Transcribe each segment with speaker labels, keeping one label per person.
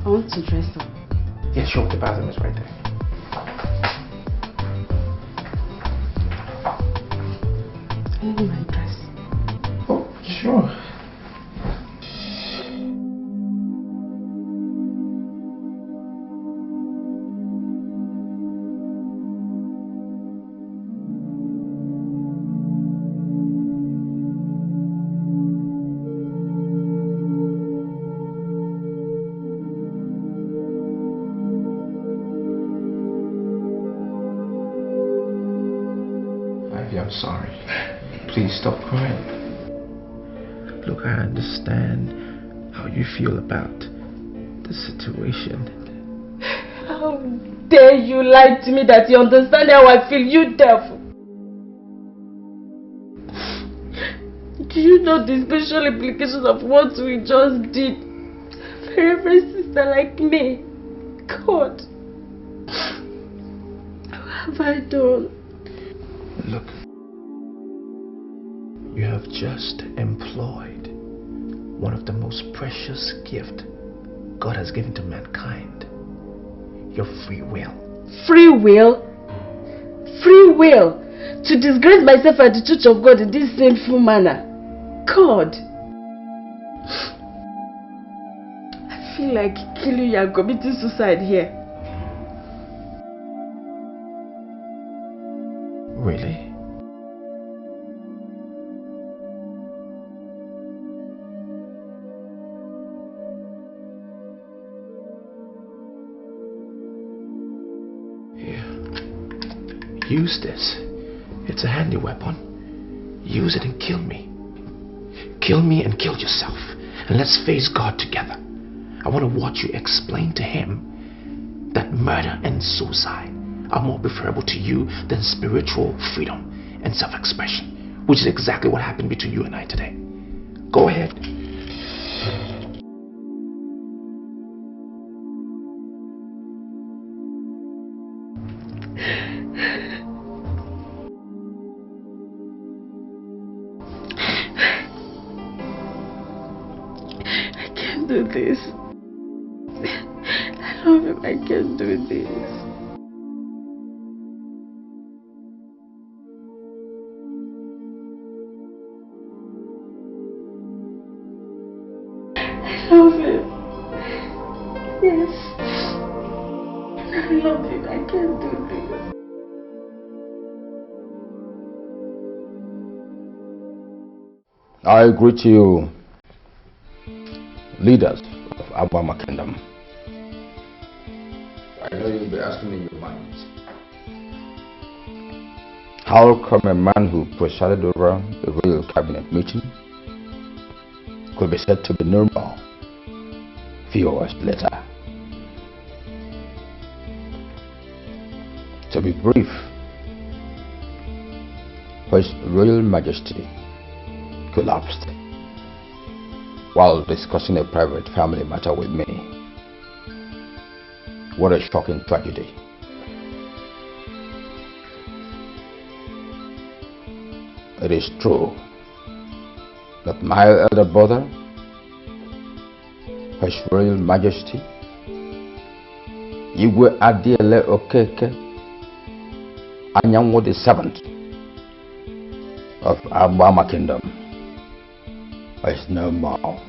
Speaker 1: I want to dress up.
Speaker 2: Yeah, sure, the bathroom is right there.
Speaker 1: I need my dress.
Speaker 2: Oh, sure. I'm sorry. Please stop crying. Look, I understand how you feel about the situation.
Speaker 1: How dare you lie to me that you understand how I feel, you devil? Do you know the special implications of what we just did for every sister like me? God, what have I done?
Speaker 2: Look, you have just employed one of the most precious gifts God has given to mankind. Your free will.
Speaker 1: Free will? Free will? To disgrace myself at the church of God in this sinful manner? God! I feel like killing you and committing suicide here.
Speaker 2: Really? Use this. It's a handy weapon. Use it and kill me. Kill me and kill yourself. And let's face God together. I want to watch you explain to him that murder and suicide are more preferable to you than spiritual freedom and self-expression, which is exactly what happened between you and I today. Go ahead.
Speaker 1: Do this. I love him. I can't do this. I love him. Yes. I love him. I can't do this.
Speaker 3: I greet you, leaders of Abama Kingdom. I know you'll be asking in your minds, how come a man who presided over a royal cabinet meeting could be said to be normal few hours later? To be brief, His Royal Majesty collapsed while discussing a private family matter with me. What a shocking tragedy. It is true that my elder brother, His Royal Majesty Igwe Adiele Okeke Anyanwu the 7th of Abama Kingdom is no more.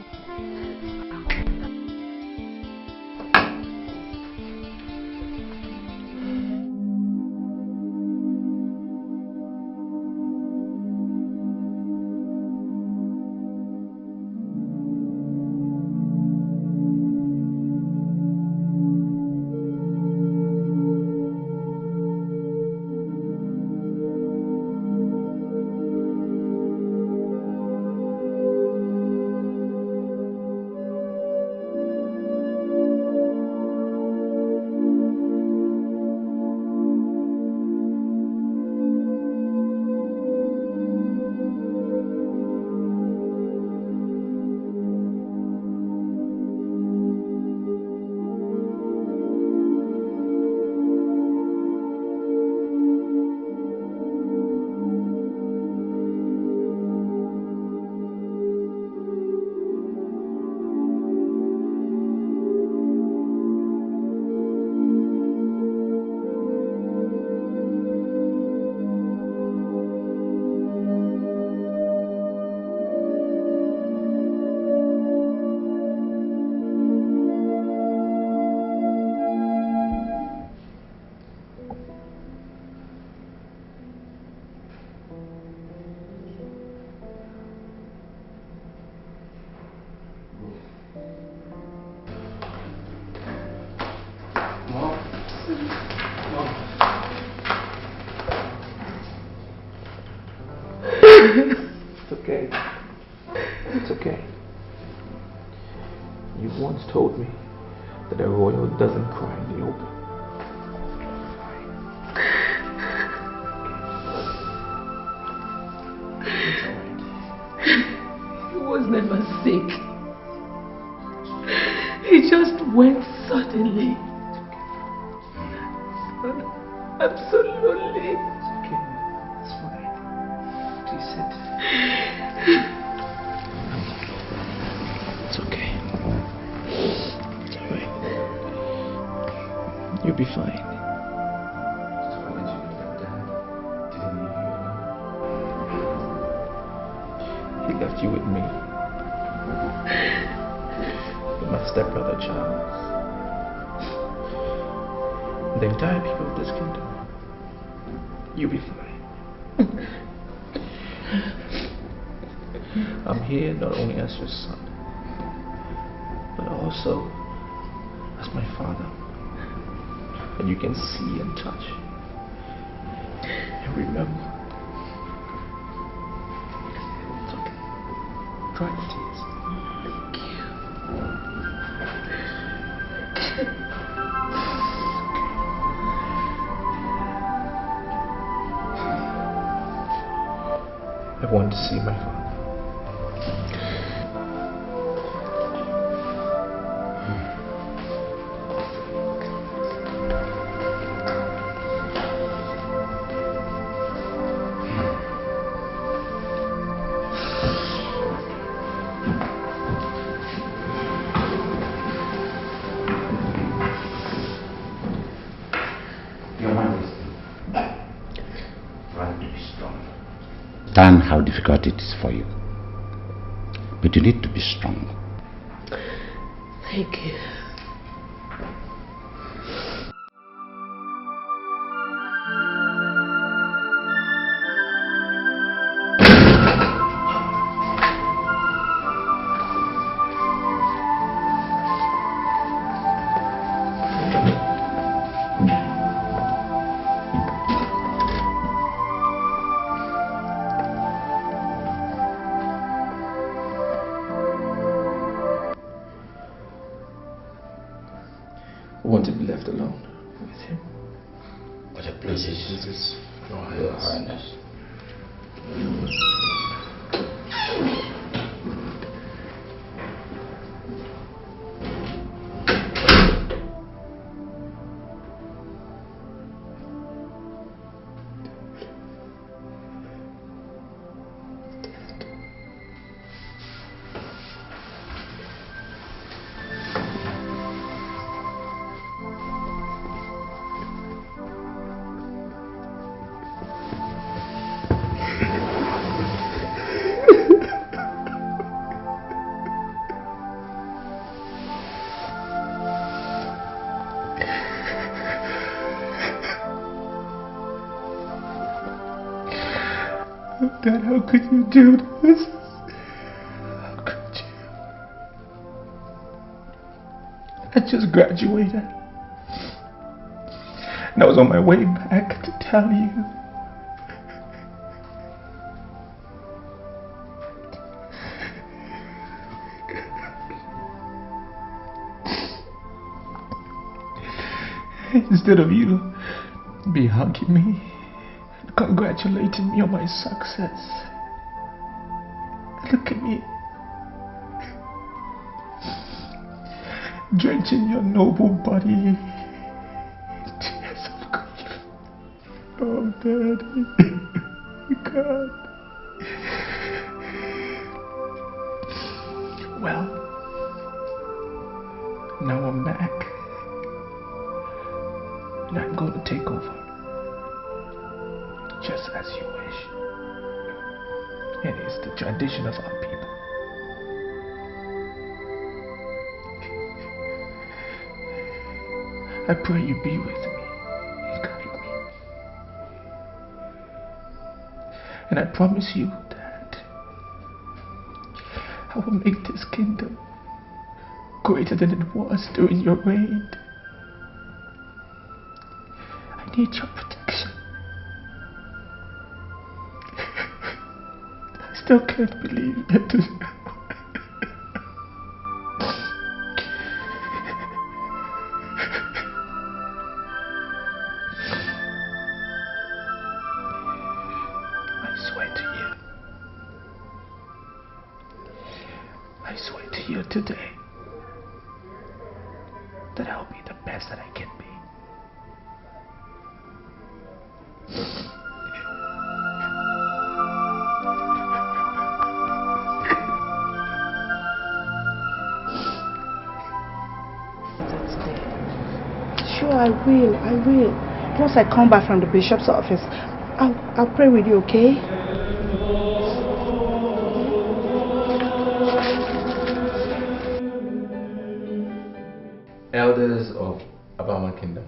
Speaker 2: the royal doesn't cry in the open.
Speaker 1: He was never sick. He just went suddenly. I'm so lonely.
Speaker 2: It's okay. It's fine. Please sit. It's okay. It's alright. You'll be fine. Just wanted you to know that Dad didn't leave you alone. He left you with me. With my stepbrother Charles. The entire people of this kingdom. You'll be fine. I'm here not only as your son, but also as my father. And you can see and touch. And remember. It's okay. Dry the tears.
Speaker 1: Thank you.
Speaker 2: I want to see my father.
Speaker 3: Your Majesty, try to be strong. Understand how difficult it is for you, but you need to be strong.
Speaker 1: Thank you.
Speaker 2: I want to be left alone with him.
Speaker 3: But it pleases Your Highness.
Speaker 2: Dad, how could you do this? How could you? I just graduated. And I was on my way back to tell you. Instead of you be hugging me, congratulating me on my success. Look at me. Drenching your noble body in tears of grief. Oh, Daddy. God. Well, now I'm back. And I'm going to take over. Just as you wish. It is the tradition of our people. I pray you be with me and guide me. And I promise you that I will make this kingdom greater than it was during your reign. I need your protection. I still can't believe that. today that I'll be the best that I can be.
Speaker 4: Sure, I will. Once I come back from the bishop's office, I'll pray with you, okay?
Speaker 2: Elders of Abama Kingdom,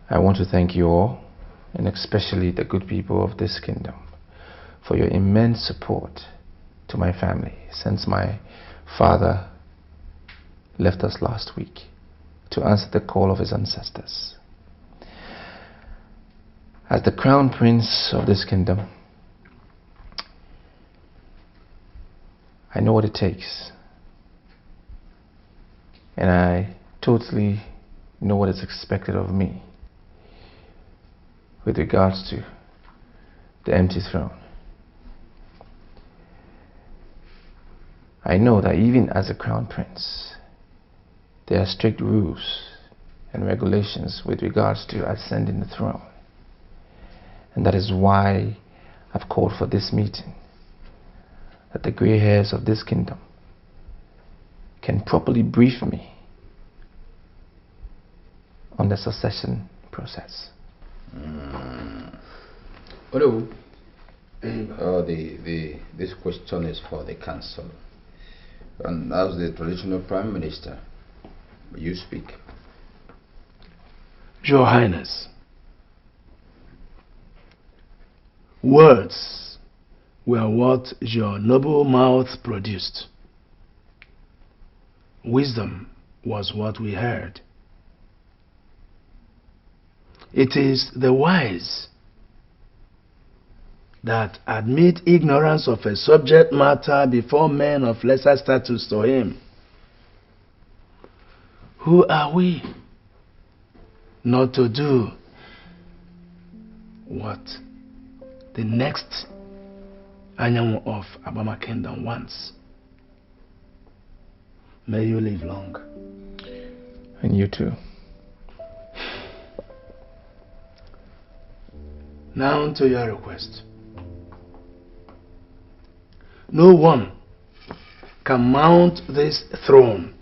Speaker 2: I want to thank you all, and especially the good people of this kingdom, for your immense support to my family since my father left us last week to answer the call of his ancestors. As the crown prince of this kingdom, I know what it takes, and I totally know what is expected of me with regards to the empty throne. I know that even as a crown prince, there are strict rules and regulations with regards to ascending the throne. And that is why I've called for this meeting, that the gray hairs of this kingdom can properly brief me on the succession process.
Speaker 3: Hello. This question is for the council. And as the traditional prime minister, you speak.
Speaker 5: Your Highness, words were what your noble mouth produced. Wisdom was what we heard. It is the wise that admit ignorance of a subject matter before men of lesser status to him. Who are we not to do what the next Anyanwu of Abama Kingdom wants? May you live long.
Speaker 2: And you too.
Speaker 5: Now to your request. No one can mount this throne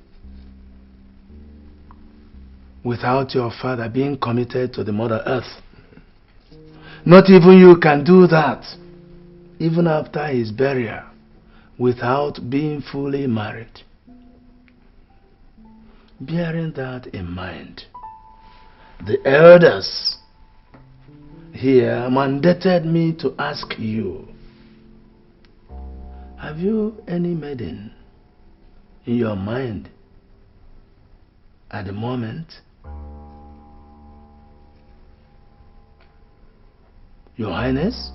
Speaker 5: without your father being committed to the Mother Earth. Not even you can do that, even after his burial, without being fully married. Bearing that in mind, the elders here mandated me to ask you, have you any maiden in your mind at the moment? Your Highness?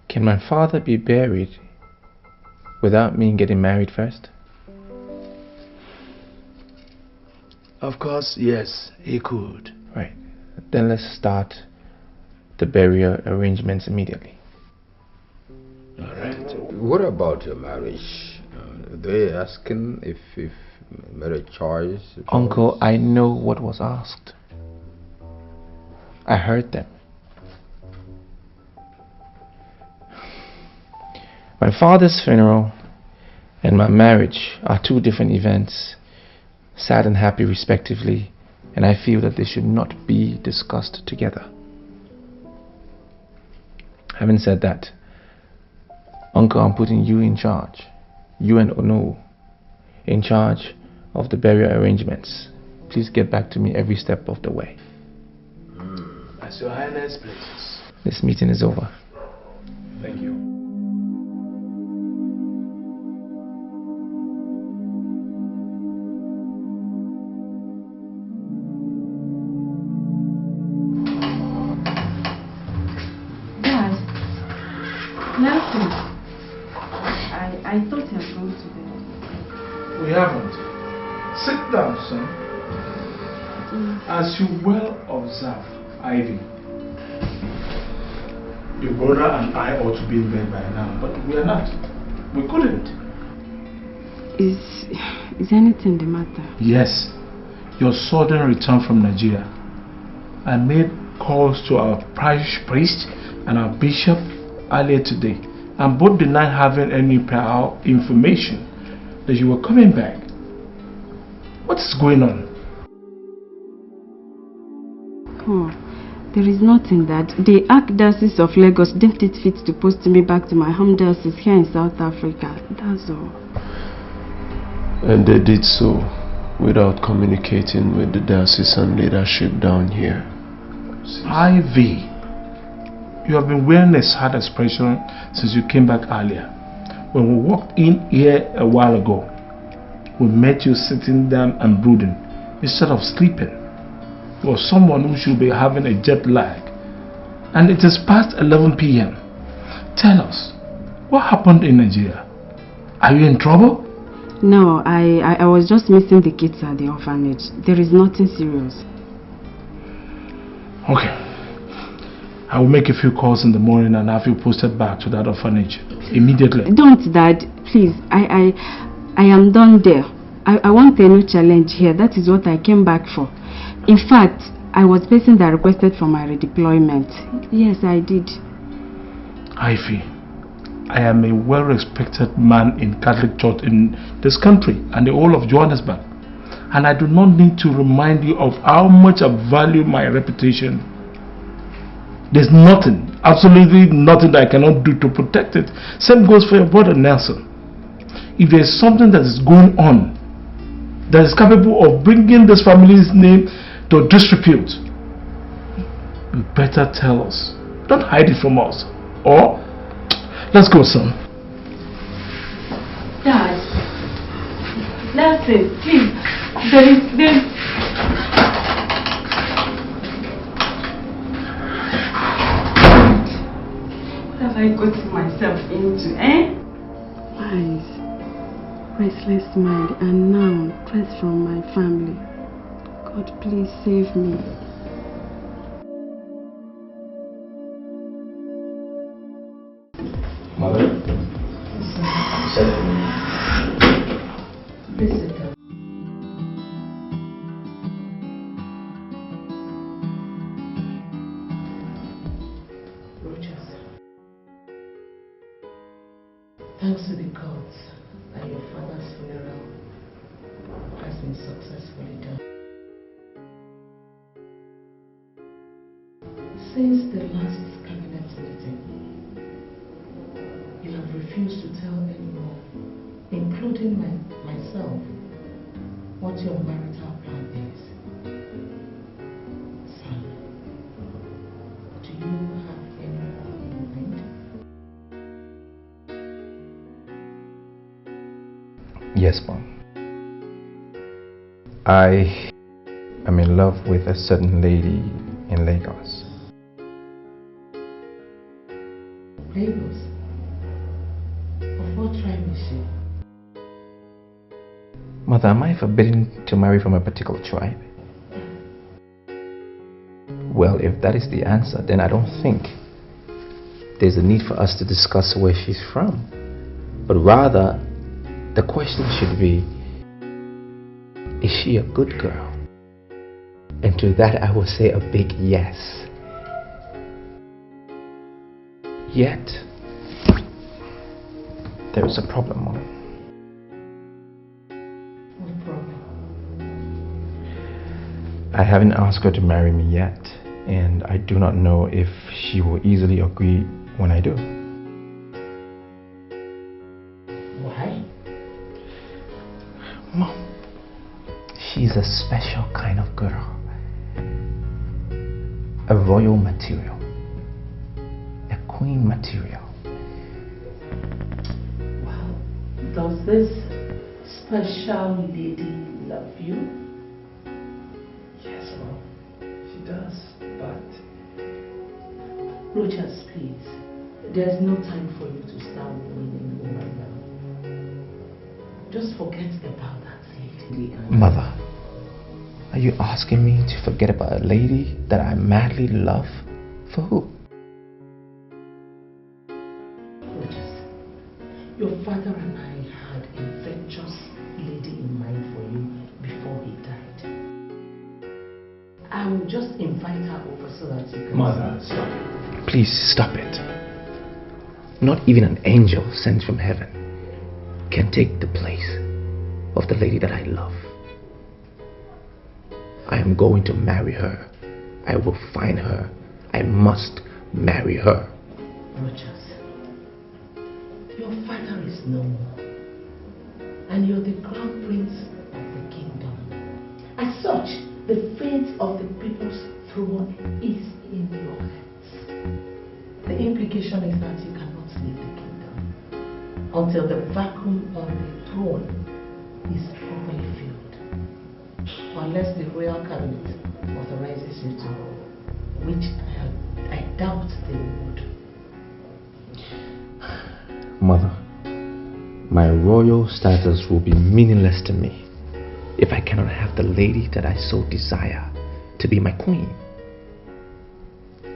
Speaker 2: Can my father be buried without me getting married first?
Speaker 5: Of course, yes, he could.
Speaker 2: Right. Then let's start the burial arrangements immediately.
Speaker 5: All right.
Speaker 3: What about your marriage? They asking if marriage choice?
Speaker 2: Uncle, I know what was asked. I heard them. My father's funeral and my marriage are two different events, sad and happy respectively, and I feel that they should not be discussed together. Having said that, Uncle, I'm putting you in charge, you and Ono, in charge of the burial arrangements. Please get back to me every step of the way.
Speaker 5: As your Highness pleases.
Speaker 2: This meeting is over.
Speaker 5: Thank you.
Speaker 4: I thought you had gone to bed.
Speaker 5: We haven't. Sit down, son. As you well observe, Ivy, Your brother and I ought to be in bed by now, but we are not. We couldn't.
Speaker 1: Is anything the matter?
Speaker 5: Yes. Your sudden return from Nigeria. I made calls to our parish priest and our bishop earlier today, and both denied having any prior information that you were coming back. What is going on?
Speaker 1: Oh, there is nothing that. The Archdiocese of Lagos deemed it fit to post me back to my home diocese here in South Africa. That's all.
Speaker 2: And they did so without communicating with the diocesan leadership down here.
Speaker 5: Ivy, you have been wearing a sad expression since you came back earlier. When we walked in here a while ago, we met you sitting down and brooding instead of sleeping. You are someone who should be having a jet lag, and it is past 11 p.m. Tell us, what happened in Nigeria? Are you in trouble?
Speaker 1: No, I was just missing the kids at the orphanage. There is nothing serious.
Speaker 5: Okay. I will make a few calls in the morning and have you posted back to that orphanage immediately.
Speaker 1: Don't, Dad. Please. I am done there. I want a new challenge here. That is what I came back for. In fact, I was the person that requested for my redeployment. Yes, I did.
Speaker 5: Ivy, I am a well-respected man in Catholic Church in this country and the whole of Johannesburg. And I do not need to remind you of how much I value my reputation. There's nothing, absolutely nothing that I cannot do to protect it. Same goes for your brother Nelson. If there's something that is going on that is capable of bringing this family's name to disrepute, you better tell us. Don't hide it from us. Or, let's go, son.
Speaker 1: Dad, Nelson, please. There What have I got myself into, eh? Eyes, restless mind, and now threats from my family. God, please save me.
Speaker 3: Mother? You said for me.
Speaker 1: Visitor.
Speaker 6: Thanks to the gods that your father's funeral has been successfully done. Since the last cabinet meeting, you have refused to tell anyone, including myself, what your marital plan is. Son, do you have anyone in mind?
Speaker 3: Yes, Mom. I am in love with a certain lady in Lagos.
Speaker 6: Lagos? Of what tribe is she?
Speaker 3: Mother, am I forbidden to marry from a particular tribe? Well, if that is the answer, then I don't think there's a need for us to discuss where she's from. But rather, the question should be, is she a good girl? And to that I will say a big yes. Yet, there is a problem, Mom.
Speaker 6: What problem?
Speaker 3: I haven't asked her to marry me yet, and I do not know if she will easily agree when I do.
Speaker 6: Why?
Speaker 3: Mom, she's a special kind of girl. A royal material. A queen material.
Speaker 6: Well, does this special lady love you?
Speaker 3: Yes, Mom, she does, but...
Speaker 6: Rochas, please. There's no time for you to start winning woman now. Just forget about that lady.
Speaker 3: Mother, are you asking me to forget about a lady that I madly love? For who?
Speaker 6: Your father and I had a virtuous lady in mind for you before he died. I will just invite her over so that you can...
Speaker 2: Mother, stop it. Please stop it. Not even an angel sent from heaven can take the place of the lady that I love. I am going to marry her. I will find her. I must marry her.
Speaker 6: Rogers, your father is no more, and you're the crown prince of the kingdom. As such, the fate of the people's throne is in your hands. The implication is that you cannot leave the kingdom until the vacuum on the throne is properly filled, unless the royal cabinet authorizes you to, which I doubt they would.
Speaker 2: Mother, my royal status will be meaningless to me if I cannot have the lady that I so desire to be my queen.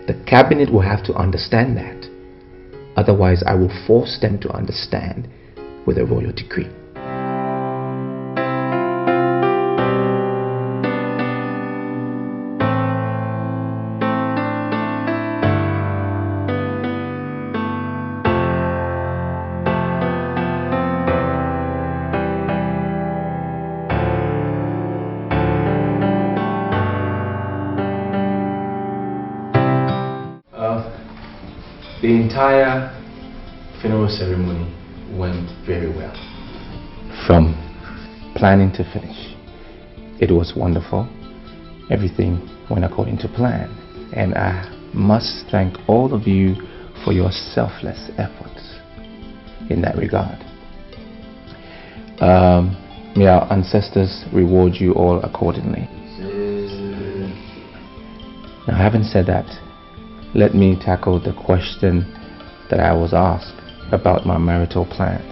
Speaker 2: The cabinet will have to understand that. Otherwise, I will force them to understand with a royal decree. The entire funeral ceremony went very well. From planning to finish. It was wonderful. Everything went according to plan. And I must thank all of you for your selfless efforts in that regard. May our ancestors reward you all accordingly. Now, having said that, let me tackle the question that I was asked about my marital plans.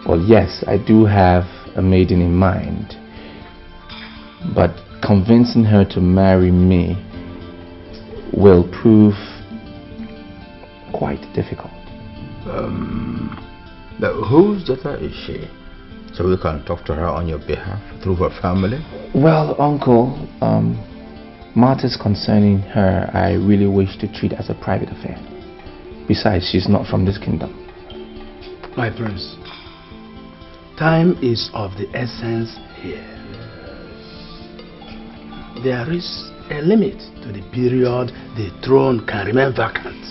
Speaker 2: Well, yes, I do have a maiden in mind, but convincing her to marry me will prove quite difficult.
Speaker 3: Whose daughter is she? So we can talk to her on your behalf through her family?
Speaker 2: Well, Uncle, matters concerning her I really wish to treat as a private affair. Besides, she's not from this kingdom.
Speaker 5: My prince, time is of the essence here. There is a limit to the period the throne can remain vacant,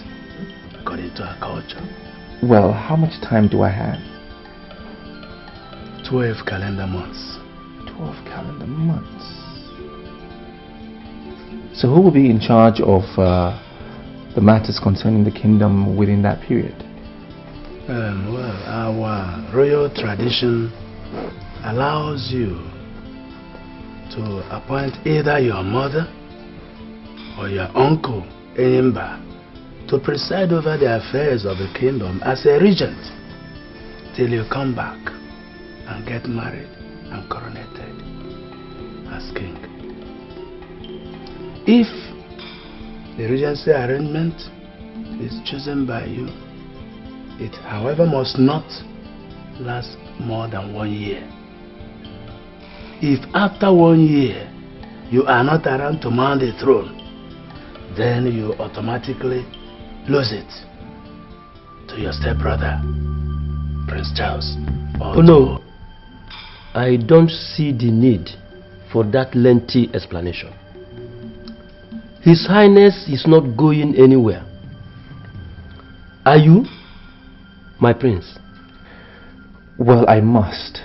Speaker 5: according to our culture.
Speaker 2: Well, how much time do I have?
Speaker 5: 12 calendar months.
Speaker 2: 12 calendar months. So who will be in charge of the matters concerning the kingdom within that period?
Speaker 5: Well, our royal tradition allows you to appoint either your mother or your uncle, Enyimba, to preside over the affairs of the kingdom as a regent till you come back and get married and coronated as king. If the regency arrangement is chosen by you, it however must not last more than 1 year. If after 1 year you are not around to mount the throne, then you automatically lose it to your stepbrother, Prince Charles.
Speaker 7: Oh no, I don't see the need for that lengthy explanation. His Highness is not going anywhere. Are you, my prince?
Speaker 2: Well, I must.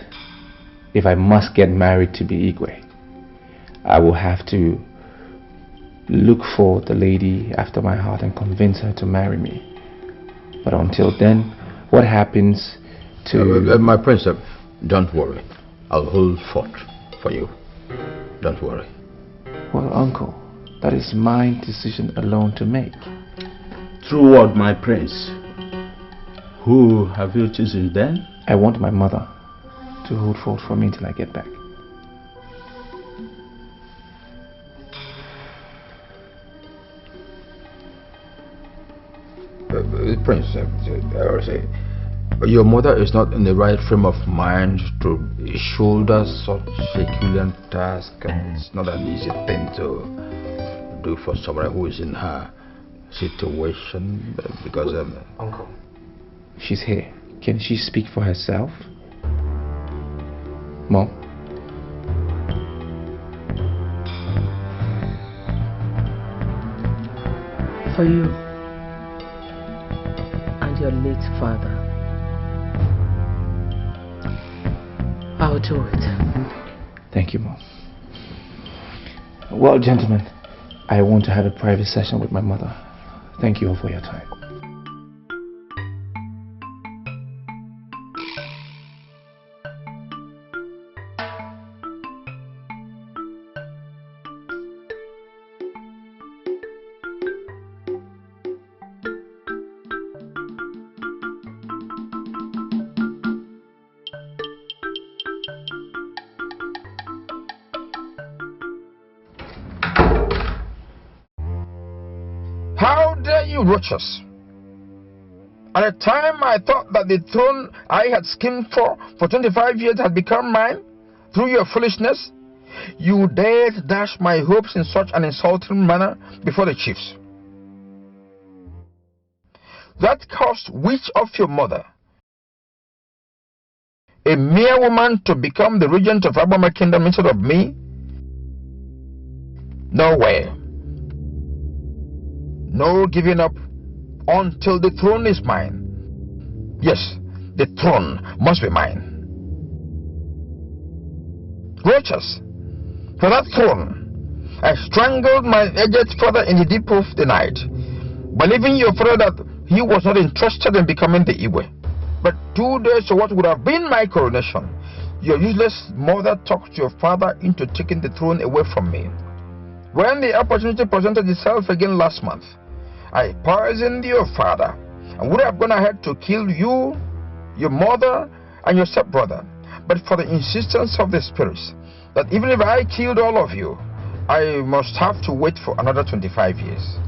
Speaker 2: If I must get married to be Igwe, I will have to look for the lady after my heart and convince her to marry me. But until then, what happens to...
Speaker 3: my prince, don't worry. I'll hold fort for you. Don't worry.
Speaker 2: Well, uncle, that is my decision alone to make.
Speaker 8: True word, my prince. Who have you chosen then?
Speaker 2: I want my mother to hold fort for me till I get back.
Speaker 3: Prince, Your mother is not in the right frame of mind to shoulder such a Herculean task, and it's not an easy thing to do for someone who is in her situation. Because
Speaker 2: Uncle,
Speaker 3: she's here. Can she speak for herself? Mom?
Speaker 6: For you and your late father, I'll do it.
Speaker 3: Thank you, Mom. Well, gentlemen, I want to have a private session with my mother. Thank you all for your time.
Speaker 9: How dare you, roaches? At a time I thought that the throne I had schemed for 25 years had become mine through your foolishness, you dared dash my hopes in such an insulting manner before the chiefs. That caused which of your mother, a mere woman, to become the regent of Abama Kingdom instead of me? No way. No giving up until the throne is mine. Yes, the throne must be mine. Roaches, for that throne, I strangled my aged father in the deep of the night, believing your father that he was not interested in becoming the Iwe. But 2 days to what would have been my coronation, your useless mother talked your father into taking the throne away from me. When the opportunity presented itself again last month, I poisoned your father and would have gone ahead to kill you, your mother, and your stepbrother. But for the insistence of the spirits that even if I killed all of you, I must have to wait for another 25 years.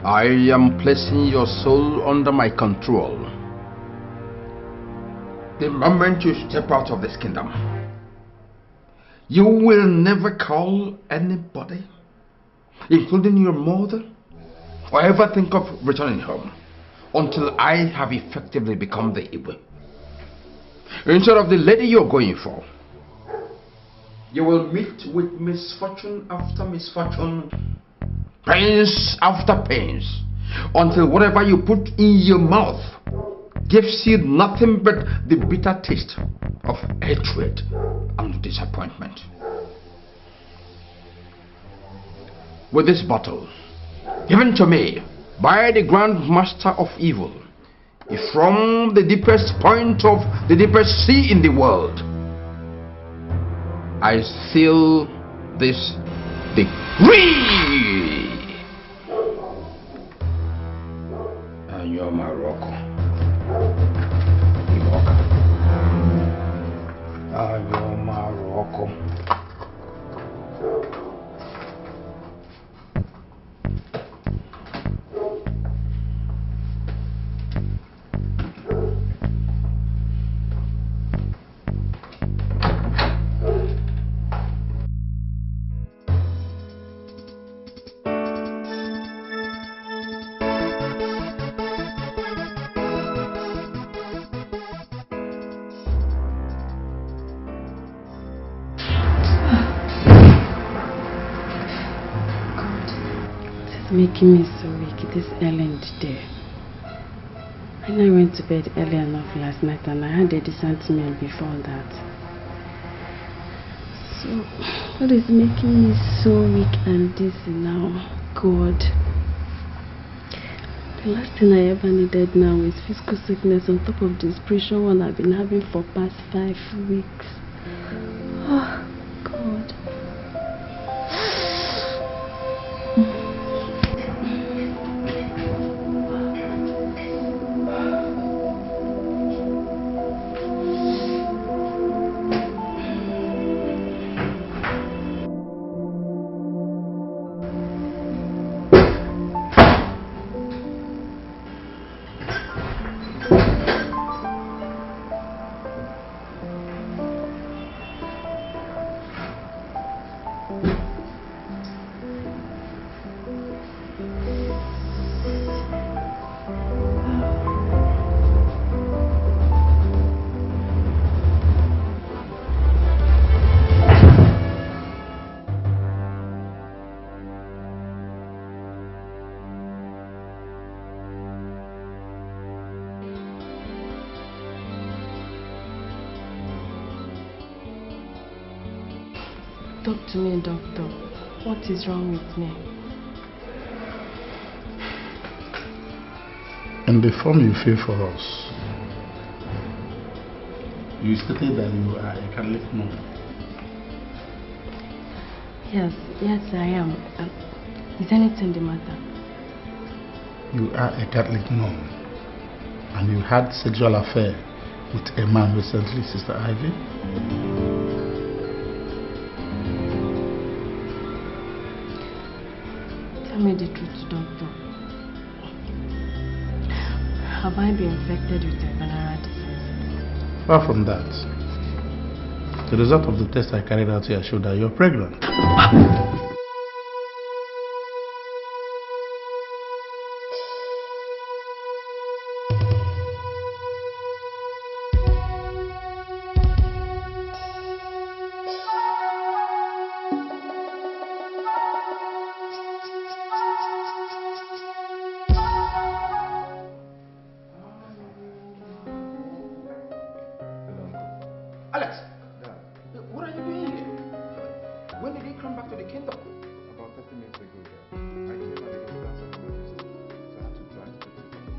Speaker 3: I am placing your soul under my control. The moment you step out of this kingdom, you will never call anybody, including your mother, or ever think of returning home until I have effectively become the Iwe. Instead of the lady you're going for, you will meet with misfortune after misfortune, pains after pains, until whatever you put in your mouth gives you nothing but the bitter taste of hatred and disappointment. With this bottle, given to me by the Grand Master of Evil, from the deepest point of the deepest sea in the world, I seal this decree. And you're my rock. And you're my rock.
Speaker 1: Making me so weak this early in the day. And I went to bed early enough last night and I had a decent meal before that. So, what is making me so weak and dizzy now? God. The last thing I ever needed now is physical sickness on top of the spiritual one I've been having for past 5 weeks. Oh, God. Talk to me, doctor. What is wrong with me?
Speaker 5: In the form you fill for us, you stated that you are a Catholic nun.
Speaker 1: Yes, I am. Is anything the matter?
Speaker 5: You are a Catholic nun, and you had sexual affair with a man recently, Sister Ivy.
Speaker 1: Tell me the truth, doctor. Have I been infected with a venereal disease?
Speaker 5: Apart from that, the result of the test I carried out here showed that you're pregnant.
Speaker 9: Alex, what are you doing here? When did he come back to the kingdom?
Speaker 10: About 30 minutes ago, I came and I got to dance on my so I had to drive to the place.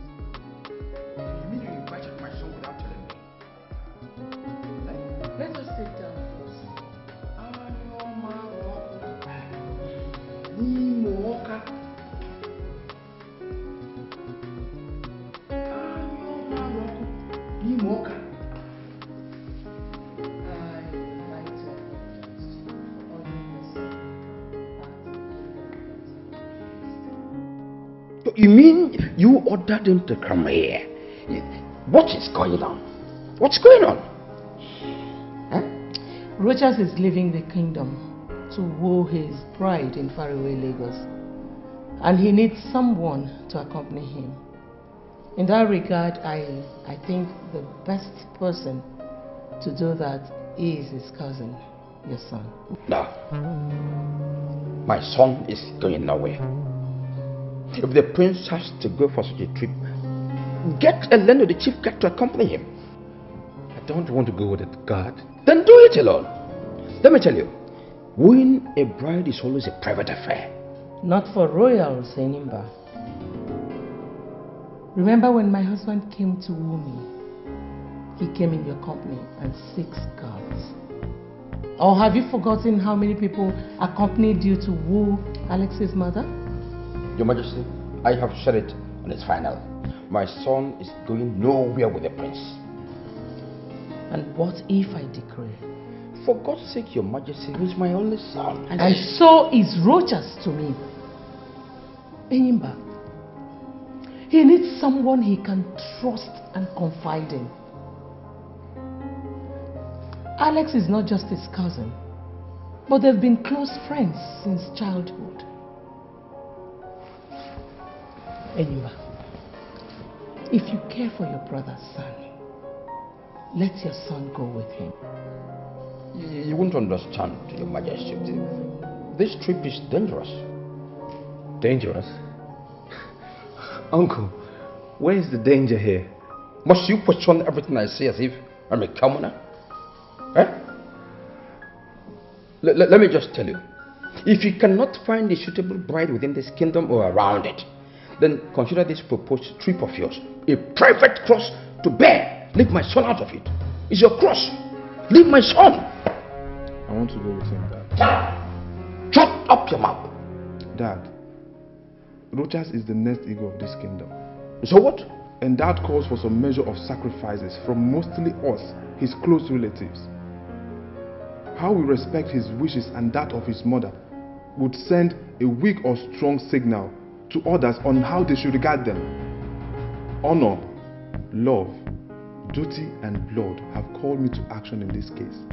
Speaker 9: You mean you invited my son without telling me?
Speaker 6: Let us sit down first.
Speaker 9: You mean you ordered him to come here? What is going on? What's going on? Huh?
Speaker 6: Rochas is leaving the kingdom to woo his bride in faraway Lagos. And he needs someone to accompany him. In that regard, I think the best person to do that is his cousin, your son.
Speaker 9: No. My son is going nowhere. If the prince has to go for such a trip, get a land of the chief guard to accompany him.
Speaker 3: I don't want to go with a guard.
Speaker 9: Then do it alone. Let me tell you, wooing a bride is always a private affair.
Speaker 6: Not for royals, Enimba. Remember when my husband came to woo me? He came in your company and 6 guards. Or have you forgotten how many people accompanied you to woo Alex's mother?
Speaker 9: Your Majesty, I have said it and it's final. My son is going nowhere with the prince.
Speaker 6: And what if I decree?
Speaker 9: For God's sake, Your Majesty, he's my only son.
Speaker 6: And so is Rochas to me. Enyimba, he needs someone he can trust and confide in. Alex is not just his cousin, but they've been close friends since childhood. Enyimba, if you care for your brother's son, let your son go with him.
Speaker 9: You won't understand, Your Majesty. This trip is dangerous.
Speaker 3: Dangerous? Uncle, where is the danger here?
Speaker 9: Must you question everything I say as if I'm a commoner? Eh? Let me just tell you. If you cannot find a suitable bride within this kingdom or around it, then consider this proposed trip of yours a private cross to bear. Leave my son out of it. It's your cross. Leave my son.
Speaker 10: I want to go with him, Dad.
Speaker 9: Shut up your mouth.
Speaker 10: Dad, Rochas is the next ego of this kingdom.
Speaker 9: So what?
Speaker 10: And that calls for some measure of sacrifices from mostly us, his close relatives. How we respect his wishes and that of his mother would send a weak or strong signal to others on how they should regard them. Honor, love, duty and blood have called me to action in this case,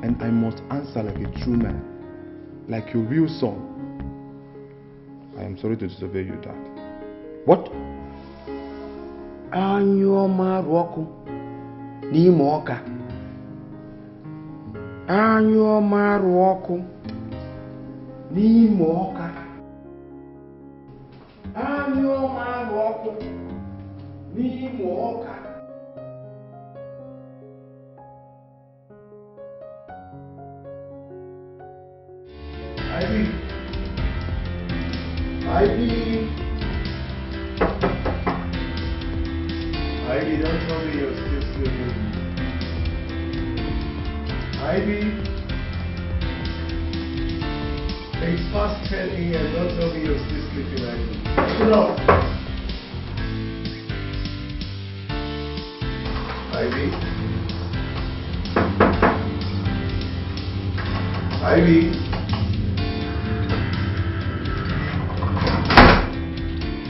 Speaker 10: and I must answer like a true man, like your real son. I am sorry to disobey you, Dad.
Speaker 9: What? Anyoma Roku Nimoka. Anyoma Roku Nimoka. Anyoma Roku Nimoka.
Speaker 5: Ivy. Ivy. Ivy, don't tell me you're still sleeping. Ivy. It's past 10 a.m. Don't tell me you're still sleeping, Ivy. Get up. Ivy. Ivy.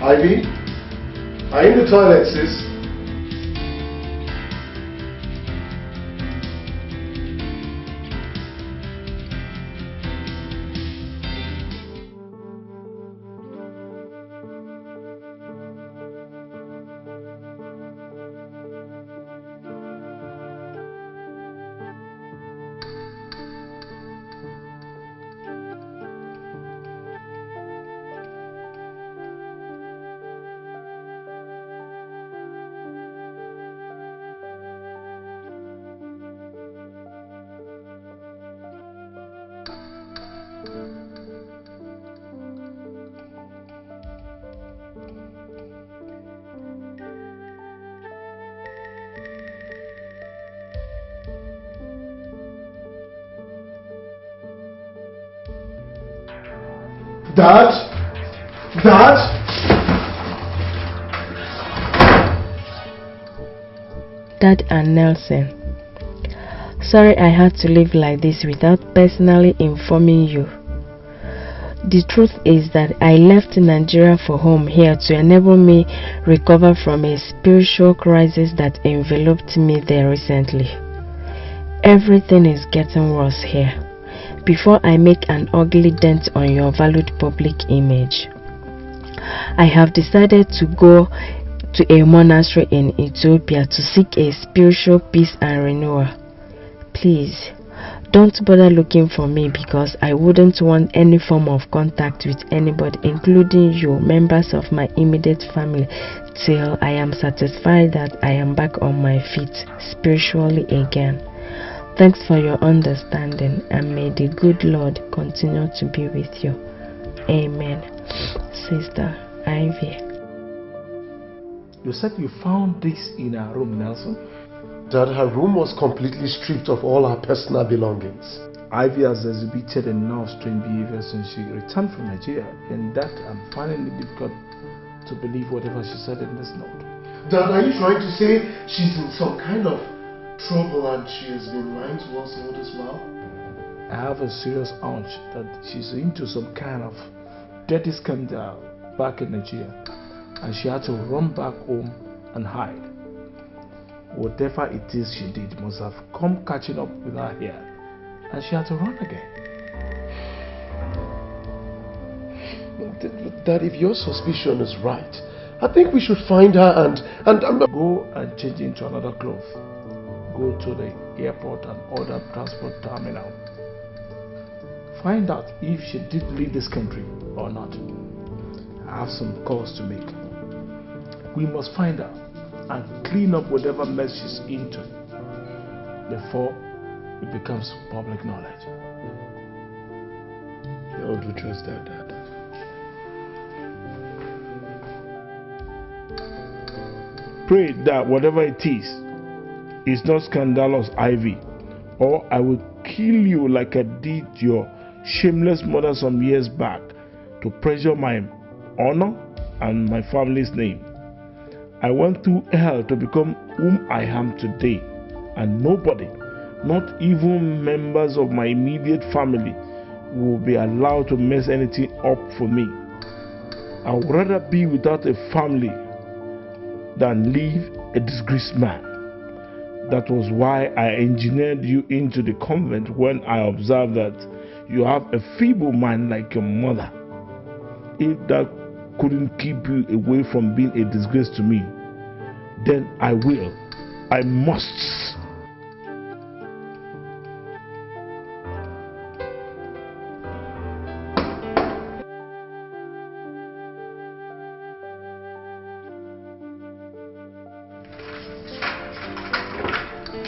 Speaker 5: Ivy. Are you in the toilet, sis? Dad? Dad?
Speaker 11: Dad and Nelson. Sorry I had to live like this without personally informing you. The truth is that I left Nigeria for home here to enable me recover from a spiritual crisis that enveloped me there recently. Everything is getting worse here. Before I make an ugly dent on your valued public image, I have decided to go to a monastery in Ethiopia to seek a spiritual peace and renewal. Please, don't bother looking for me because I wouldn't want any form of contact with anybody, including you, members of my immediate family, till I am satisfied that I am back on my feet spiritually again. Thanks for your understanding, and may the good Lord continue to be with you. Amen. Sister Ivy.
Speaker 5: You said you found this in her room, Nelson?
Speaker 7: Dad, her room was completely stripped of all her personal belongings.
Speaker 5: Ivy has exhibited enough strange behavior since she returned from Nigeria, and that I'm finding it difficult to believe whatever she said in this note.
Speaker 7: Dad, are you trying to say she's in some kind of trouble and she has been lying to us all this while?
Speaker 5: I have a serious hunch that she's into some kind of dirty scandal back in Nigeria, and she had to run back home and hide. Whatever it is she did must have come catching up with her here, and she had to run again.
Speaker 7: Dad, if your suspicion is right, I think we should find her and
Speaker 5: go and change into another cloth. Go to the airport and other transport terminal. Find out if she did leave this country or not. I have some calls to make. We must find her and clean up whatever mess she's into before it becomes public knowledge.
Speaker 7: How would we trust that, Dad?
Speaker 5: Pray that whatever it is not scandalous, Ivy, or I will kill you like I did your shameless mother some years back to pressure my honor and my family's name. I went through hell to become whom I am today, and nobody, not even members of my immediate family, will be allowed to mess anything up for me. I would rather be without a family than leave a disgraced man. That was why I engineered you into the convent when I observed that you have a feeble mind like your mother. If that couldn't keep you away from being a disgrace to me, then I will. I must.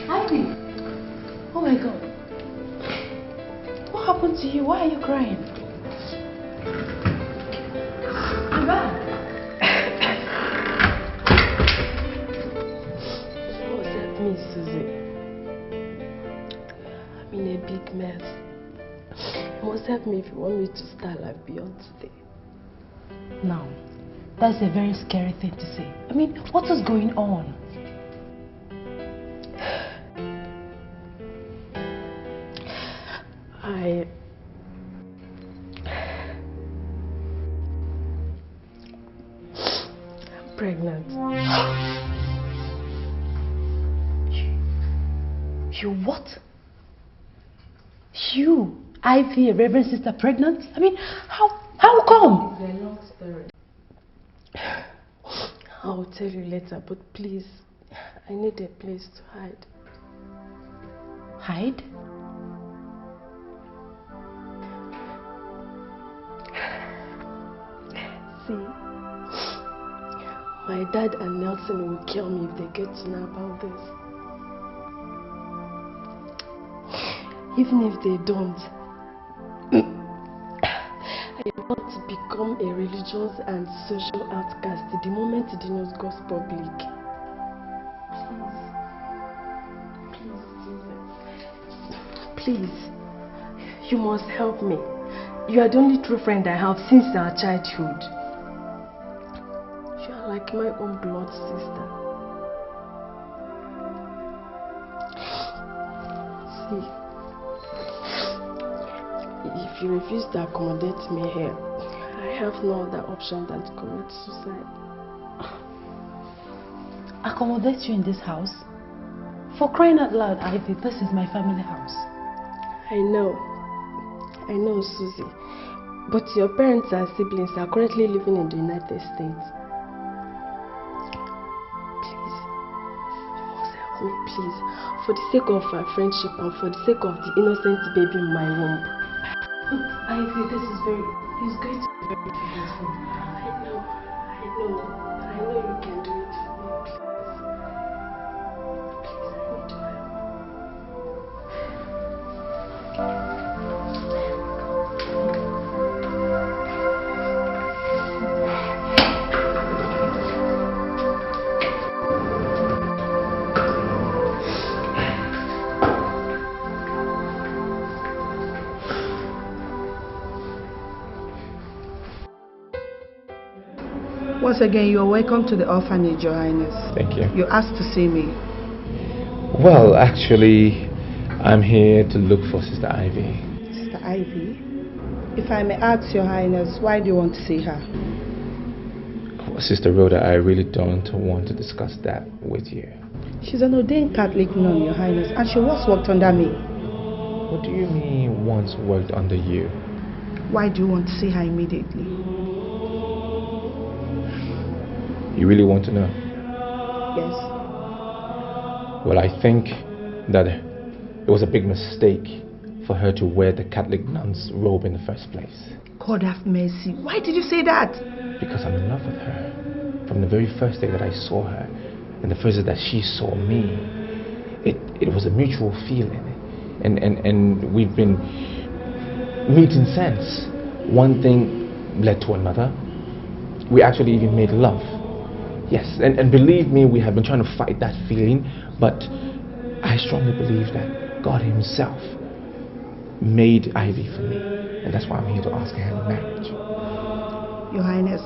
Speaker 6: Ivy! Oh my God. What happened to you? Why are you crying?
Speaker 11: Susie. I'm in a big mess. You must help me if you want me to start life beyond today.
Speaker 6: Now, that's a very scary thing to say. I mean, what is going on?
Speaker 11: I'm pregnant.
Speaker 6: You what? You, Ivy, a reverend sister, pregnant? I mean, how come?
Speaker 11: It's a long story. I'll tell you later, but please, I need a place to hide.
Speaker 6: Hide?
Speaker 11: See, my dad and Nelson will kill me if they get to know about this. Even if they don't, I want to become a religious and social outcast the moment the news goes public. Please, you must help me. You are the only true friend I have since our childhood. You are like my own blood sister. See, if you refuse to accommodate me here, I have no other option than to commit suicide.
Speaker 6: Accommodate you in this house? For crying out loud, Ivy, this is my family house.
Speaker 11: I know, Susie. But your parents and siblings are currently living in the United States. Please, you must help me, please. For the sake of our friendship and for the sake of the innocent baby in my womb.
Speaker 6: Ivy, this is going to be very painful.
Speaker 11: I know you can do it for me, please. Please, I need your help.
Speaker 4: Once again, you are welcome to the orphanage, Your Highness.
Speaker 3: Thank you.
Speaker 4: You asked to see me.
Speaker 3: Well, actually, I'm here to look for Sister Ivy.
Speaker 4: Sister Ivy? If I may ask, Your Highness, why do you want to see her?
Speaker 3: Well, Sister Rhoda, I really don't want to discuss that with you.
Speaker 4: She's an ordained Catholic nun, Your Highness, and she once worked under me.
Speaker 3: What do you mean once worked under you?
Speaker 4: Why do you want to see her immediately?
Speaker 3: You really want to know?
Speaker 4: Yes.
Speaker 3: Well, I think that it was a big mistake for her to wear the Catholic nun's robe in the first place.
Speaker 4: God have mercy. Why did you say that?
Speaker 3: Because I'm in love with her. From the very first day that I saw her, and the first day that she saw me, it was a mutual feeling. And we've been meeting since. One thing led to another. We actually even made love. Yes, and believe me, we have been trying to fight that feeling, but I strongly believe that God Himself made Ivy for me, and that's why I'm here to ask her in marriage.
Speaker 4: Your Highness,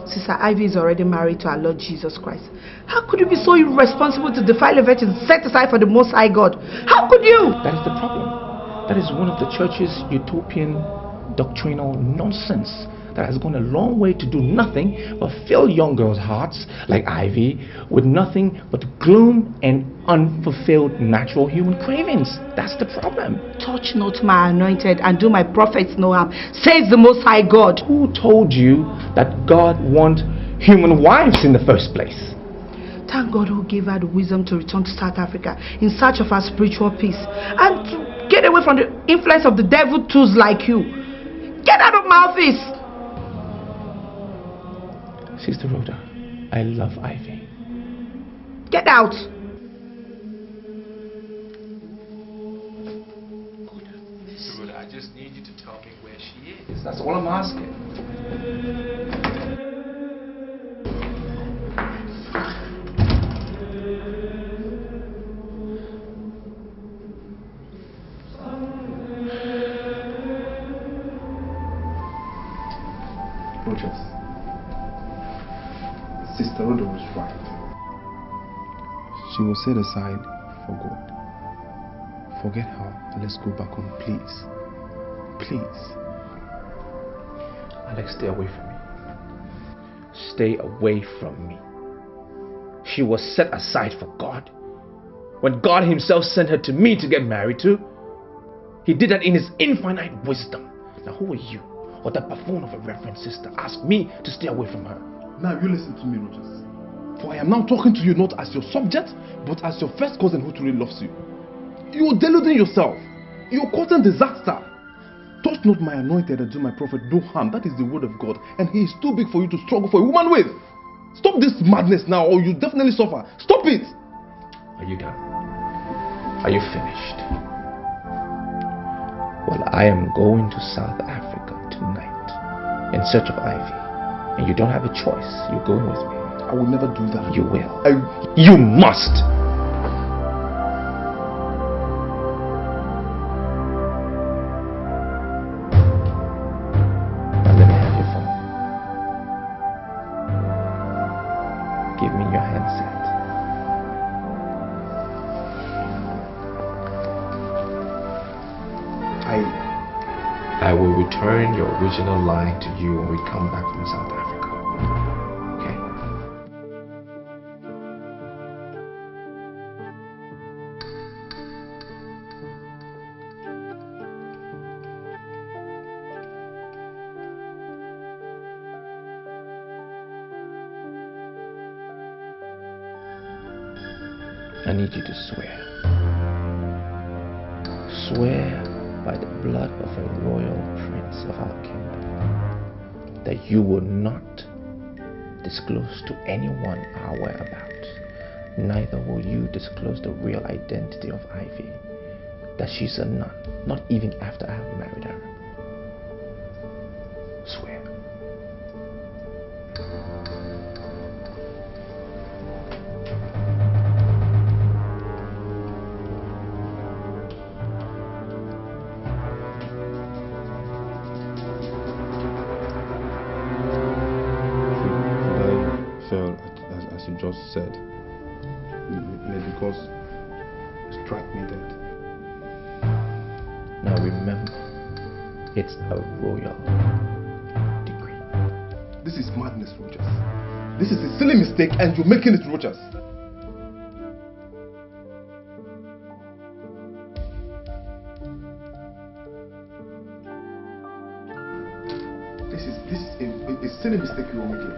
Speaker 4: Sister Ivy is already married to our Lord Jesus Christ. How could you be so irresponsible to defile a virgin set aside for the Most High God? How could you?
Speaker 3: That is the problem. That is one of the church's utopian doctrinal nonsense that has gone a long way to do nothing but fill young girls' hearts like Ivy with nothing but gloom and unfulfilled natural human cravings. That's the problem.
Speaker 4: Touch not my anointed and do my prophets no harm, says the Most High God.
Speaker 3: Who told you that God wants human wives in the first place?
Speaker 4: Thank God who gave her the wisdom to return to South Africa in search of her spiritual peace and to get away from the influence of the devil tools like you. Get out of my office!
Speaker 3: Sister Rhoda, I love Ivy.
Speaker 4: Get out!
Speaker 3: Sister Rhoda, I just need you to tell me where she is. That's all I'm asking.
Speaker 10: Rochas, Sister Rhoda was right. She was set aside for God. Forget her and let's go back home, please. Please.
Speaker 2: Alex, stay away from me. Stay away from me. She was set aside for God. When God himself sent her to me to get married to, he did that in his infinite wisdom. Now who are you, or the buffoon of a reverend sister, ask me to stay away from her?
Speaker 10: Now you listen to me, Rogers. For I am now talking to you not as your subject, but as your first cousin who truly loves you. You are deluding yourself. You are causing disaster. Touch not my anointed and do my prophet no harm. That is the word of God, and he is too big for you to struggle for a woman with. Stop this madness now, or you definitely suffer. Stop it.
Speaker 2: Are you done? Are you finished? Well, I am going to South Africa tonight in search of Ivy, and you don't have a choice. You're going with me.
Speaker 10: I will never do that.
Speaker 2: You will. You must. Now let me have your phone. Give me your handset. I will return your original line to you when we come back from South Africa. Okay? I need you to swear. Swear by the blood of a royal prince of our kingdom that you will not disclose to anyone our whereabouts. Neither will you disclose the real identity of Ivy, that she's a nun, not even after I have married her. Swear.
Speaker 10: As you just said, may because strike me dead.
Speaker 2: Now remember, it's a royal decree.
Speaker 10: This is madness, Rogers. This is a silly mistake and you're making it, Rogers. This is a silly mistake you are making.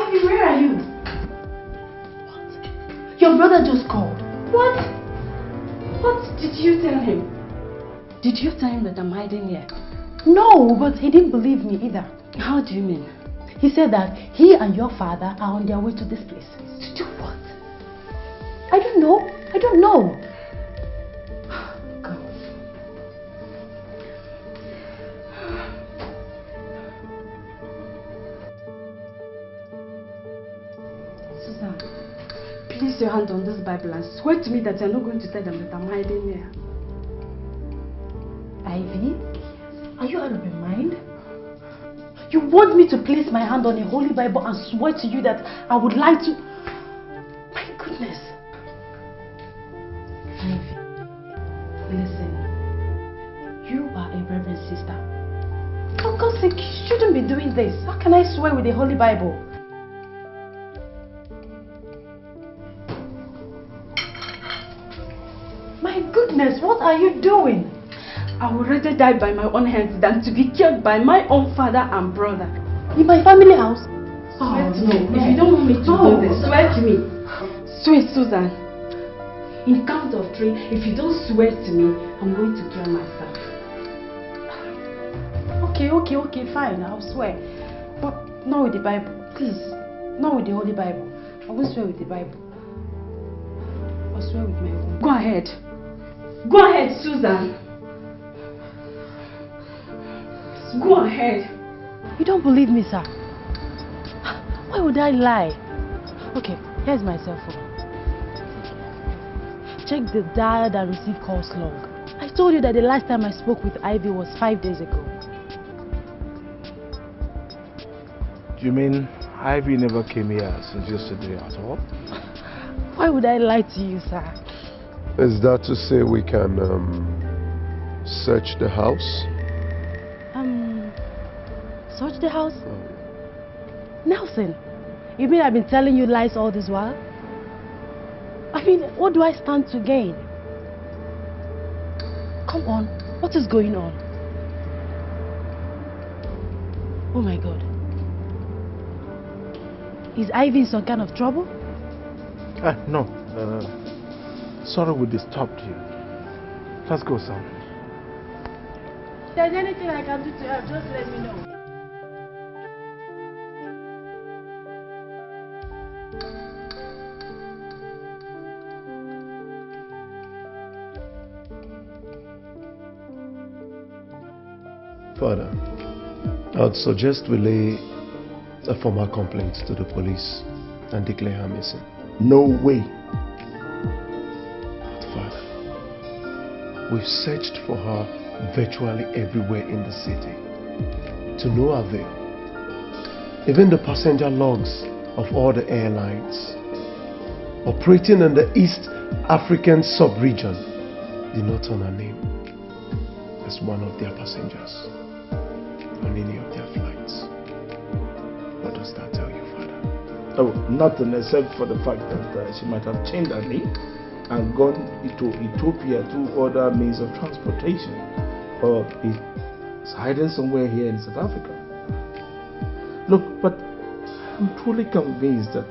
Speaker 4: Where are you? What? Your brother just called.
Speaker 1: What? What did you tell him? Did you tell him that I'm hiding here?
Speaker 4: No, but he didn't believe me either.
Speaker 1: How do you mean?
Speaker 4: He said that he and your father are on their way to this place.
Speaker 1: To do what?
Speaker 4: I don't know. I don't know.
Speaker 1: Place your hand on this Bible and swear to me that you're not going to tell them that I'm hiding here.
Speaker 4: Ivy? Are you out of your mind? You want me to place my hand on a holy Bible and swear to you that I would lie to... My goodness. Ivy, listen. You are a reverend sister. For God's sake, you shouldn't be doing this. How can I swear with a holy Bible? My goodness, what are you doing?
Speaker 1: I would rather die by my own hands than to be killed by my own father and brother.
Speaker 4: In my family house?
Speaker 1: Swear to me. If you don't want me to do this, swear to me. Swear, Susan. In count of 3, if you don't swear to me, I'm going to kill myself.
Speaker 12: Okay, fine, I'll swear. But not with the Bible, please. Not with the Holy Bible. I won't swear with the Bible. I'll swear with my own. Go ahead. Go ahead, Susan. Go ahead. You don't believe me, sir? Why would I lie? Okay, here's my cell phone. Check the dialed and received calls log. I told you that the last time I spoke with Ivy was 5 days ago.
Speaker 5: Do you mean Ivy never came here since yesterday at all?
Speaker 12: Why would I lie to you, sir?
Speaker 13: Is that to say we can search the house?
Speaker 12: Search the house? Nelson, you mean I've been telling you lies all this while? I mean, what do I stand to gain? Come on, what is going on? Oh my God. Is Ivy in some kind of trouble?
Speaker 5: No. Sorry we disturbed you. Let's go, son.
Speaker 12: If there's anything I can do to help, just let me know.
Speaker 13: Father, I'd suggest we lay a formal complaint to the police and declare her missing.
Speaker 5: No way.
Speaker 13: But Father, we've searched for her virtually everywhere in the city, to no avail. Even the passenger logs of all the airlines operating in the East African sub-region did not turn her name as one of their passengers on any of their flights. What does that tell you, Father?
Speaker 5: Oh, nothing except for the fact that she might have changed her name and gone into Ethiopia through other means of transportation, or is hiding somewhere here in South Africa. Look, but I'm truly convinced that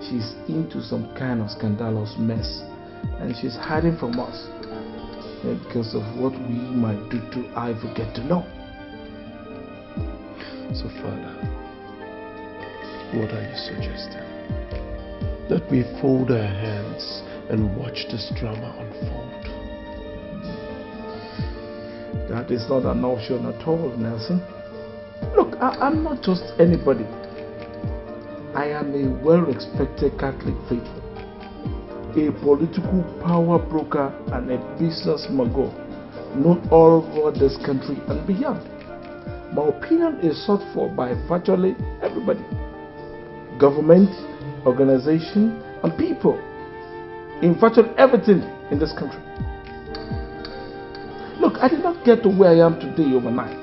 Speaker 5: she's into some kind of scandalous mess and she's hiding from us because of what we might do to Ivy get to know.
Speaker 13: So, Father, what are you suggesting? That we fold our hands and watch this drama unfold?
Speaker 5: That is not an option at all, Nelson. Look, I'm not just anybody. I am a well-respected Catholic faithful, a political power broker and a business mogul known all over this country and beyond. My opinion is sought for by virtually everybody. Government, organization, and people in virtually everything in this country. Look, I did not get to where I am today overnight.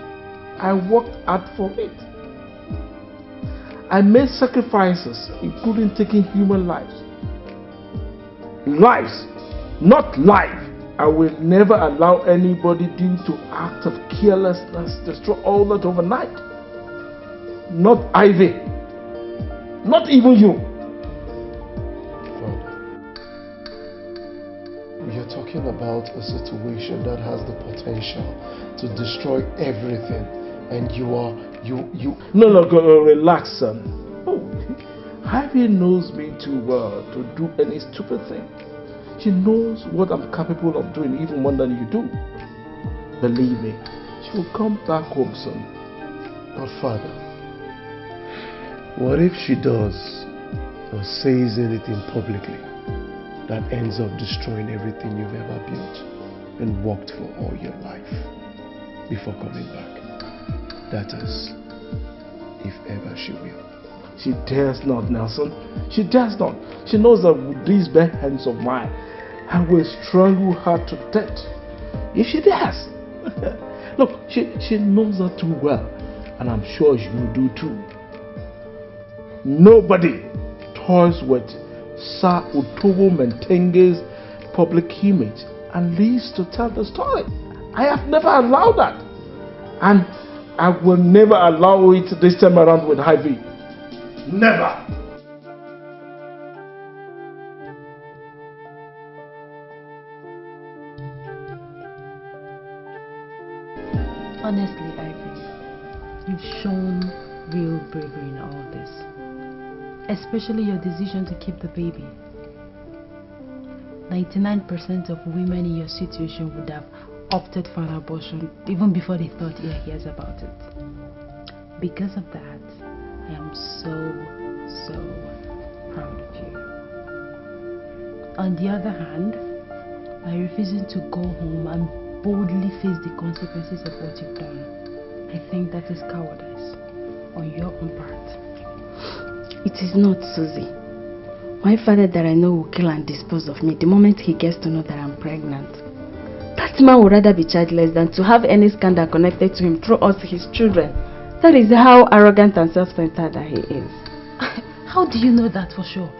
Speaker 5: I worked hard for it. I made sacrifices, including taking human lives. Lives, not life. I will never allow anybody due to act of carelessness destroy all that overnight. Not Ivy. Not even you.
Speaker 13: Father, we are talking about a situation that has the potential to destroy everything, and you.
Speaker 5: No, relax, son. Oh, Ivy knows me too well to do any stupid thing. She knows what I'm capable of doing even more than you do. Believe me, she will come back home soon.
Speaker 13: But Father, what if she does or says anything publicly that ends up destroying everything you've ever built and worked for all your life before coming back? That is, if ever she will.
Speaker 5: She dares not, Nelson. She dares not. She knows that with these bare hands of mine, I will strangle her to death. If she dares. Look, she knows that too well, and I'm sure you do too. Nobody toys with Sir Utobo Mentenge's public image and lives to tell the story. I have never allowed that, and I will never allow it this time around with Ivy. Never.
Speaker 12: Honestly, Ivy, shown real bravery in all this. Especially your decision to keep the baby. 99% of women in your situation would have opted for an abortion even before they thought years about it. Because of that, I am so proud of you. On the other hand, by refusing to go home and boldly face the consequences of what you've done, I think that is cowardice on your own part.
Speaker 1: It is not, Susie. My father that I know will kill and dispose of me the moment he gets to know that I'm pregnant. That man would rather be childless than to have any scandal connected to him through us, his children. That is how arrogant and self-centered that he is.
Speaker 12: How do you know that for sure?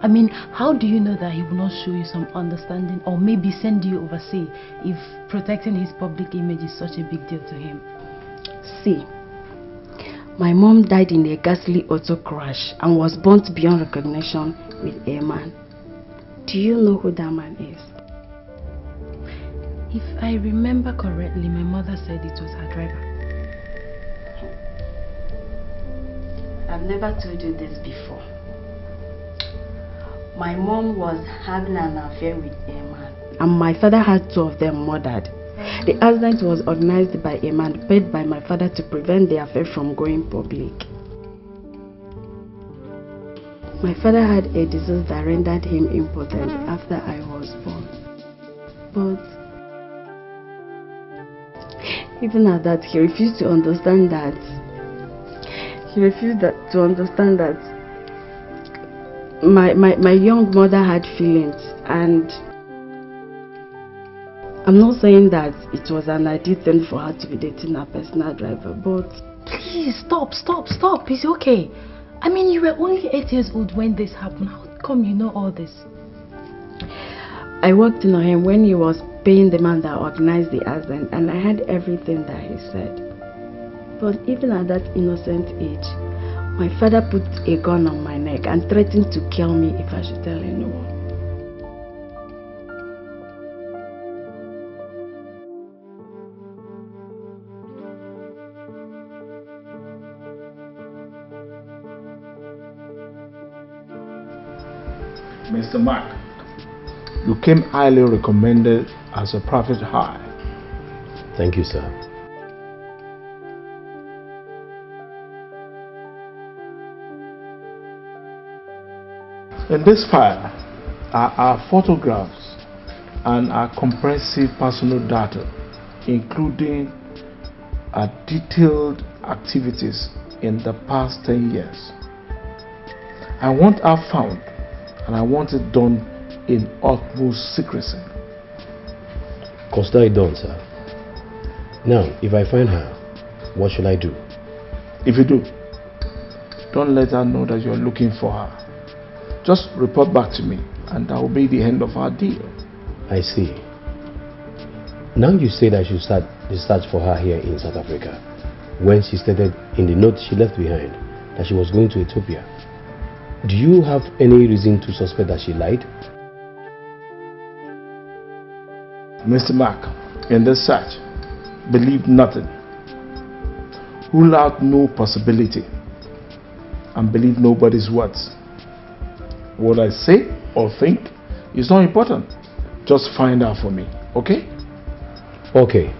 Speaker 12: I mean, how do you know that he will not show you some understanding or maybe send you overseas if protecting his public image is such a big deal to him?
Speaker 1: See, my mom died in a ghastly auto crash and was burnt beyond recognition with a man. Do you know who that man is?
Speaker 12: If I remember correctly, my mother said it was her driver.
Speaker 1: I've never told you this before. My mom was having an affair with a man, and my father had 2 of them murdered. The accident was organized by a man paid by my father to prevent the affair from going public. My father had a disease that rendered him impotent after I was born. But even at that, he refused to understand that. My young mother had feelings, and I'm not saying that it was an ideal thing for her to be dating a personal driver, but...
Speaker 12: Please, stop. It's okay. I mean, you were only 8 years old when this happened. How come you know all this?
Speaker 1: I walked in on him when he was paying the man that organized the accident, and I heard everything that he said. But even at that innocent age, my father put a gun on my neck and threatened to kill me if I should tell anyone.
Speaker 5: Mr. Mark, you came highly recommended as a prophet high.
Speaker 7: Thank you, sir.
Speaker 5: In this file are our photographs and our comprehensive personal data, including our detailed activities in the past 10 years. I want her found, and I want it done in utmost secrecy.
Speaker 7: Consider it done, sir. Now, if I find her, what should I do?
Speaker 5: If you do, don't let her know that you're looking for her. Just report back to me, and that will be the end of our deal.
Speaker 7: I see. Now you say that I should start the search for her here in South Africa, when she stated in the note she left behind that she was going to Ethiopia. Do you have any reason to suspect that she lied?
Speaker 5: Mr. Mark, in this search, believe nothing. Rule out no possibility, and believe nobody's words. What I say or think is not important. Just find out for me, okay?
Speaker 7: Okay.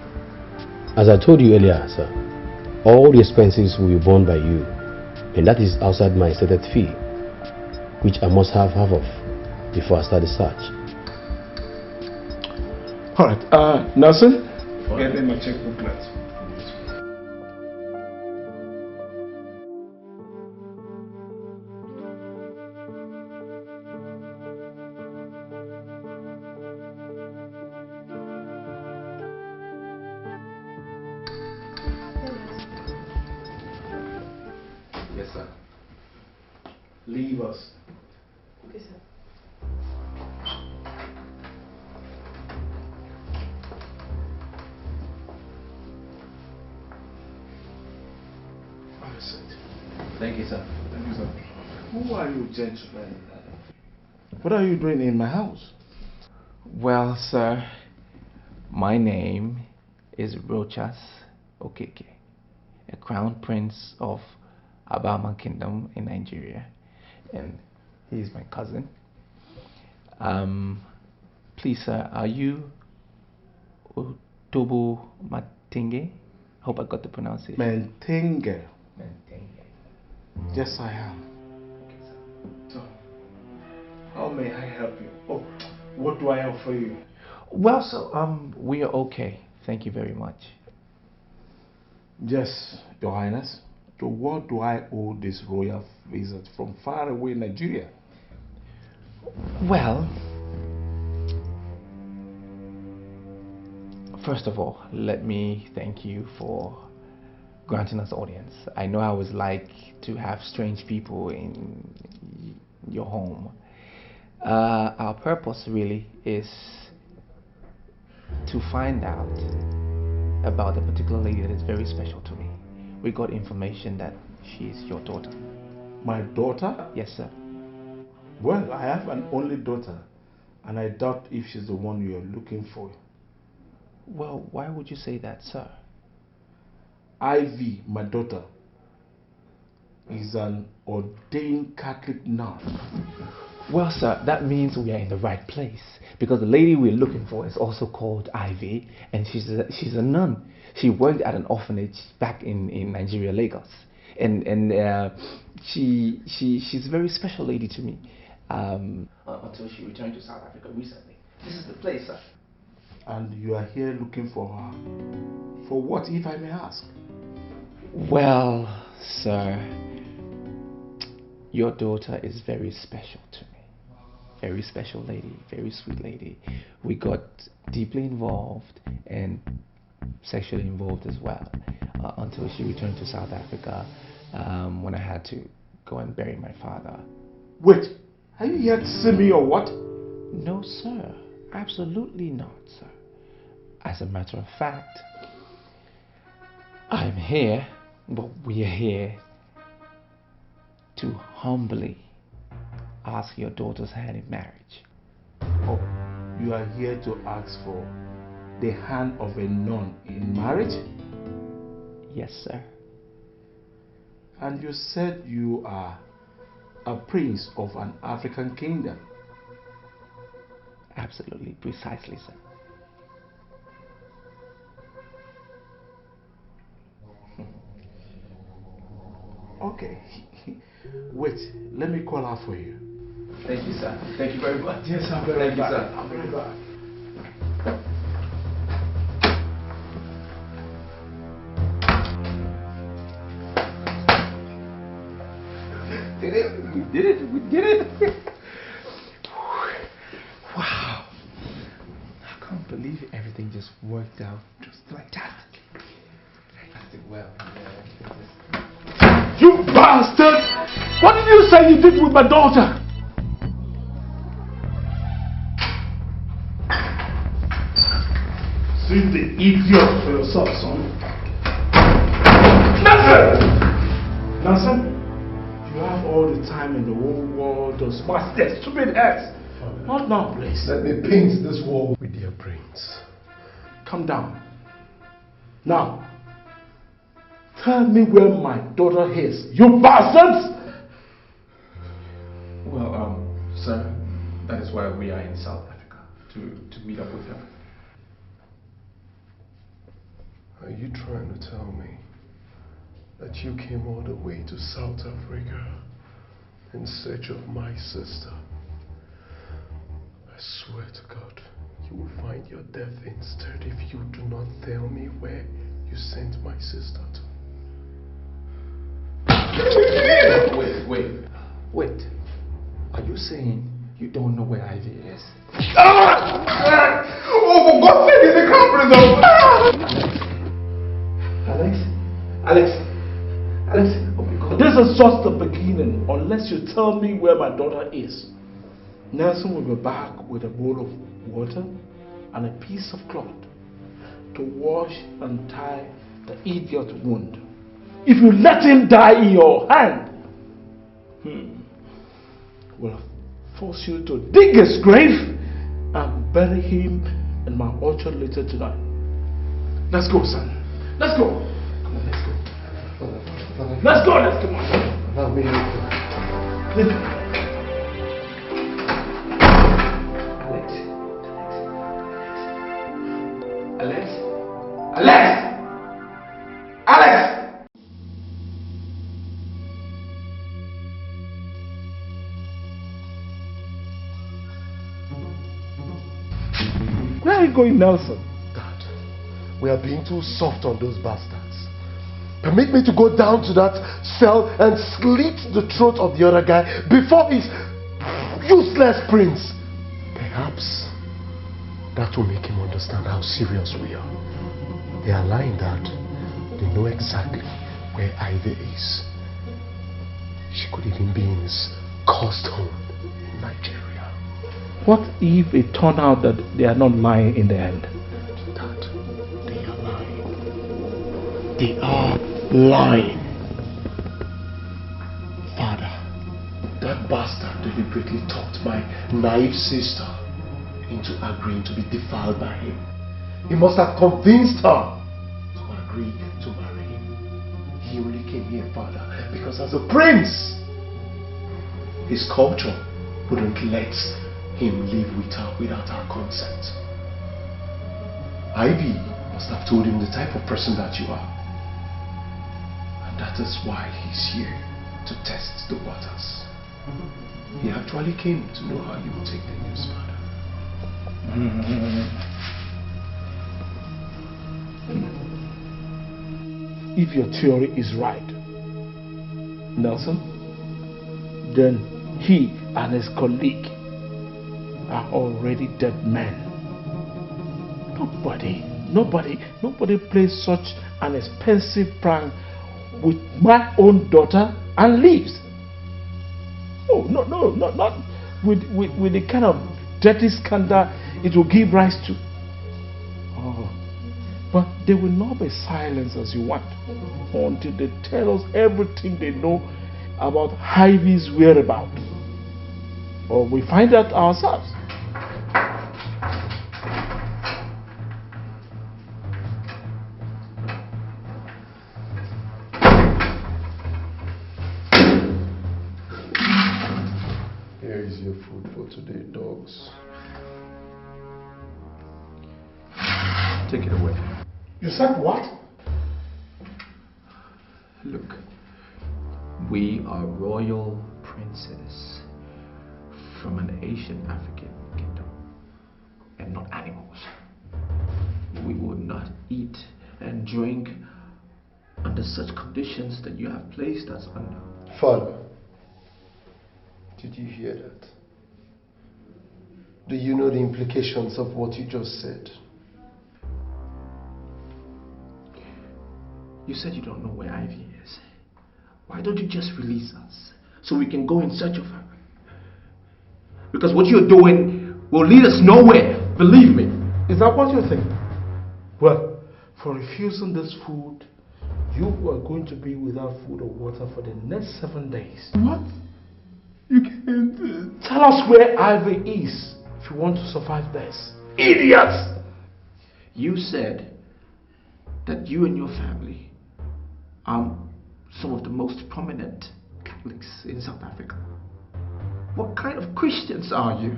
Speaker 7: As I told you earlier, sir, all the expenses will be borne by you, and that is outside my stated fee, which I must have half of before I start the search.
Speaker 5: Alright, Nelson, get me my checkbooklet. Yes, sir. Leave us.
Speaker 12: Okay, sir.
Speaker 3: Thank you, sir.
Speaker 5: Thank you, sir. Who are you, gentlemen? What are you doing in my house?
Speaker 3: Well, sir, my name is Rochas Okeke, a crown prince of Abama Kingdom in Nigeria, and he's my cousin. Please, sir, are you Tobo Matenge? Hope I got the pronunciation.
Speaker 5: Mentenge. Yes, I am.
Speaker 3: Okay, sir.
Speaker 5: So, how may I help you? Oh, what do I offer you?
Speaker 3: Well, so we are okay. Thank you very much.
Speaker 5: Yes, Your Highness. To what do I owe this royal visit from far away Nigeria?
Speaker 3: Well, first of all, let me thank you for granting us audience. I know how it's like to have strange people in your home. Our purpose really is to find out about a particular lady that is very special to me. We got information that she is your daughter.
Speaker 5: My daughter?
Speaker 3: Yes, sir.
Speaker 5: Well, I have an only daughter, and I doubt if she's the one you're looking for.
Speaker 3: Well, why would you say that, sir?
Speaker 5: Ivy, my daughter, is an ordained Catholic nun.
Speaker 3: Well, sir, that means we are in the right place, because the lady we're looking for is also called Ivy, and she's a nun. She worked at an orphanage back in Nigeria, Lagos, and she's a very special lady to me. Until she returned to South Africa recently. This is the place, sir.
Speaker 5: And you are here looking for her. For what, if I may ask?
Speaker 3: Well, sir, your daughter is very special to me. Very special lady, very sweet lady. We got deeply involved and sexually involved as well until she returned to South Africa when I had to go and bury my father.
Speaker 5: Wait, are you here to see me or what?
Speaker 3: No, sir. Absolutely not, sir. As a matter of fact, I'm here, but we are here to humbly ask your daughter's hand in marriage.
Speaker 5: Oh, you are here to ask for the hand of a nun in marriage?
Speaker 3: Yes, sir.
Speaker 5: And you said you are a prince of an African kingdom?
Speaker 3: Absolutely, precisely, sir.
Speaker 5: Okay. Wait, let me call her for you.
Speaker 3: Thank you, sir. Thank you very much.
Speaker 5: Yes, I'm very
Speaker 3: back.
Speaker 5: sir. I'm very back.
Speaker 3: We did it. Wow. I can't believe everything just worked out just fantastically. Fantastic. Well,
Speaker 5: you bastard! What did you say you did with my daughter? See the idiot for yourself, son. Nelson, you have all the time in the whole world to smash their stupid heads. Not now, please.
Speaker 13: Let me paint this wall with their brains.
Speaker 5: Calm down. Now, tell me where my daughter is, you bastards!
Speaker 3: well, sir, that is why we are in South Africa, to meet up with her.
Speaker 13: Are you trying to tell me that you came all the way to South Africa in search of my sister? I swear to God, you will find your death instead if you do not tell me where you sent my sister to.
Speaker 3: Wait. Are you saying you don't know where Ivy is?
Speaker 5: Oh, for God's sake, is the conference over? Alex, oh my God. This is just the beginning. Unless you tell me where my daughter is, Nelson will be back with a bowl of water and a piece of cloth to wash and tie the idiot's wound. If you let him die in your hand, will force you to dig his grave and bury him in my orchard later tonight. Let's go, son. Let's go. Come on, let's go. Let's go, let's come on.
Speaker 13: Allow me.
Speaker 5: Alex!
Speaker 10: Where are you going, Nelson?
Speaker 13: Dad, we are being too soft on those bastards. Permit me to go down to that cell and slit the throat of the other guy before his useless prince. Perhaps that will make him understand how serious we are. They are lying, Dad. They know exactly where Ivy is. She could even be in his cursed home in Nigeria.
Speaker 10: What if it turned out that they are not lying in the end?
Speaker 13: Dad, they are lying. They are lying. Father, that bastard deliberately talked my naive sister into agreeing to be defiled by him. He must have convinced her to agree to marry him. He only came here, Father, because as a prince, his culture wouldn't let him live with her without our consent. Ivy must have told him the type of person that you are. And that is why he's here, to test the waters. He actually came to know how you will take the news, Father.
Speaker 10: If your theory is right, Nelson, then he and his colleague are already dead men. Nobody plays such an expensive prank with my own daughter and leaves. Oh, no, not with the kind of dirty scandal it will give rise to. Oh, but they will not be silenced as you want until they tell us everything they know about Ivy's whereabouts. Or we find out ourselves.
Speaker 13: Here is your food for today, dogs.
Speaker 2: Take it away.
Speaker 10: You said what?
Speaker 2: Look, we are royal princes from an Asian African kingdom and not animals. We will not eat and drink under such conditions that you have placed us under.
Speaker 13: Father, did you hear that? Do you know the implications of what you just said?
Speaker 2: You said you don't know where Ivy is. Why don't you just release us so we can go in search of her? Because what you're doing will lead us nowhere, believe me.
Speaker 10: Is that what you think? Well, for refusing this food, you are going to be without food or water for the next 7 days.
Speaker 5: What? You can't...
Speaker 10: Tell us where Ivy is if you want to survive this. Idiots!
Speaker 2: You said that you and your family are some of the most prominent Catholics in South Africa. What kind of Christians are you?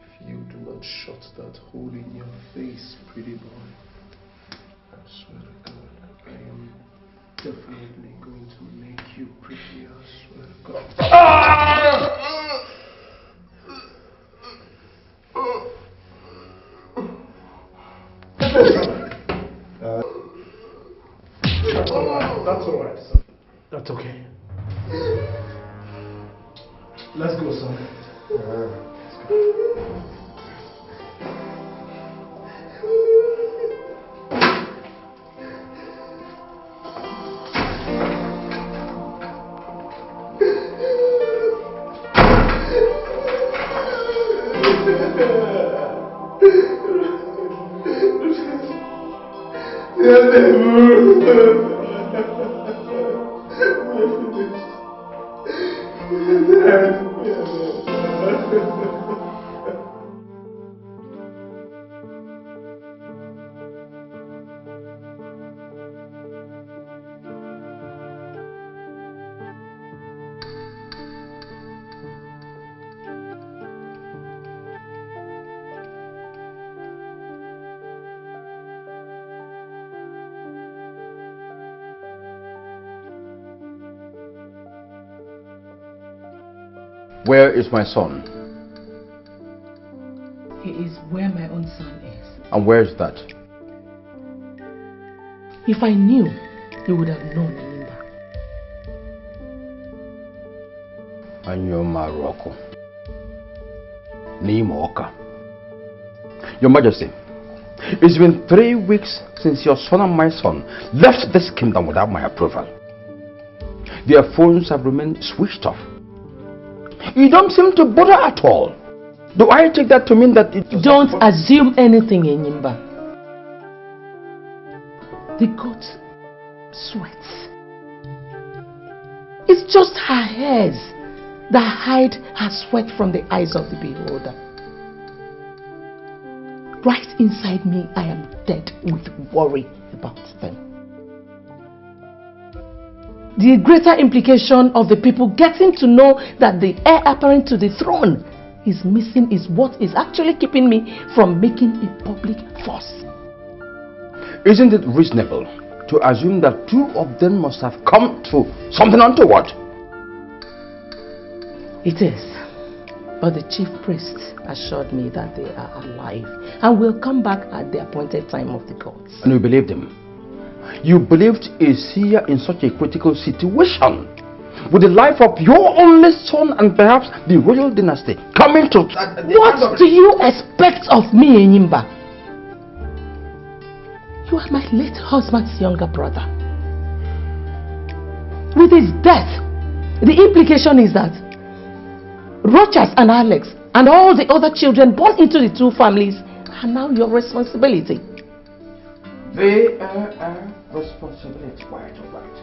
Speaker 13: If you do not shut that hole in your face, pretty boy, I swear to God, I am definitely going to make you pretty, I swear to God.
Speaker 10: That's alright, son. That's okay. Let's go, son. Let's go.
Speaker 3: Where is my son?
Speaker 6: He is where my own son is.
Speaker 3: And where is that?
Speaker 6: If I knew, you would have known, Enyimba.
Speaker 3: Anyo Morocco. Nimoka. Your Majesty, it's been 3 weeks since your son and my son left this kingdom without my approval. Their phones have remained switched off. You don't seem to bother at all. Do I take that to mean that it...
Speaker 6: Don't assume anything, Enyimba. The goat sweats. It's just her hairs that hide her sweat from the eyes of the beholder. Right inside me, I am dead with worry about them. The greater implication of the people getting to know that the heir apparent to the throne is missing is what is actually keeping me from making a public fuss.
Speaker 3: Isn't it reasonable to assume that 2 of them must have come to something untoward?
Speaker 6: It is. But the chief priest assured me that they are alive and will come back at the appointed time of the gods.
Speaker 3: And you believed him? You believed a seer in such a critical situation, with the life of your only son and perhaps the royal dynasty coming to...
Speaker 6: What do you expect of me, Enyimba? You are my late husband's younger brother. With his death, the implication is that Rochas and Alex and all the other children born into the 2 families are now your responsibility.
Speaker 3: They are our responsibility, quite right.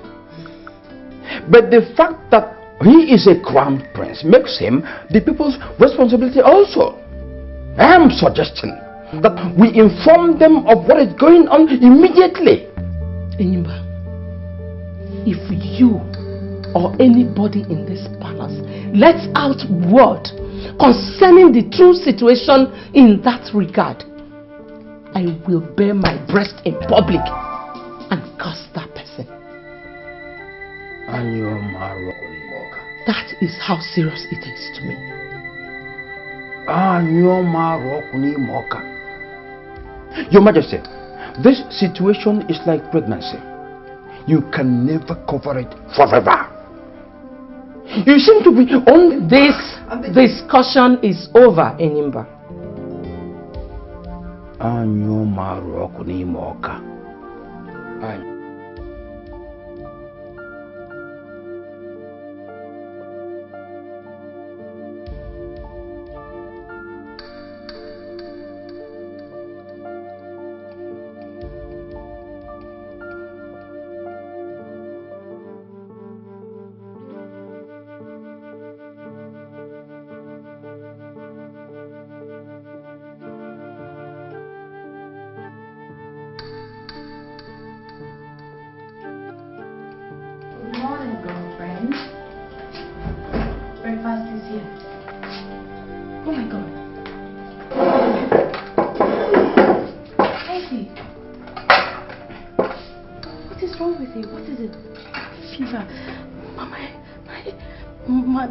Speaker 3: But the fact that he is a crown prince makes him the people's responsibility also. I am suggesting that we inform them of what is going on immediately.
Speaker 6: Enyimba, if you or anybody in this palace lets out word concerning the true situation in that regard, I will bare my breast in public and curse that person. That is how serious it is to me.
Speaker 3: Your Majesty, this situation is like pregnancy. You can never cover it forever. You seem to be on...
Speaker 6: This discussion is over, Enyimba.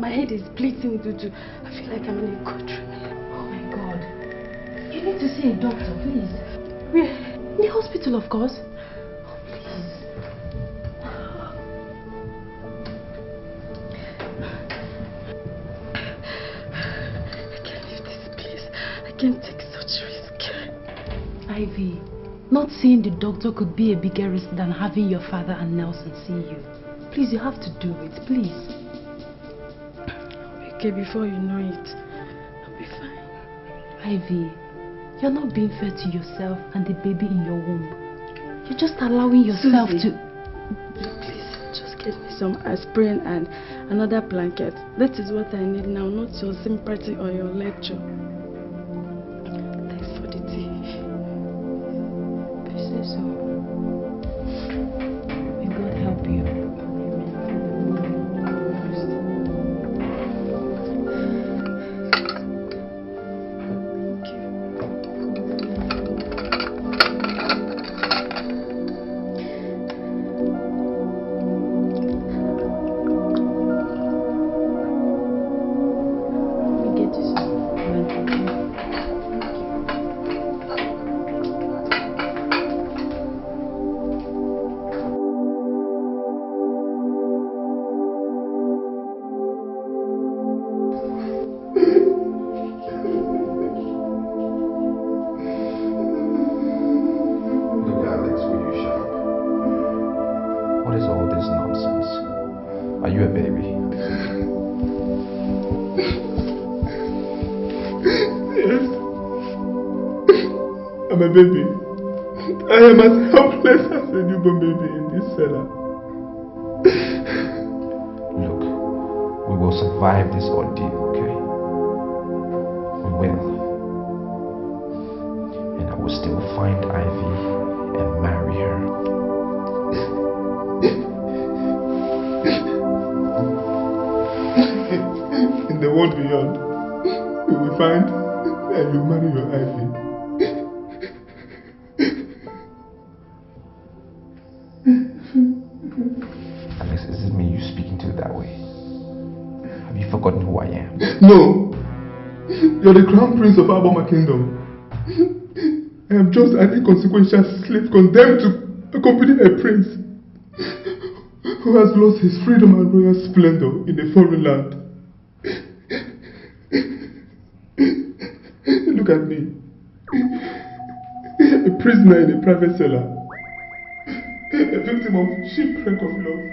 Speaker 12: My head is bleeding, Dudu. I feel like I'm in a country.
Speaker 6: Oh my God. You need to see a doctor, please.
Speaker 12: Where? In the hospital, of course. Oh, please. I can't leave this place. I can't take such risk.
Speaker 1: Ivy, not seeing the doctor could be a bigger risk than having your father and Nelson see you. Please, you have to do it, please.
Speaker 12: Okay, before you know it, I'll be fine.
Speaker 1: Ivy, you're not being fair to yourself and the baby in your womb. You're just allowing yourself
Speaker 12: Susie,
Speaker 1: to...
Speaker 12: Please, just get me some aspirin and another blanket. That is what I need now, not your sympathy or your lecture. Thanks for the tea.
Speaker 1: If you say so. May God help you.
Speaker 3: all this nonsense? Are you a baby?
Speaker 10: Yes. I'm a baby. I am as helpless as a newborn baby in this cellar.
Speaker 3: Look, we will survive this ordeal, okay? We will. And I will still find Ivy and marry her.
Speaker 10: In the world beyond, you will find and you marry your Ivy.
Speaker 3: Alex, is it me you speaking to that way? Have you forgotten who I am?
Speaker 10: No! You're the crown prince of Aboma Kingdom. I am just an inconsequential slave condemned to accompany a prince who has lost his freedom and royal splendor in a foreign land. Look at me. A prisoner in a private cellar. A victim of shipwreck of love.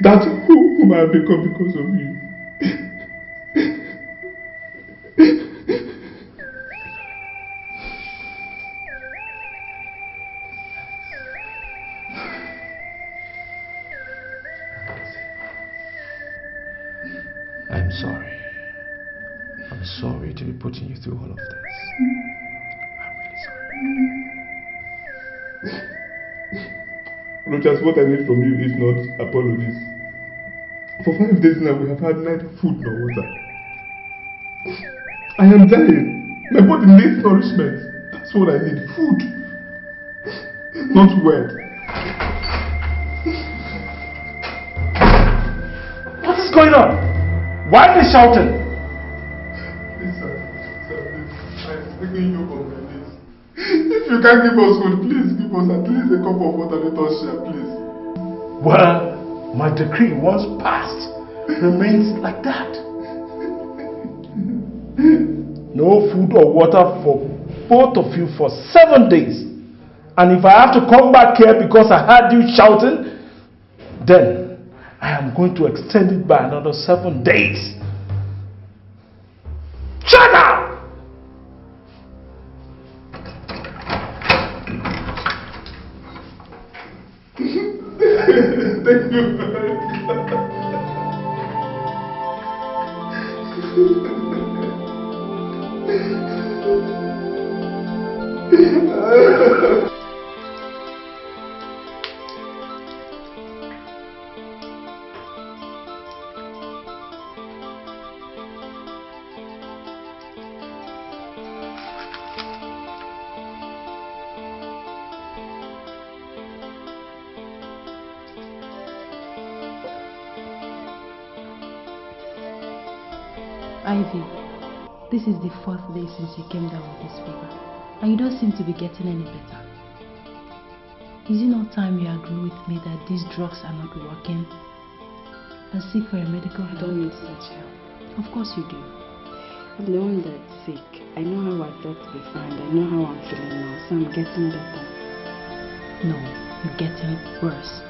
Speaker 10: That's whom I have become because of you.
Speaker 2: I'm sorry. I'm sorry to be putting you through all of this. I'm really sorry.
Speaker 10: Rochas, what I need from you is not apologies. For 5 days now, we have had neither food nor water. I am dying. My body needs nourishment. That's what I need. Food. Not word.
Speaker 5: What is going on? Why are they shouting?
Speaker 10: Please, sir, please. I'm begging you for my please. If you can't give us food, please give us at least a cup of water. Let us share, please.
Speaker 5: Well, my decree, once passed, remains like that. No food or water for both of you for 7 days. And if I have to come back here because I heard you shouting, then I am going to extend it by another 7 days. Shut up!
Speaker 10: Thank you very much.
Speaker 12: Ivy, this is the 4th day since you came down with this fever, and you don't seem to be getting any better. Is it not time you agree with me that these drugs are not working and seek for a medical help?
Speaker 1: I don't need such help.
Speaker 12: Of course you do.
Speaker 1: I'm the one that's sick. I know how I felt before and I know how I'm feeling now, so I'm getting better.
Speaker 12: No, you're getting worse.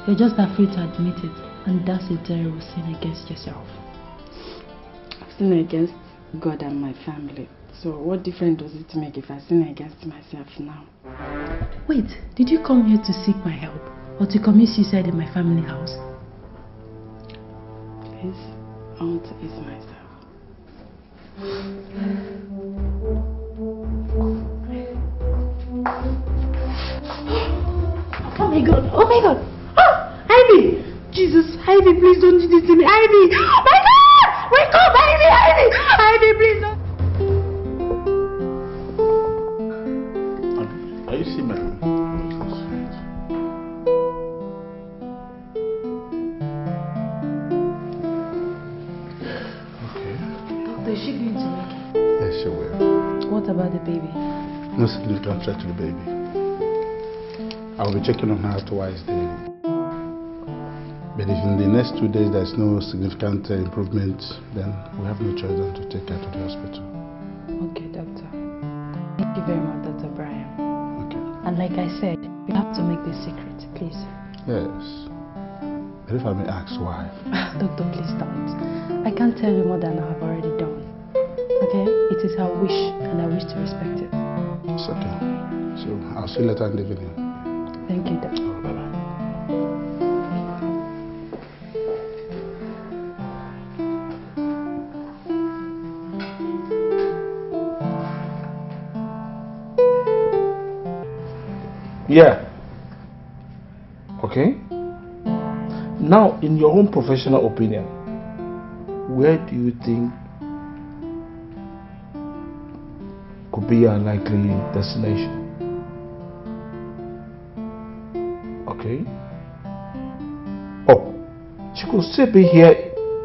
Speaker 12: You're just afraid to admit it, and that's a terrible sin against yourself.
Speaker 1: Sin against God and my family. So what difference does it make if I sin against myself now?
Speaker 12: Wait, did you come here to seek my help or to commit suicide in my family house?
Speaker 1: Please, I want to ease myself.
Speaker 12: Oh my God, oh my God! Ah, Ivy! Jesus, Ivy, please don't do this to me, Ivy! Oh my God! Wake up, Ivy! Ivy! Ivy, please don't!
Speaker 8: Are you seeing my room? Okay.
Speaker 12: Doctor, is she going to make it?
Speaker 8: Yes, she will.
Speaker 12: What about the baby?
Speaker 8: No significant threat to the baby. I'll be checking on her twice daily. But if in the next 2 days there's no significant improvement, then we have no choice than to take her to the hospital.
Speaker 12: Okay, doctor. Thank you very much, Dr. Brian.
Speaker 8: Okay.
Speaker 12: And like I said, you have to make this secret, please.
Speaker 8: Yes. But if I may ask why?
Speaker 12: Doctor, please don't. I can't tell you more than I have already done. Okay? It is her wish, and I wish to respect it.
Speaker 8: It's okay. So I'll see you later in the evening.
Speaker 12: Thank you, Doctor.
Speaker 8: Bye-bye.
Speaker 5: Yeah. Okay. Now, in your own professional opinion, where do you think could be our likely destination? Okay. Oh, she could still be here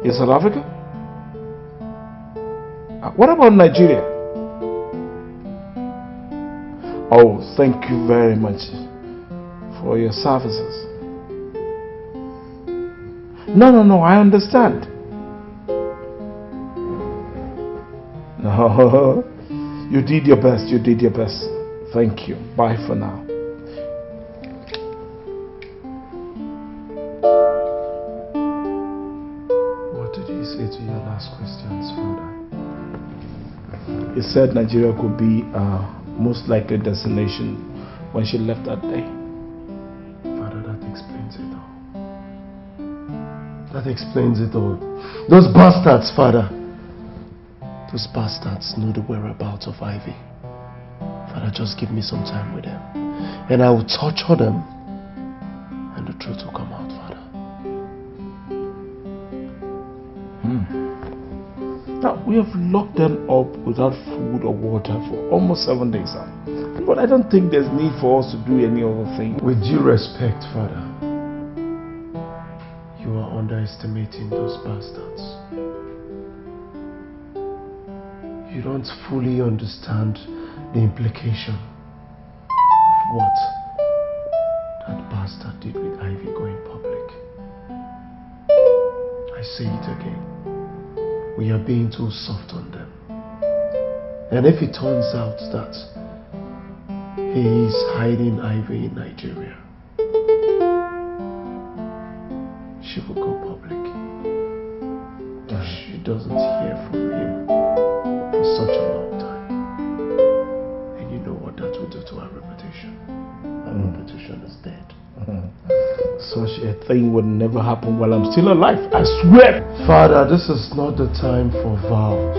Speaker 5: in South Africa? What about Nigeria? Oh, thank you very much for your services. No, I understand. No, you did your best, Thank you. Bye for now.
Speaker 13: What did he say to your last questions, Father?
Speaker 5: He said Nigeria could be most likely destination when she left that day.
Speaker 13: Father, that explains it all. That explains it all. Those bastards, Father. Those bastards know the whereabouts of Ivy. Father, just give me some time with them. And I will torture them. And the truth will come out, Father.
Speaker 5: Now, we have locked them up without food or water for almost 7 days now. But I don't think there's need for us to do any other thing.
Speaker 13: With due respect, Father, you are underestimating those bastards. You don't fully understand the implication of what that bastard did with Ivy going public. I say it again. We are being too soft on them. And if it turns out that he is hiding Ivy in Nigeria, she will go public. If she doesn't hear from him for such a long time, and you know what that will do to our reputation. Our reputation is dead.
Speaker 5: Such a thing would never happen while I'm still alive, I swear!
Speaker 13: Father, this is not the time for vows,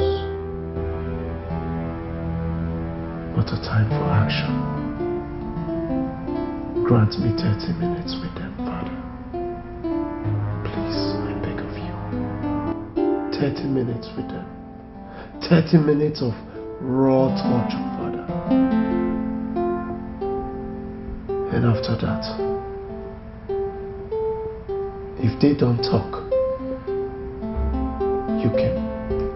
Speaker 13: but a time for action. Grant me 30 minutes with them, Father. Please, I beg of you. 30 minutes with them. 30 minutes of raw torture, Father. And after that, if they don't talk, you can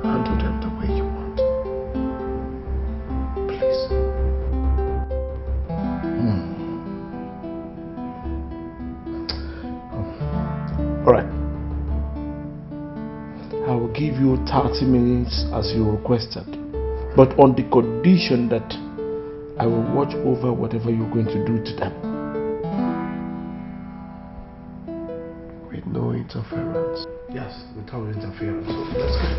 Speaker 13: handle them the way you want. Please.
Speaker 5: Alright. I will give you 30 minutes as you requested, but on the condition that I will watch over whatever you're going to do to them.
Speaker 13: With no interference.
Speaker 5: Yes, without interference. So let's go.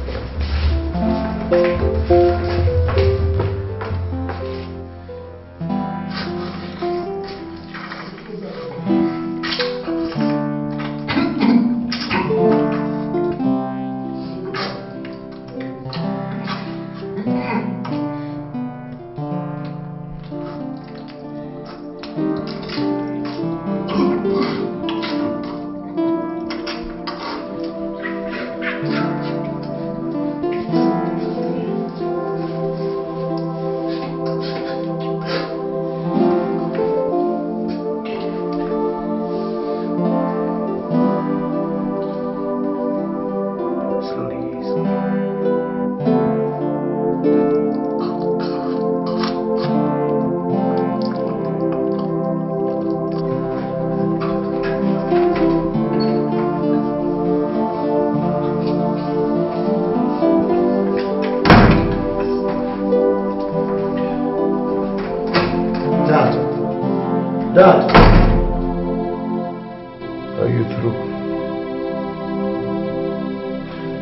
Speaker 13: through.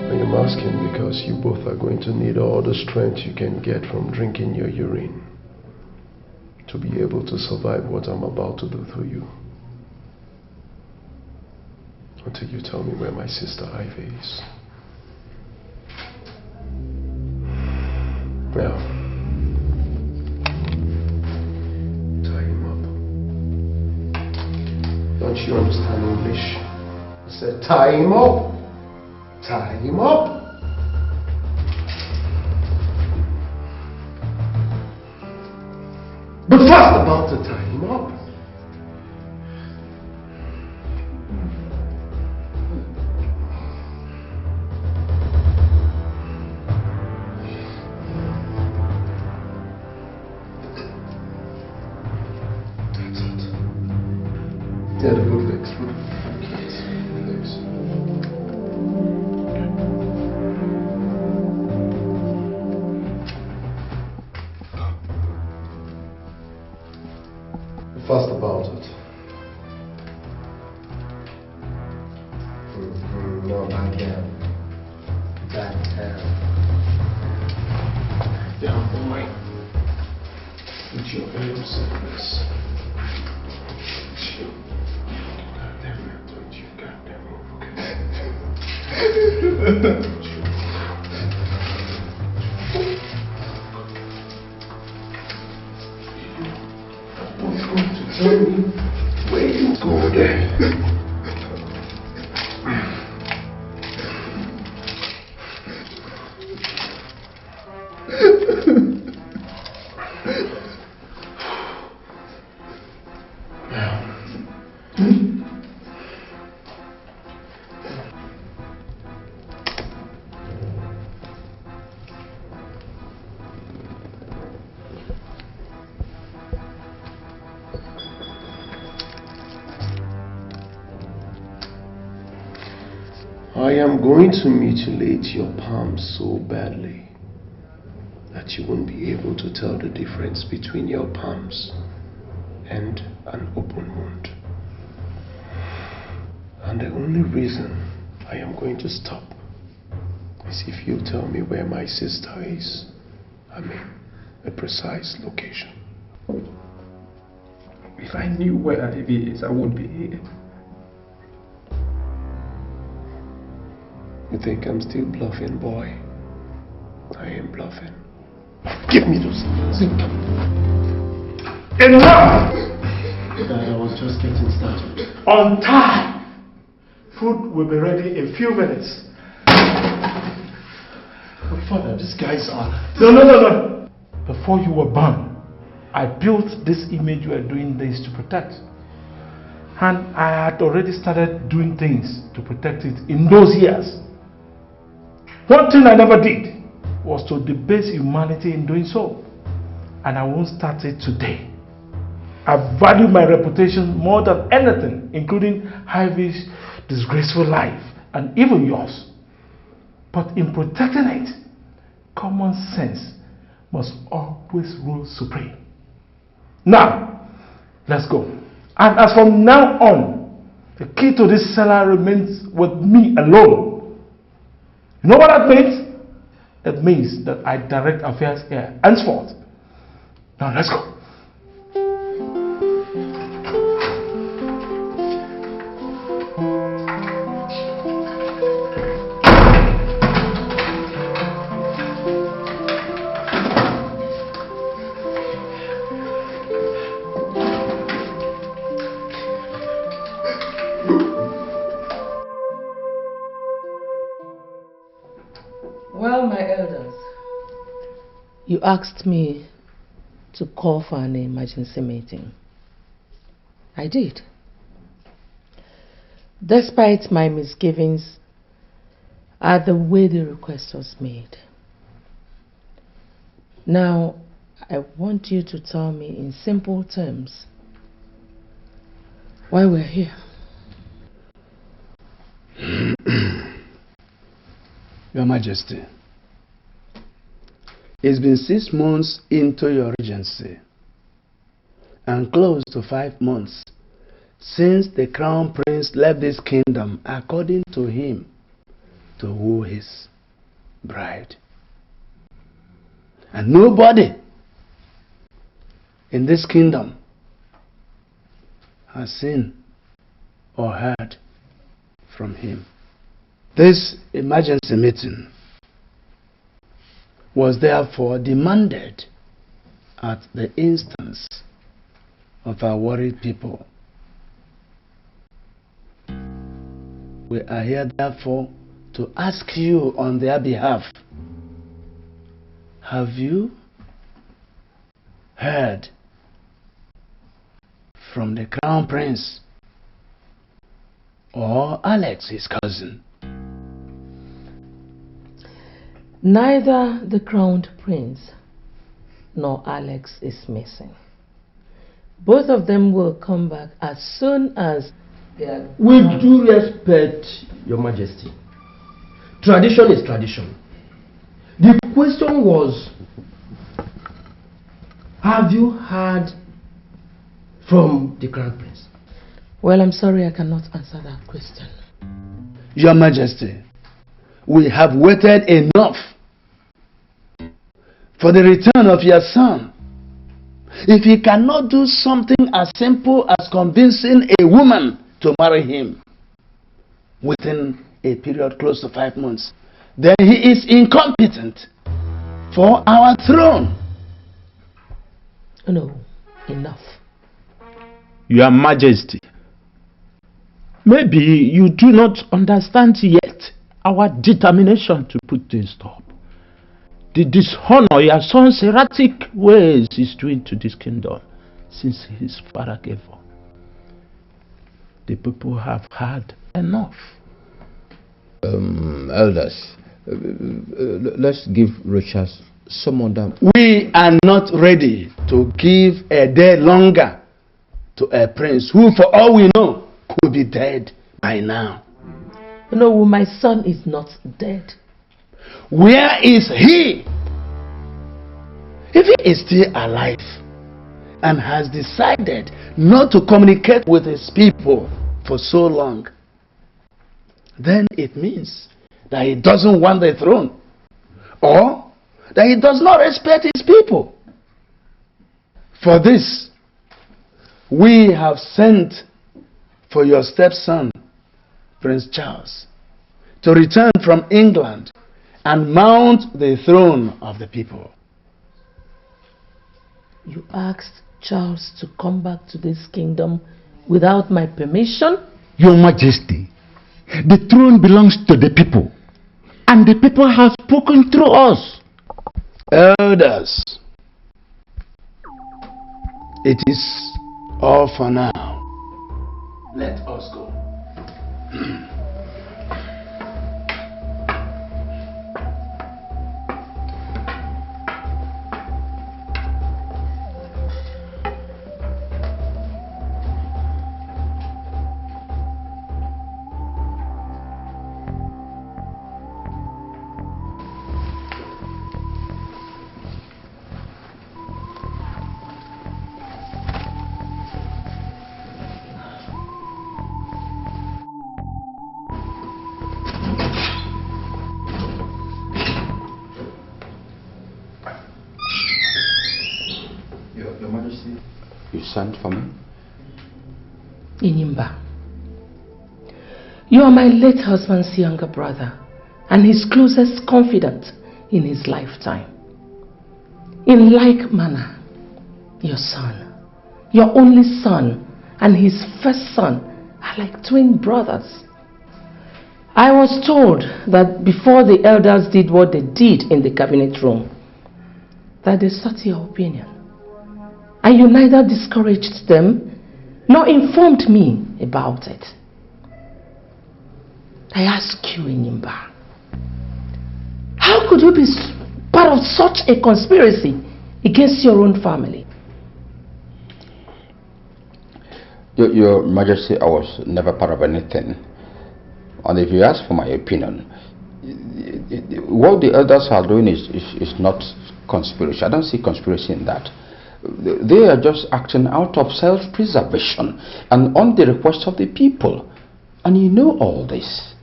Speaker 13: I am asking because you both are going to need all the strength you can get from drinking your urine to be able to survive what I'm about to do to you. Until you tell me where my sister Ivy is. Now, tie him up. Don't you understand English? I said tie him up. Tie him up. But first about to tie him up. Yeah, the good legs. Legs. Fast about it. No, back down. Back down. Down, boy. Put your arms in this. Tell me where you go there. I am going to mutilate your palms so badly that you won't be able to tell the difference between your palms and an open wound. And the only reason I am going to stop is if you tell me where my sister is. I mean, a precise location.
Speaker 14: If I knew where Ivy is, I wouldn't be here.
Speaker 13: You think I'm still bluffing, boy? I am bluffing. Give me those things.
Speaker 5: Enough!
Speaker 13: Dad, I was just getting started.
Speaker 5: On time! Food will be ready in a few minutes.
Speaker 13: But Father, these guys are...
Speaker 5: No. Before you were born, I built this image you are doing this to protect. And I had already started doing things to protect it in those years. One thing I never did was to debase humanity in doing so. And I won't start it today. I value my reputation more than anything, including Ivy's disgraceful life and even yours. But in protecting it, common sense must always rule supreme. Now, let's go. And as from now on, the key to this cellar remains with me alone. You know what that means? It means that I direct affairs here henceforth. Now let's go.
Speaker 6: Well, my elders, you asked me to call for an emergency meeting. I did. Despite my misgivings at the way the request was made. Now, I want you to tell me in simple terms why we're here.
Speaker 5: Your Majesty, it's been 6 months into your regency and close to 5 months since the crown prince left this kingdom according to him to woo his bride. And nobody in this kingdom has seen or heard from him. This emergency meeting was therefore demanded at the instance of our worried people. We are here therefore to ask you on their behalf, have you heard from the crown prince or Alex, his cousin?
Speaker 6: Neither the crowned prince nor Alex is missing. Both of them will come back as soon as they are...
Speaker 7: With due respect, Your Majesty, tradition is tradition. The question was, have you heard from the crown prince?
Speaker 6: Well, I'm sorry I cannot answer that question.
Speaker 5: Your Majesty, we have waited enough for the return of your son. If he cannot do something as simple as convincing a woman to marry him within a period close to 5 months, then he is incompetent for our throne.
Speaker 6: No, enough.
Speaker 9: Your Majesty, maybe you do not understand yet our determination to put this stop. The dishonor your son's erratic ways is doing to this kingdom since his father gave up. The people have had enough.
Speaker 3: Elders, let's give Richard some other...
Speaker 5: We are not ready to give a day longer to a prince who, for all we know, could be dead by now.
Speaker 6: No, my son is not dead.
Speaker 5: Where is he? If he is still alive and has decided not to communicate with his people for so long, then it means that he doesn't want the throne, or that he does not respect his people. For this, we have sent for your stepson, Prince Charles, to return from England and mount the throne of the people.
Speaker 6: You asked Charles to come back to this kingdom without my permission?
Speaker 9: Your Majesty, the throne belongs to the people, and the people have spoken through us.
Speaker 5: Elders, it is all for now. Let us go.
Speaker 3: You sent for me?
Speaker 6: Inimba, you are my late husband's younger brother and his closest confidant in his lifetime. In like manner, your son, your only son, and his first son are like twin brothers. I was told that before the elders did what they did in the cabinet room, that they sought your opinion. And you neither discouraged them nor informed me about it. I ask you, Inimba, how could you be part of such a conspiracy against your own family?
Speaker 3: Your Majesty, I was never part of anything. And if you ask for my opinion, what the elders are doing is not conspiracy. I don't see conspiracy in that. They are just acting out of self-preservation and on the request of the people. And you know all this.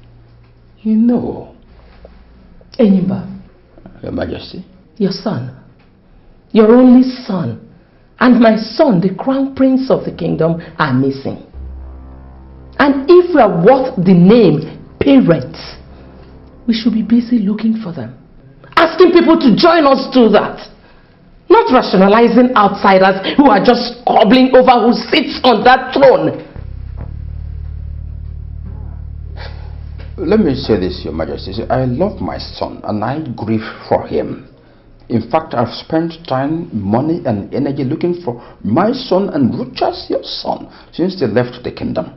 Speaker 3: You know.
Speaker 6: Enyimba.
Speaker 3: Your Majesty.
Speaker 6: Your son. Your only son. And my son, the crown prince of the kingdom, are missing. And if we are worth the name parents, we should be busy looking for them. Asking people to join us to that. Not rationalizing outsiders who are just squabbling over who sits on that throne.
Speaker 3: Let me say this, Your Majesty. I love my son and I grieve for him. In fact, I've spent time, money and energy looking for my son and Ruchas, your son, since they left the kingdom.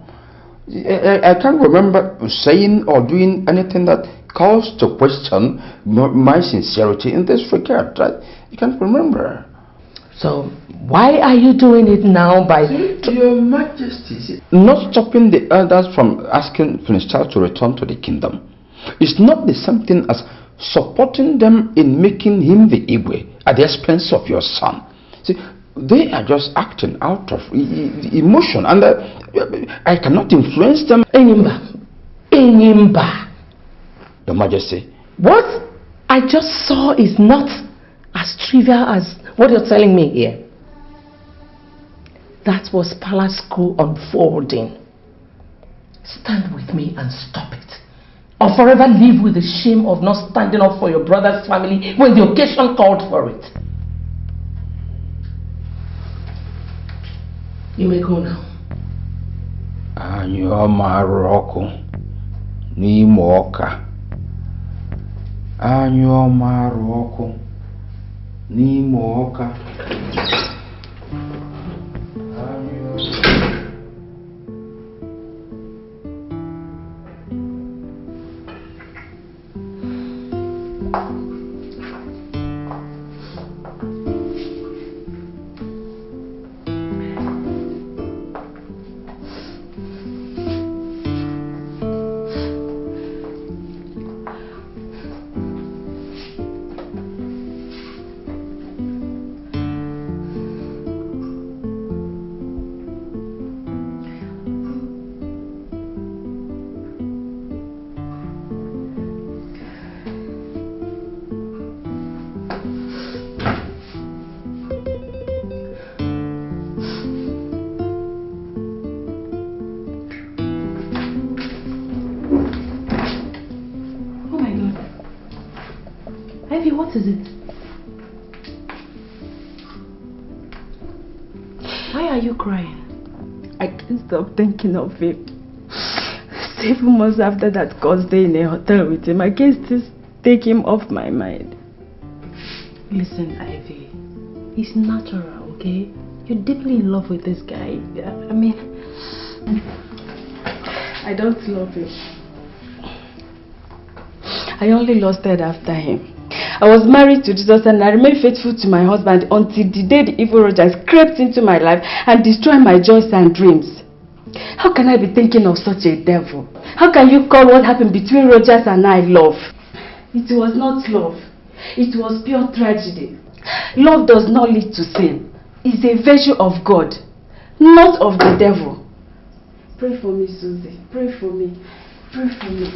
Speaker 3: I can't remember saying or doing anything that calls to question my sincerity in this regard. I can't remember.
Speaker 6: So, why are you doing it now by...
Speaker 3: Your Majesty, not stopping the elders from asking Prince Charles to return to the kingdom. It's not the same thing as supporting them in making him the Igwe at the expense of your son. See, they are just acting out of emotion, and I cannot influence them.
Speaker 6: Enyimba.
Speaker 3: Your Majesty.
Speaker 6: What I just saw is not as trivial as what you're telling me here. That was palace school unfolding. Stand with me and stop it. Or forever live with the shame of not standing up for your brother's family when the occasion called for it. You may go now.
Speaker 3: Anyoma Roko Nimoka. Anyoma Roko Nimoka.
Speaker 12: What is it? Why are you crying?
Speaker 1: I can't stop thinking of him. 7 months after that course day in a hotel with him, I can't just take him off my mind.
Speaker 12: Listen, Ivy, it's natural, okay? You're deeply in love with this guy. I mean,
Speaker 1: I don't love him. I only lost it after him. I was married to Jesus and I remained faithful to my husband until the day the evil Rogers crept into my life and destroyed my joys and dreams. How can I be thinking of such a devil? How can you call what happened between Rogers and I love? It was not love. It was pure tragedy. Love does not lead to sin. It's a virtue of God, not of the devil. Pray for me, Susie. Pray for me. Pray for me.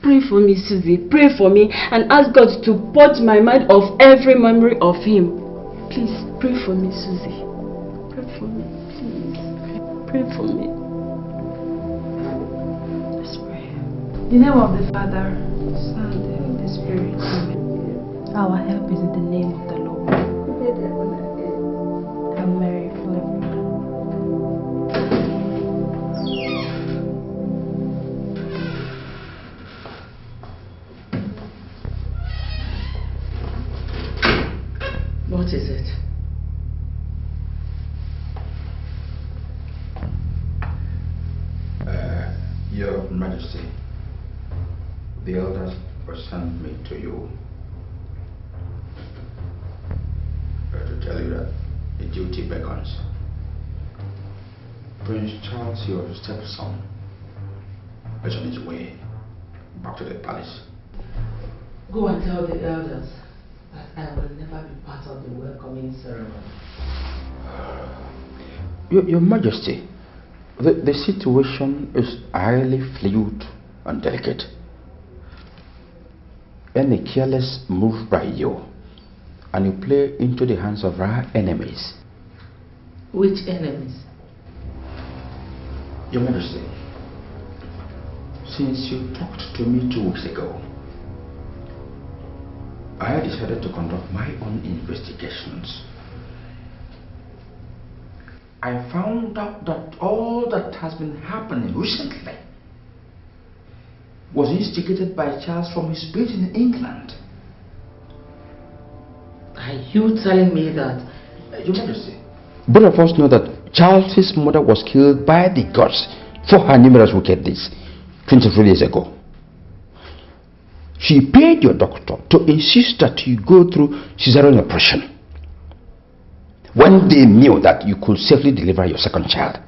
Speaker 1: Pray for me, Susie. Pray for me and ask God to purge my mind of every memory of him. Please, pray for me, Susie. Pray for me, please. Pray for me.
Speaker 12: Let's pray. In the name of the Father, Son, and the Spirit. Amen. Our help is in the name of the Lord. I'm Mary, full of grace.
Speaker 6: What is it?
Speaker 3: Your Majesty, the elders sent me to you to tell you that a duty beckons. Prince Charles, your stepson, is on his way back to the palace.
Speaker 6: Go and tell the elders that I will never be part of the welcoming ceremony.
Speaker 9: Your Majesty, the situation is highly fluid and delicate. Any careless move by you, and you play into the hands of our enemies.
Speaker 6: Which enemies?
Speaker 9: Your Majesty, since you talked to me 2 weeks ago, I decided to conduct my own investigations. I found out that all that has been happening recently was instigated by Charles from his base in England.
Speaker 6: Are you telling me that?
Speaker 9: Your Majesty, both of us know that Charles's mother was killed by the gods for her numerous wicked deeds 23 years ago. She paid your doctor to insist that you go through cesarean operation when they knew that you could safely deliver your second child.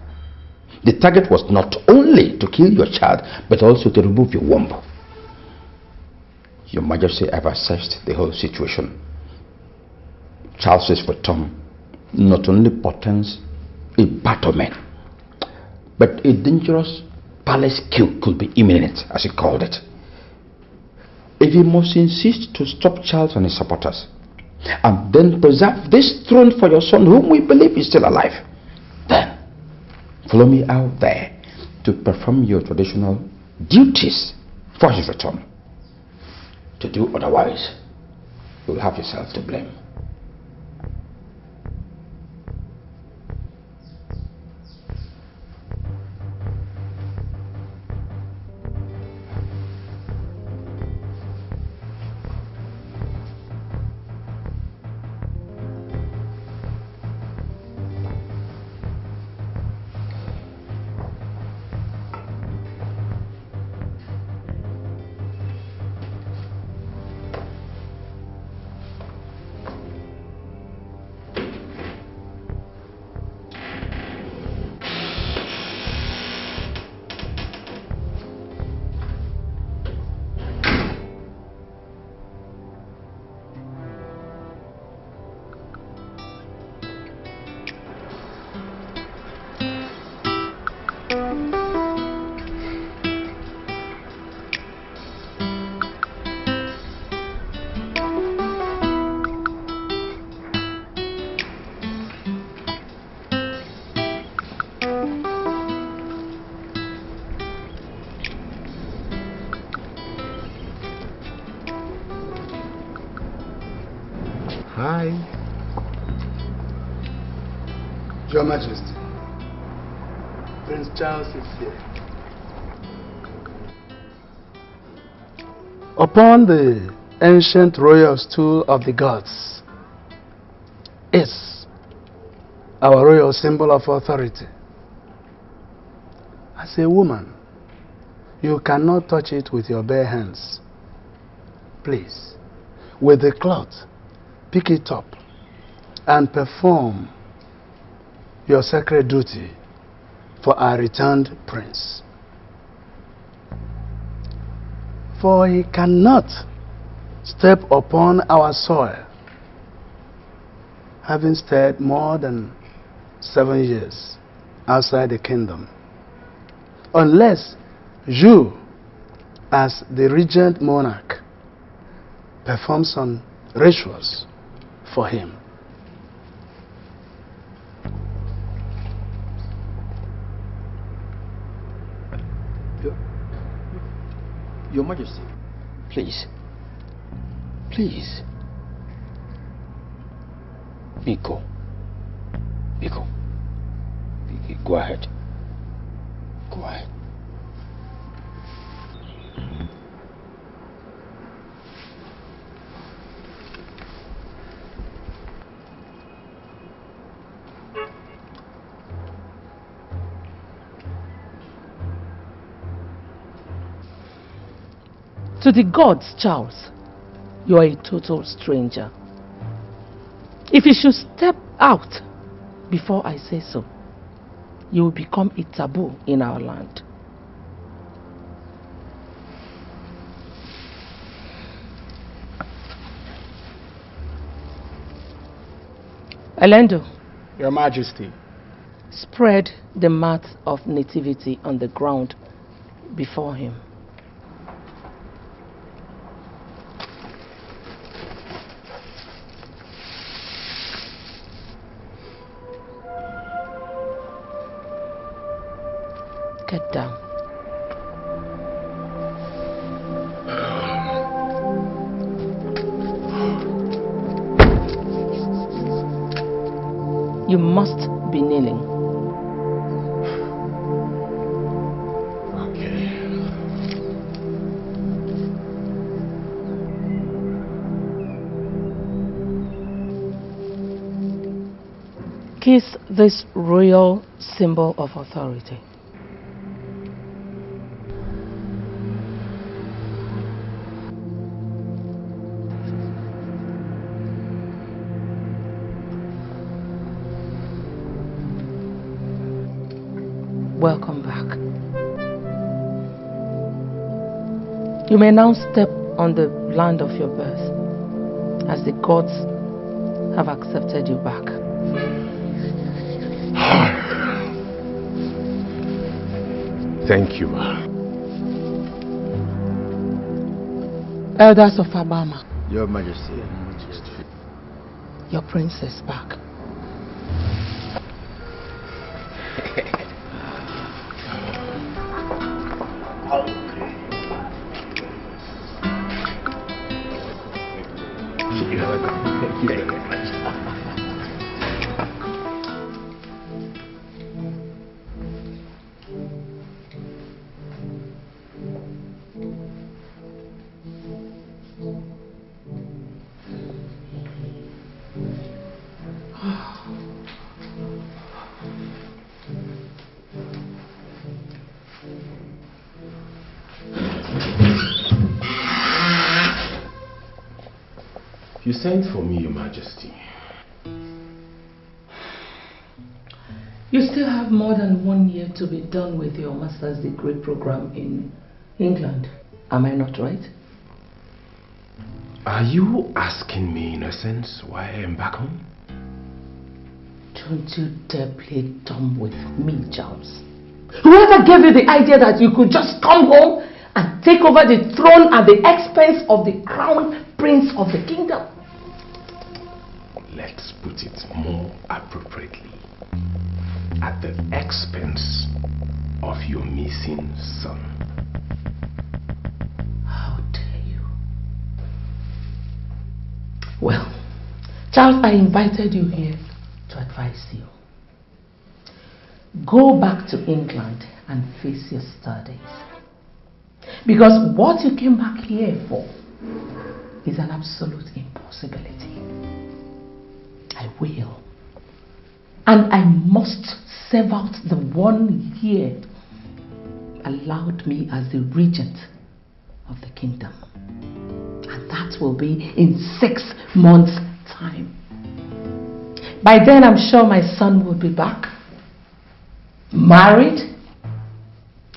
Speaker 9: The target was not only to kill your child, but also to remove your womb. Your Majesty, I've assessed the whole situation. Charles's return not only portends a battlement, but a dangerous palace coup could be imminent, as he called it. If he must insist to stop Charles and his supporters, and then preserve this throne for your son, whom we believe is still alive, then follow me out there to perform your traditional duties for his return. To do otherwise, you'll have yourself to blame.
Speaker 5: Hi. Your Majesty, Prince Charles is here. Upon the ancient royal stool of the gods is our royal symbol of authority. As a woman, you cannot touch it with your bare hands. Please, with the cloth, pick it up and perform your sacred duty for our returned prince. For he cannot step upon our soil, having stayed more than 7 years outside the kingdom, unless you, as the regent monarch, perform some rituals for him.
Speaker 9: Your Majesty, please, please. Biko, go ahead. Go ahead.
Speaker 6: To the gods, Charles, you are a total stranger. If you should step out before I say so, you will become a taboo in our land. Elendo,
Speaker 15: Your Majesty.
Speaker 6: Spread the mat of nativity on the ground before him. Get down. You must be kneeling.
Speaker 2: Okay.
Speaker 6: Kiss this royal symbol of authority. Welcome back. You may now step on the land of your birth, as the gods have accepted you back.
Speaker 2: Thank you.
Speaker 6: Elders of Abama,
Speaker 16: Your Majesty.
Speaker 6: your prince is back.
Speaker 2: You sent for me, Your Majesty.
Speaker 6: You still have more than 1 year to be done with your master's degree program in England. Am I not right?
Speaker 2: Are you asking me, in a sense, why I am back home?
Speaker 6: Don't you dare play dumb with me, Charles. Whoever gave you the idea that you could just come home and take over the throne at the expense of the crown prince of the kingdom?
Speaker 2: Let's put it more appropriately. At the expense of your missing son.
Speaker 6: How dare you? Well, Charles, I invited you here to advise you. Go back to England and face your studies. Because what you came back here for is an absolute impossibility. I will. And I must serve out the 1 year allowed me as the regent of the kingdom. And that will be in 6 months' time. By then, I'm sure my son will be back, married,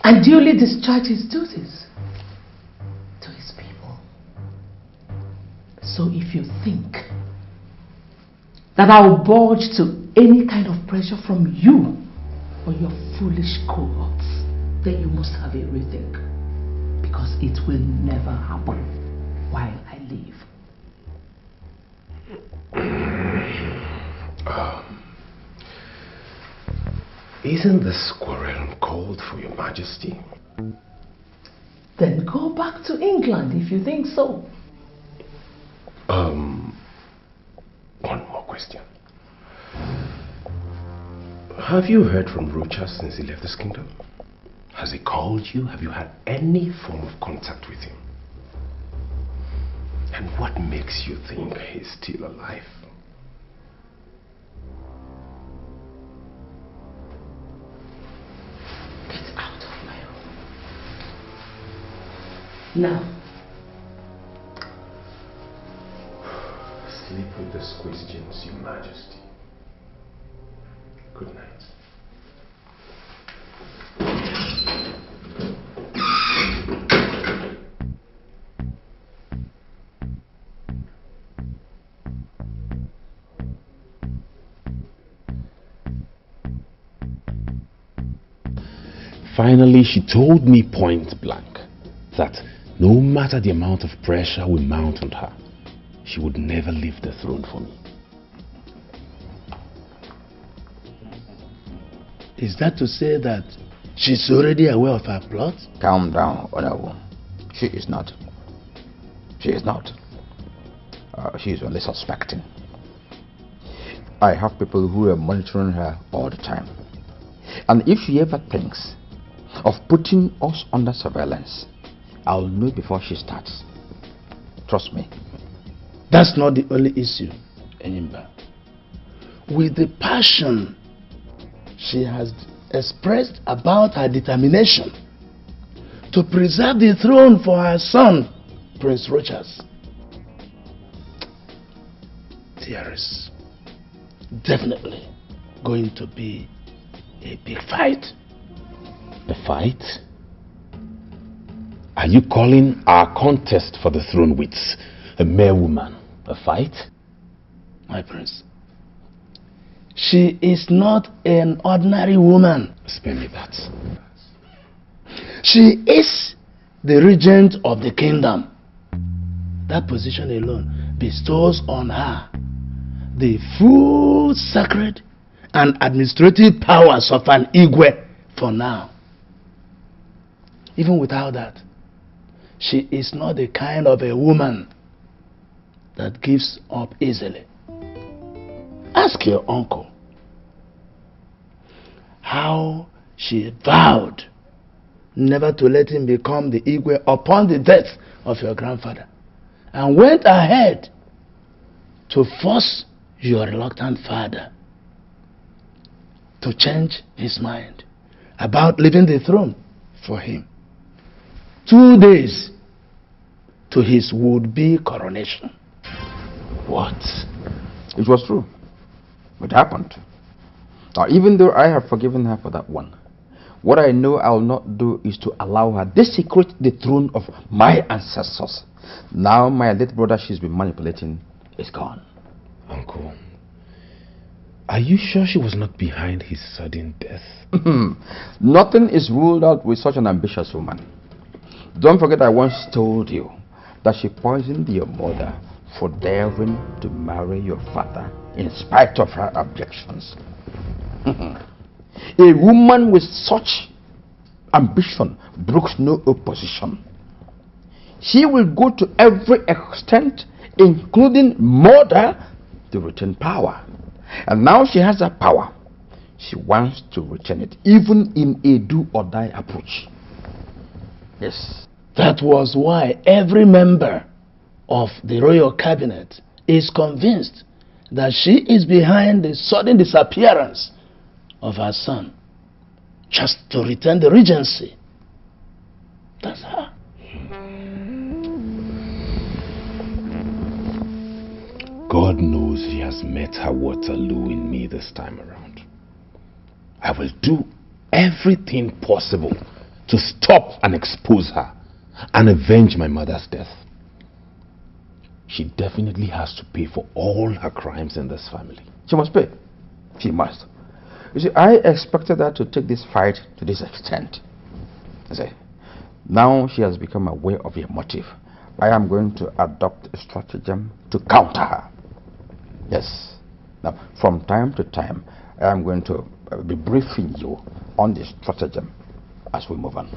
Speaker 6: and duly discharge his duties to his people. So if you think that I'll budge to any kind of pressure from you or your foolish cohorts, then you must have a rethink, because it will never happen while I live.
Speaker 2: Isn't this quarrel called for, Your Majesty?
Speaker 6: Then go back to England if you think so.
Speaker 2: One more question. Have you heard from Rocha since he left this kingdom? Has he called you? Have you had any form of contact with him? And what makes you think he's still alive?
Speaker 6: Get out of my room. Now.
Speaker 2: Sleep with the questions, Your Majesty. Good night.
Speaker 15: Finally, she told me point blank that no matter the amount of pressure we mount on her, she would never leave the throne for me.
Speaker 5: Is that to say that she's already aware of her plot?
Speaker 9: Calm down, Honorable. She is not. She is not. She is only suspecting. I have people who are monitoring her all the time. And if she ever thinks of putting us under surveillance, I'll know before she starts. Trust me.
Speaker 5: That's not the only issue, Enyimba. With the passion she has expressed about her determination to preserve the throne for her son, Prince Rochas, there is definitely going to be a big fight.
Speaker 15: A fight? Are you calling our contest for the throne with a mere woman a fight?
Speaker 5: My prince, she is not an ordinary woman.
Speaker 15: Spare me that.
Speaker 5: She is the regent of the kingdom. That position alone bestows on her the full sacred and administrative powers of an Igwe for now. Even without that, she is not the kind of a woman that gives up easily. Ask your uncle how she vowed never to let him become the Igwe upon the death of your grandfather, and went ahead to force your reluctant father to change his mind about leaving the throne for him 2 days to his would-be coronation.
Speaker 15: What?
Speaker 9: It was true. It happened. Now, even though I have forgiven her for that one, what I know I'll not do is to allow her desecrate the throne of my ancestors. Now my late brother she's been manipulating is gone.
Speaker 15: Uncle, are you sure she was not behind his sudden death?
Speaker 9: Nothing is ruled out with such an ambitious woman. Don't forget I once told you that she poisoned your mother for daring to marry your father in spite of her objections. A woman with such ambition brooks no opposition. She will go to every extent, including murder, to retain power. And now she has that power. She wants to retain it, even in a do-or-die approach. Yes.
Speaker 5: That was why every member of the royal cabinet is convinced that she is behind the sudden disappearance of her son, just to retain the regency. That's her.
Speaker 15: God knows she has met her Waterloo in me this time around. I will do everything possible to stop and expose her and avenge my mother's death. She definitely has to pay for all her crimes in this family.
Speaker 9: She must pay. She must. You see, I expected her to take this fight to this extent. I say, now she has become aware of your motive. I am going to adopt a stratagem to counter her. Yes. Now, from time to time, I am going to be briefing you on the stratagem as we move on.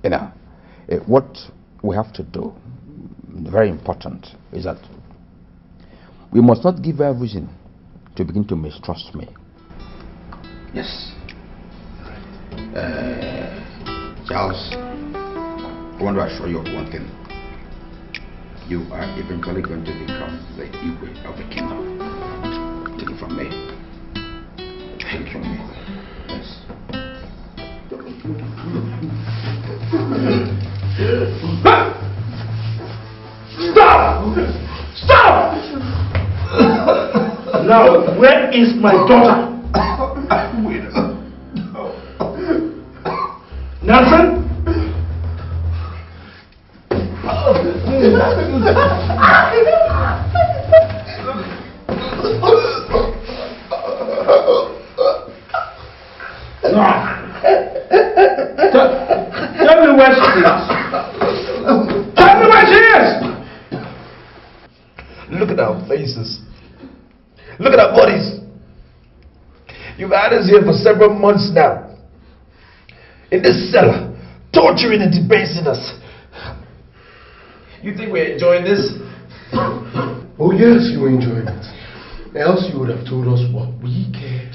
Speaker 9: You know, what we have to do, very important, is that we must not give her reason to begin to mistrust me. Yes. Charles, I want to assure you of one thing. You are eventually going to become the Igwe of the kingdom. Take it from me. Take it from me. Yes.
Speaker 5: Stop! Stop! Now, where is my daughter? Nelson?
Speaker 2: faces. Look at our bodies. You've had us here for several months now. In this cellar, torturing and debasing us. You think we're enjoying this?
Speaker 13: Oh yes, you enjoyed it. Else you would have told us what we cared.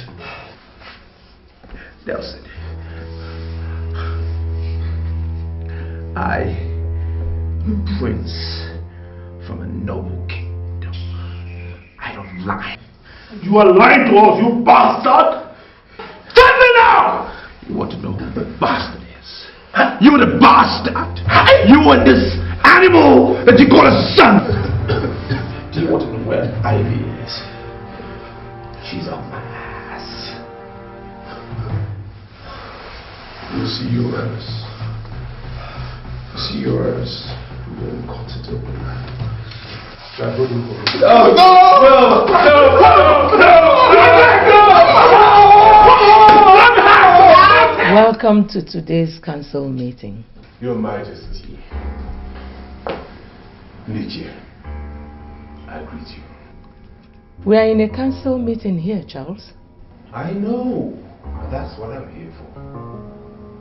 Speaker 2: Nelson, I am a prince from a noble kingdom. I don't lie.
Speaker 5: You are lying to us, you bastard! Tell me now!
Speaker 2: You want to know who the bastard is? You're the bastard! You and this animal that you call a son! Do you want to know where Ivy is? She's on my ass.
Speaker 13: You see yours. You see yours. You won't cut it open.
Speaker 6: Welcome to today's council meeting.
Speaker 13: Your Majesty. Nichi, I greet you.
Speaker 6: We are in a council meeting here, Charles.
Speaker 13: I know. That's what I'm here for.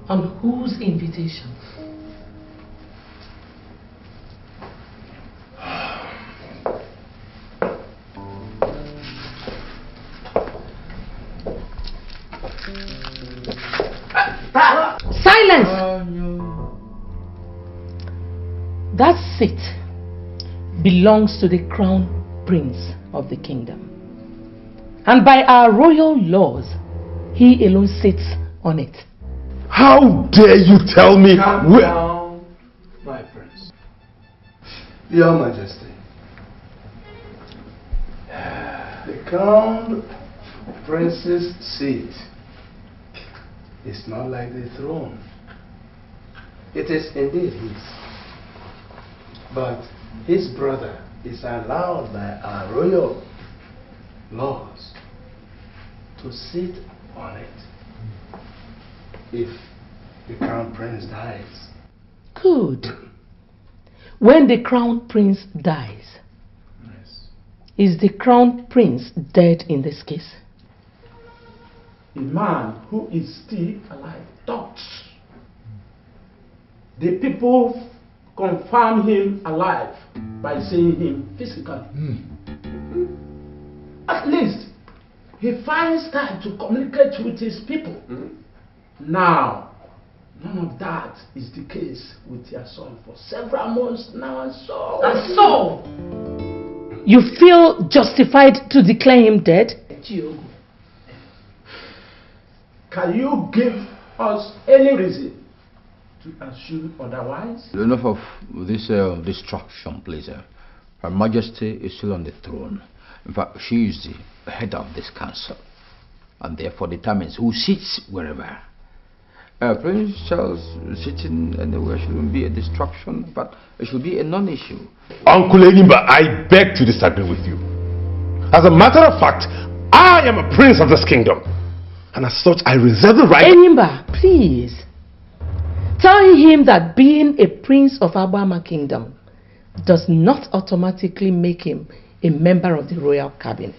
Speaker 6: On whose invitation? Silence! That seat belongs to the crown prince of the kingdom. And by our royal laws, he alone sits on it.
Speaker 13: How dare you tell me
Speaker 5: Calm down, my prince. Your Majesty. The crowned prince's seat is not like the throne. It is indeed his. But his brother is allowed by our royal laws to sit on it if the crown prince dies.
Speaker 6: Good. When the crown prince dies, is the crown prince dead in this case?
Speaker 5: A man who is still alive talks. The people confirm him alive by seeing him physically. At least he finds time to communicate with his people. Now, none of that is the case with your son for several months now, and so
Speaker 6: you feel justified to declare him dead?
Speaker 5: Can you give us any reason to assume otherwise?
Speaker 9: Enough of this distraction, please. Her Majesty is still on the throne. In fact, she is the head of this council, and therefore determines who sits wherever. Prince Charles sitting anywhere shouldn't be a distraction, but it should be a non-issue.
Speaker 15: Uncle Enimba, I beg to disagree with you. As a matter of fact, I am a prince of this kingdom, and as such, I reserve the right.
Speaker 6: Enimba, please. Tell him that being a prince of Abama Kingdom does not automatically make him a member of the royal cabinet.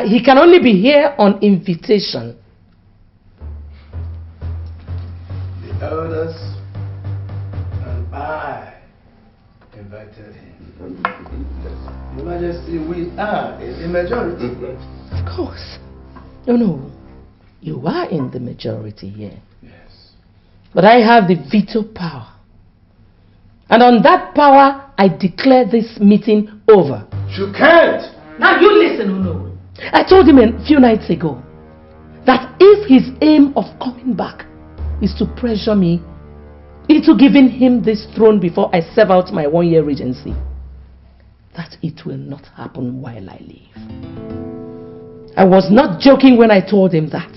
Speaker 6: He can only be here on invitation.
Speaker 5: The elders and I invited him. Your Majesty, we are in the majority.
Speaker 6: Of course. No. You are in the majority here.
Speaker 5: Yes.
Speaker 6: But I have the veto power. And on that power, I declare this meeting over.
Speaker 5: You can't!
Speaker 6: Now you listen, Uno. I told him a few nights ago that if his aim of coming back is to pressure me into giving him this throne before I serve out my 1-year regency, that it will not happen while I live. I was not joking when I told him that.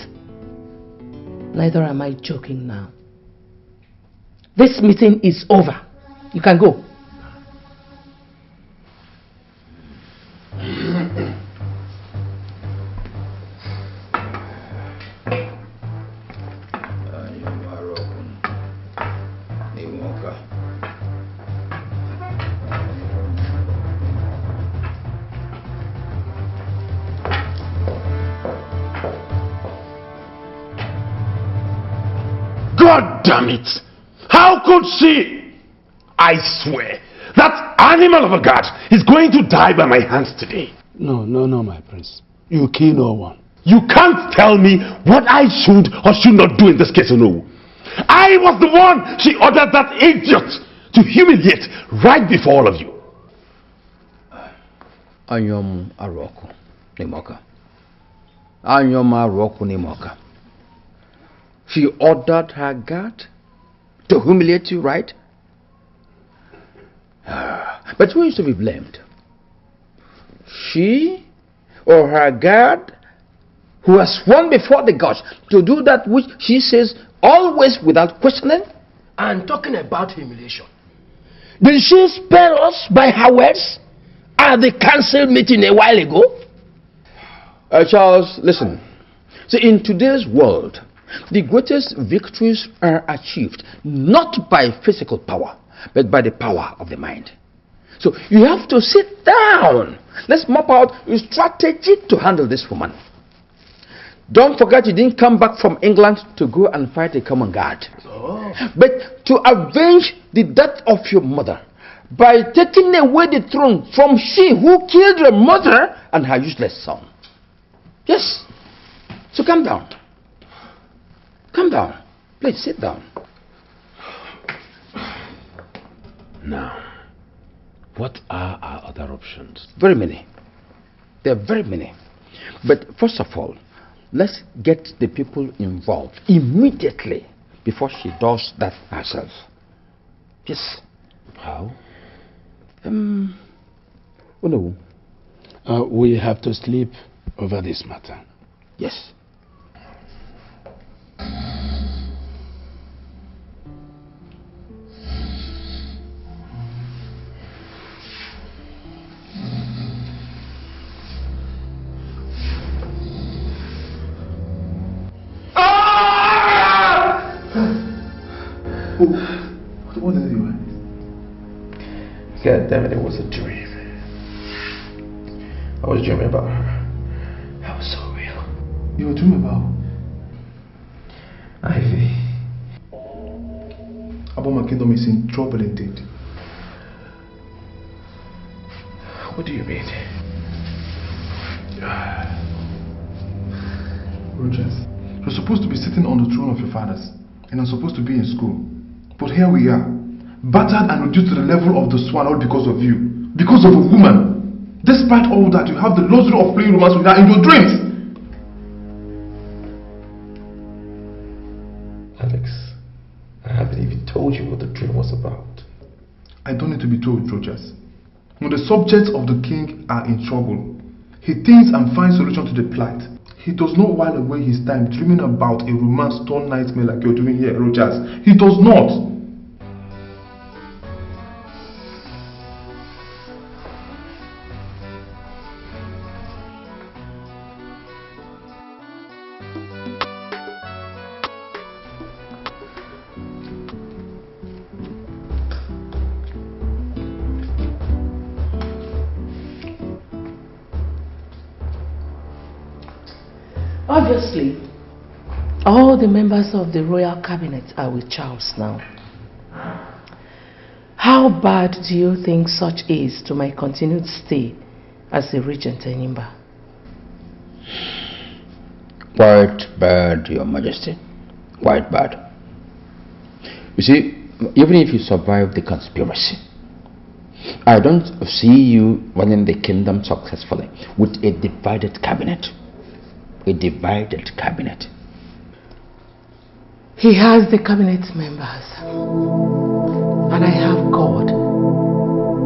Speaker 6: Neither am I joking now. This meeting is over. You can go.
Speaker 15: damn it! How could she? I swear, that animal of a god is going to die by my hands today.
Speaker 5: No, my prince. You kill no one.
Speaker 15: You can't tell me what I should or should not do in this case, no. I was the one she ordered that idiot to humiliate right before all of you.
Speaker 16: Anyom Aroko Nimoka. Anyom Aroko Nimoka. She ordered her guard to humiliate you, right? But who is to be blamed? She or her guard, who has sworn before the gods to do that which she says always without questioning?
Speaker 7: And talking about humiliation,
Speaker 16: did she spare us by her words at the council meeting a while ago? Charles, listen. See, in today's world, the greatest victories are achieved not by physical power, but by the power of the mind. So you have to sit down. Let's map out a strategy to handle this woman. Don't forget you didn't come back from England to go and fight a common guard, but to avenge the death of your mother by taking away the throne from she who killed your mother and her useless son. Yes. So calm down. Calm down. Please sit down.
Speaker 15: Now, what are our other options?
Speaker 16: Very many. There are very many. But first of all, let's get the people involved immediately before she does that herself. Yes.
Speaker 15: How?
Speaker 16: Oh no.
Speaker 5: We have to sleep over this matter.
Speaker 16: Yes.
Speaker 10: What did you do?
Speaker 2: God damn it, it was a dream. I was dreaming about her. That was so real.
Speaker 10: You were dreaming about
Speaker 2: Ivy.
Speaker 10: Aboma Kingdom is in trouble indeed.
Speaker 2: What do you mean?
Speaker 10: Rogers, you're supposed to be sitting on the throne of your fathers, and I'm supposed to be in school. But here we are, battered and reduced to the level of the swan, all because of you. Because of a woman. Despite all that, you have the luxury of playing romance with her in your dreams.
Speaker 2: Alex, I haven't even told you what the dream was about.
Speaker 10: I don't need to be told, Rogers. When the subjects of the king are in trouble, he thinks and finds solution to the plight. He does not while away his time dreaming about a romance-torn nightmare like you're doing here, Rogers. He does not.
Speaker 6: Obviously, all the members of the royal cabinet are with Charles now. How bad do you think such is to my continued stay as the regent in Imba?
Speaker 16: Quite bad, Your Majesty. Quite bad. You see, even if you survive the conspiracy, I don't see you running the kingdom successfully with a divided cabinet. A divided cabinet.
Speaker 6: He has the cabinet members, and I have God,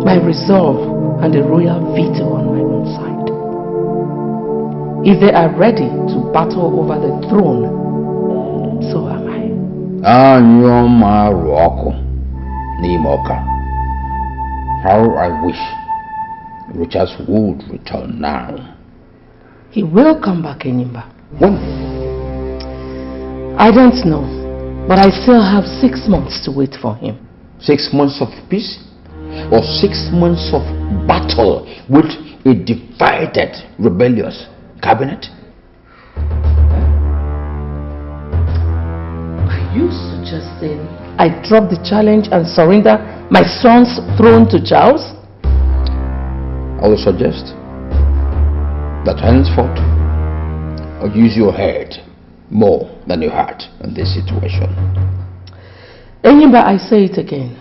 Speaker 6: my resolve, and the royal veto on my own side. If they are ready to battle over the throne, so am I.
Speaker 16: Anyoma Roko Nimoka. How I wish Richard would return now.
Speaker 6: He will come back in Imba.
Speaker 16: When?
Speaker 6: I don't know, but I still have 6 months to wait for him.
Speaker 16: 6 months of peace? Or 6 months of battle with a divided, rebellious cabinet?
Speaker 6: Are you suggesting I drop the challenge and surrender my son's throne to Charles?
Speaker 16: I will suggest that henceforth you use your head more than your heart in this situation.
Speaker 6: Enyimba, I say it again.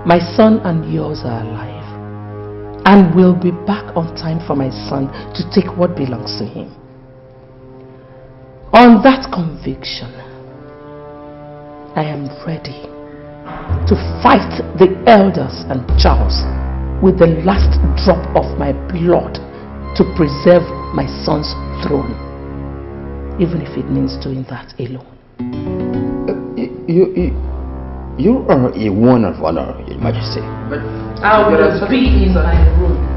Speaker 6: My son and yours are alive and will be back on time for my son to take what belongs to him. On that conviction, I am ready to fight the elders and Charles with the last drop of my blood to preserve my son's throne, even if it means doing that alone.
Speaker 16: You are a one of honor, Your Majesty.
Speaker 6: But I will be in my room.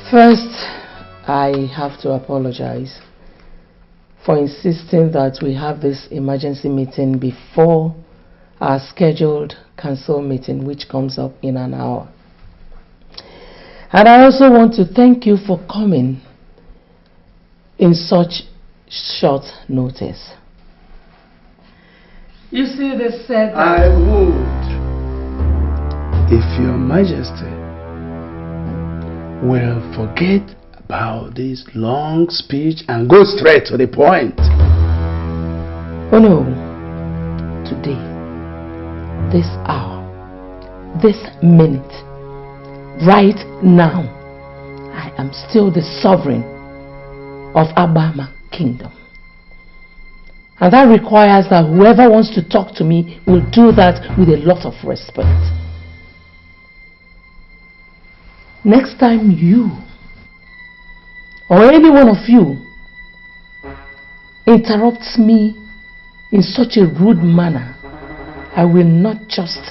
Speaker 6: First, I have to apologize for insisting that we have this emergency meeting before our scheduled council meeting, which comes up in an hour. And I also want to thank you for coming in such short notice. You see, they said that
Speaker 5: I would, if Your Majesty will forget about this long speech and go straight to the point.
Speaker 6: Oh no, today, this hour, this minute, right now, I am still the sovereign of Abama Kingdom. And that requires that whoever wants to talk to me will do that with a lot of respect. Next time you or any one of you interrupts me in such a rude manner, I will not just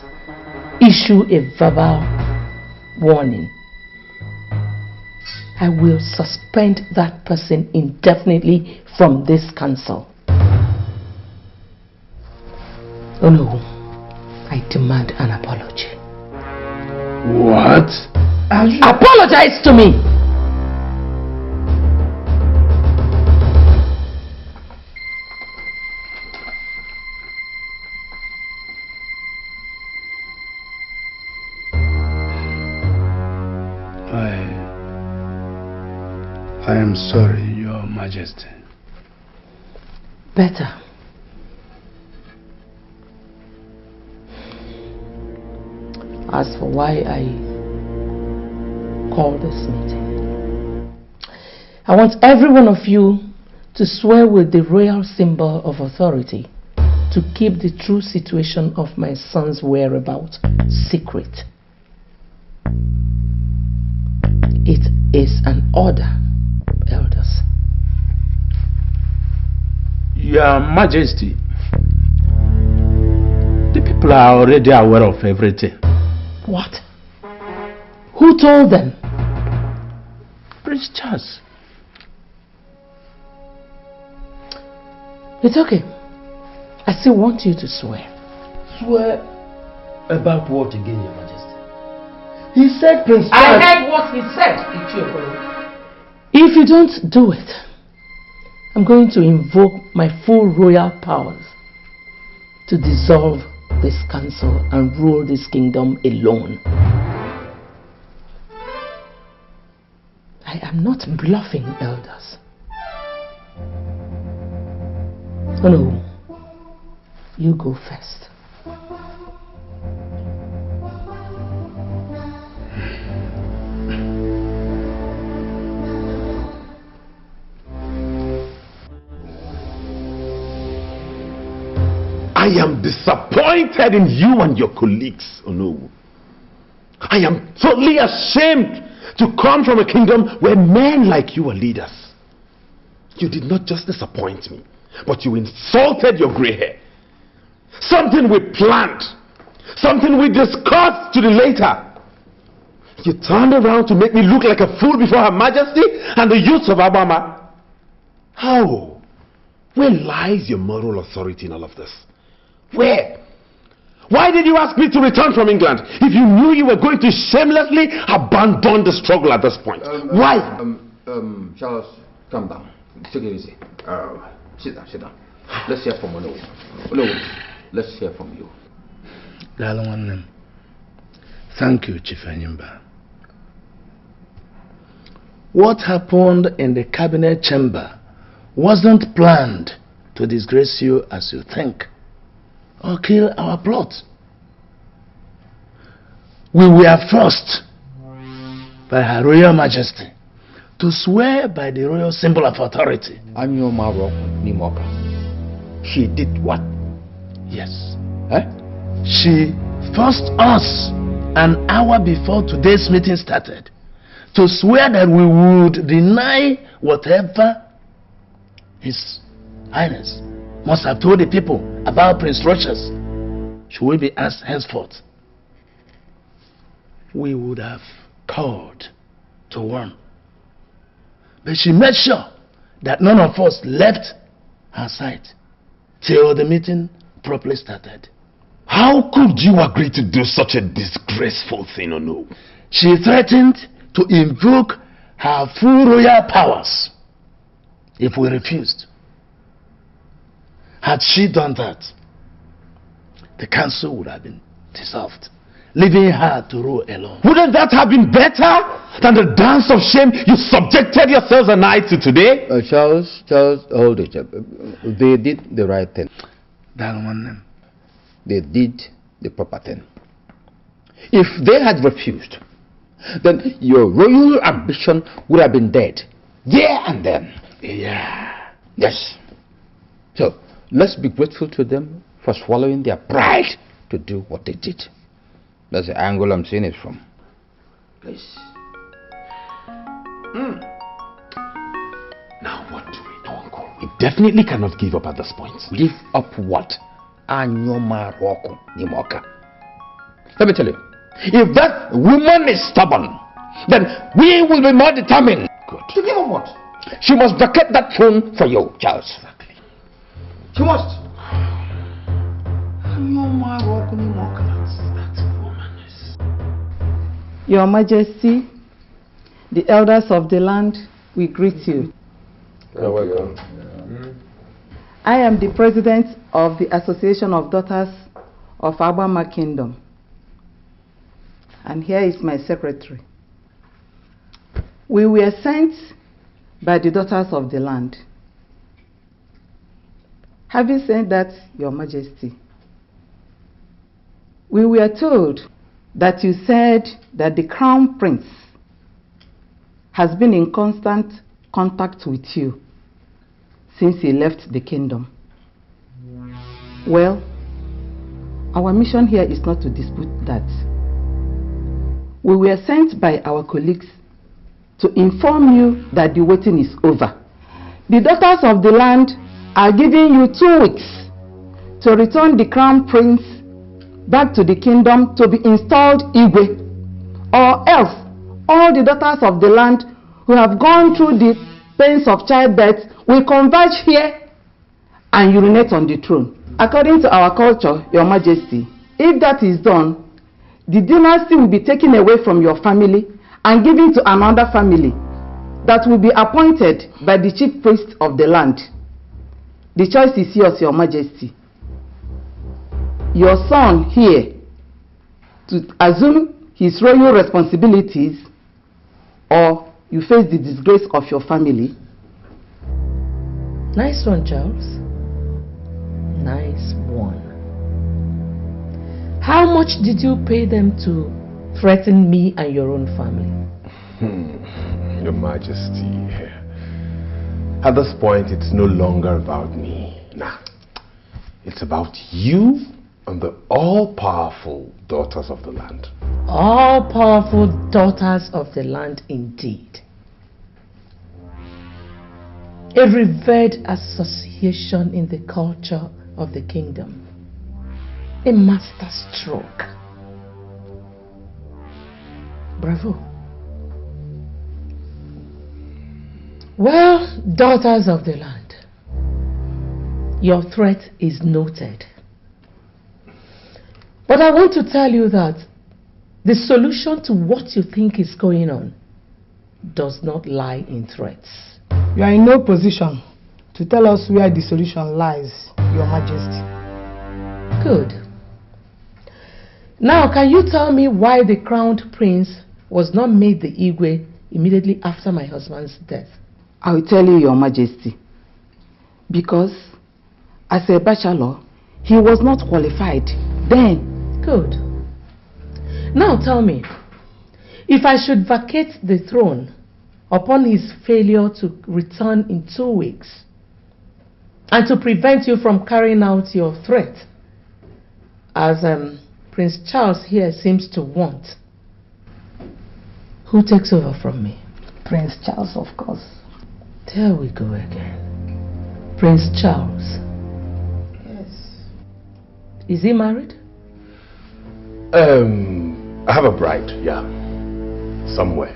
Speaker 6: issue a verbal warning. I will suspend that person indefinitely from this council. Oh no, I demand an apology.
Speaker 5: What?
Speaker 6: Apologize to me!
Speaker 5: I am sorry, Your Majesty.
Speaker 6: Better. As for why I called this meeting, I want every one of you to swear with the royal symbol of authority to keep the true situation of my son's whereabouts secret. It is an order, elders.
Speaker 15: Your Majesty, the people are already aware of everything.
Speaker 6: What? Who told them?
Speaker 15: Prince Charles.
Speaker 6: It's okay. I still want you to swear.
Speaker 7: Swear about what again, Your Majesty? He said Prince Charles...
Speaker 6: I heard what he said, Ichiokworo. If you don't do it, I'm going to invoke my full royal powers to dissolve this council and rule this kingdom alone. I am not bluffing, elders. Oh no, you go first.
Speaker 15: I am disappointed in you and your colleagues, Onowu. I am totally ashamed to come from a kingdom where men like you are leaders. You did not just disappoint me, but you insulted your gray hair. Something we planned, something we discussed to the later. You turned around to make me look like a fool before Her Majesty and the youths of Alabama. How? Where lies your moral authority in all of this? Where? Why did you ask me to return from England if you knew you were going to shamelessly abandon the struggle at this point? Why?
Speaker 16: Charles, calm down. Take it easy. Sit down. Let's hear from Olowo. Let's hear from you.
Speaker 5: Thank you, Chief Enyimba. What happened in the cabinet chamber wasn't planned to disgrace you as you think, or kill our plot. We were forced by Her Royal Majesty to swear by the royal symbol of authority.
Speaker 16: Anyomaro Nimoka. She did what?
Speaker 5: Yes. She forced us an hour before today's meeting started to swear that we would deny whatever His Highness must have told the people about Prince Rochas. Should we be asked henceforth, we would have called to warn. But she made sure that none of us left her side till the meeting properly started.
Speaker 15: How could you agree to do such a disgraceful thing, or no?
Speaker 5: She threatened to invoke her full royal powers if we refused. Had she done that, the council would have been dissolved, leaving her to rule alone.
Speaker 15: Wouldn't that have been better than the dance of shame you subjected yourselves and I to today?
Speaker 16: Charles, hold it. They did the right thing. They did the proper thing. If they had refused, then your royal ambition would have been dead there and then.
Speaker 5: Yeah.
Speaker 16: Yes. So, let's be grateful to them for swallowing their pride to do what they did. That's the angle I'm seeing it from. Please.
Speaker 15: Now what do we do, Uncle? We definitely cannot give up at this point.
Speaker 16: Give up what? Anyoma Roko Nimoka. Let me tell you, if that woman is stubborn, then we will be more determined.
Speaker 15: Good.
Speaker 16: To give up what? She must vacate that throne for you, Charles.
Speaker 15: Exactly.
Speaker 16: She must. Anyoma Roko Nimoka.
Speaker 15: That woman is...
Speaker 17: Your Majesty, the elders of the land, we greet you.
Speaker 15: You're welcome.
Speaker 17: I am the president of the Association of Daughters of Abama Kingdom. And here is my secretary. We were sent by the daughters of the land. Having said that, Your Majesty, we were told that you said that the Crown Prince has been in constant contact with you since he left the kingdom. Well, our mission here is not to dispute that. We were sent by our colleagues to inform you that the waiting is over. The daughters of the land are giving you 2 weeks to return the Crown Prince back to the kingdom to be installed Igwe, or else all the daughters of the land who have gone through the pains of childbirth will converge here and urinate on the throne. According to our culture, Your Majesty, if that is done, the dynasty will be taken away from your family and given to another family that will be appointed by the chief priest of the land. The choice is yours, Your Majesty. Your son here to assume his royal responsibilities, or you face the disgrace of your family.
Speaker 6: Nice one, Charles. Nice one. How much did you pay them to threaten me and your own family?
Speaker 2: Your Majesty, at this point it's no longer about me. Nah, it's about you and the all-powerful daughters of the land.
Speaker 6: All-powerful daughters of the land indeed. A revered association in the culture of the kingdom. A master stroke. Bravo. Well, daughters of the land, your threat is noted. But I want to tell you that the solution to what you think is going on does not lie in threats.
Speaker 4: You are in no position to tell us where the solution lies, Your Majesty.
Speaker 6: Good. Now, can you tell me why the crowned prince was not made the Igwe immediately after my husband's death?
Speaker 17: I will tell you, Your Majesty. Because as a bachelor, he was not qualified then.
Speaker 6: Good. Now tell me, if I should vacate the throne upon his failure to return in 2 weeks, and to prevent you from carrying out your threat, as Prince Charles here seems to want, who takes over from me?
Speaker 4: Prince Charles, of course.
Speaker 6: There we go again. Prince Charles.
Speaker 4: Yes.
Speaker 6: Is he married?
Speaker 2: I have a bride, yeah. Somewhere.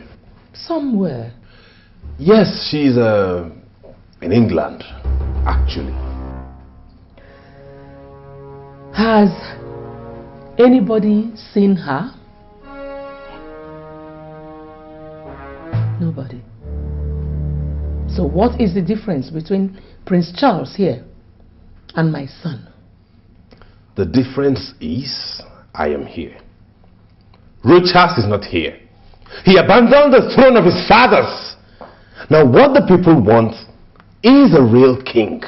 Speaker 6: Somewhere?
Speaker 2: Yes, she's in England, actually.
Speaker 6: Has anybody seen her? Nobody. So what is the difference between Prince Charles here and my son?
Speaker 2: The difference is I am here. Rochas is not here. He abandoned the throne of his fathers. Now what the people want is a real king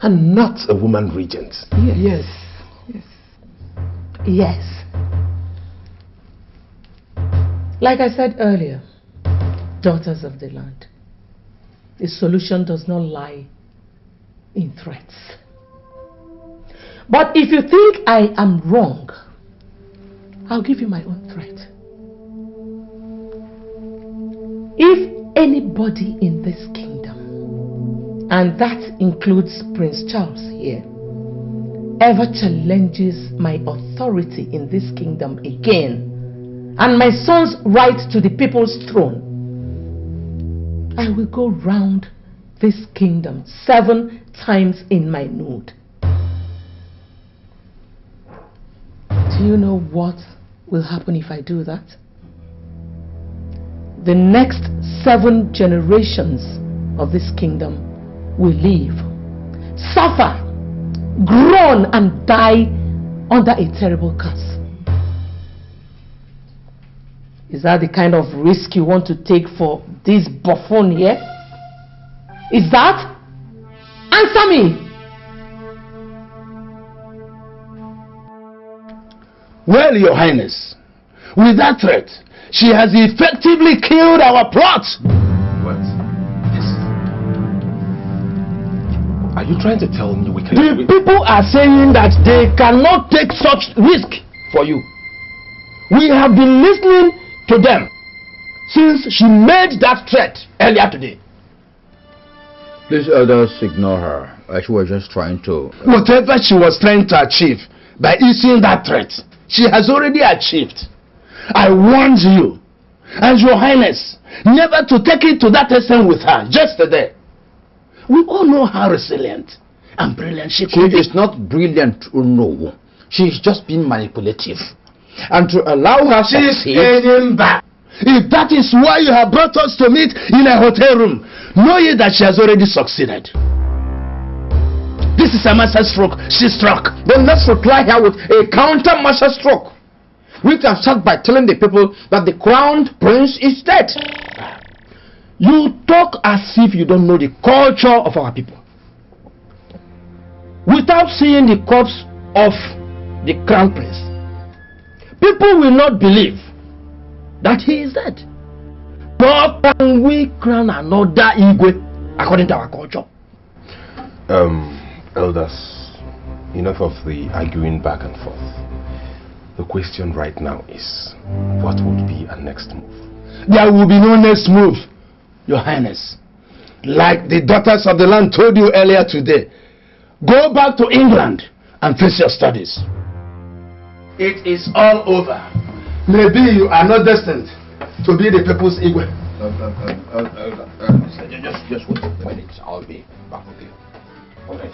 Speaker 2: and not a woman regent.
Speaker 4: Yes. Yes.
Speaker 6: Yes. Like I said earlier, daughters of the land, the solution does not lie in threats. But if you think I am wrong, I'll give you my own threat. If anybody in this kingdom, and that includes Prince Charles here, ever challenges my authority in this kingdom again, and my son's right to the people's throne, I will go round this kingdom 7 times in my nude. Do you know what will happen if I do that? The next 7 generations of this kingdom will live, suffer, groan and die under a terrible curse. Is that the kind of risk you want to take for this buffoon here? Is that? Answer me!
Speaker 5: Well, Your Highness, with that threat, she has effectively killed our plot.
Speaker 2: What? Yes. Are you trying to tell me we can...
Speaker 5: The people are saying that they cannot take such risk for you. We have been listening to them since she made that threat earlier today.
Speaker 16: Please, elders, ignore her. She was just trying to...
Speaker 5: Whatever she was trying to achieve by issuing that threat, she has already achieved. I warned you, and Your Highness, never to take it to that extent with her yesterday. We all know how resilient and brilliant she could be.
Speaker 16: She is not brilliant, no. She is just being manipulative. And to allow her to
Speaker 5: succeed... She's getting back. If that is why you have brought us to meet in a hotel room, know ye that she has already succeeded. This is a master stroke she struck.
Speaker 16: Then let's reply her with a counter master stroke. We can start by telling the people that the crowned prince is dead.
Speaker 5: You talk as if you don't know the culture of our people. Without seeing the corpse of the crown prince, people will not believe that he is dead. But can we crown another Igwe according to our culture?
Speaker 2: Elders, enough of the arguing back and forth. The question right now is, what would be our next move?
Speaker 5: There will be no next move, Your Highness. Like the daughters of the land told you earlier today, go back to England and face your studies. It is all over. Maybe you are not destined to be the people's Igwe.
Speaker 9: Just wait a minute. I'll be back with you. All right.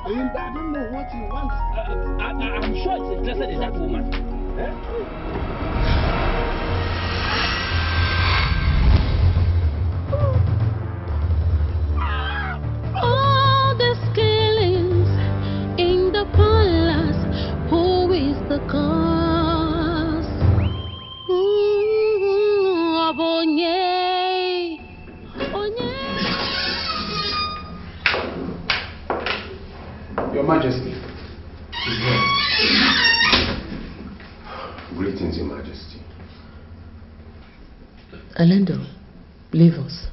Speaker 18: I don't know what he wants. I'm sure he's interested in that woman.
Speaker 19: All the killings in the palace. Who is the cause? Abonye.
Speaker 2: Your Majesty is here. Greetings, Your Majesty.
Speaker 6: Alendo, leave us.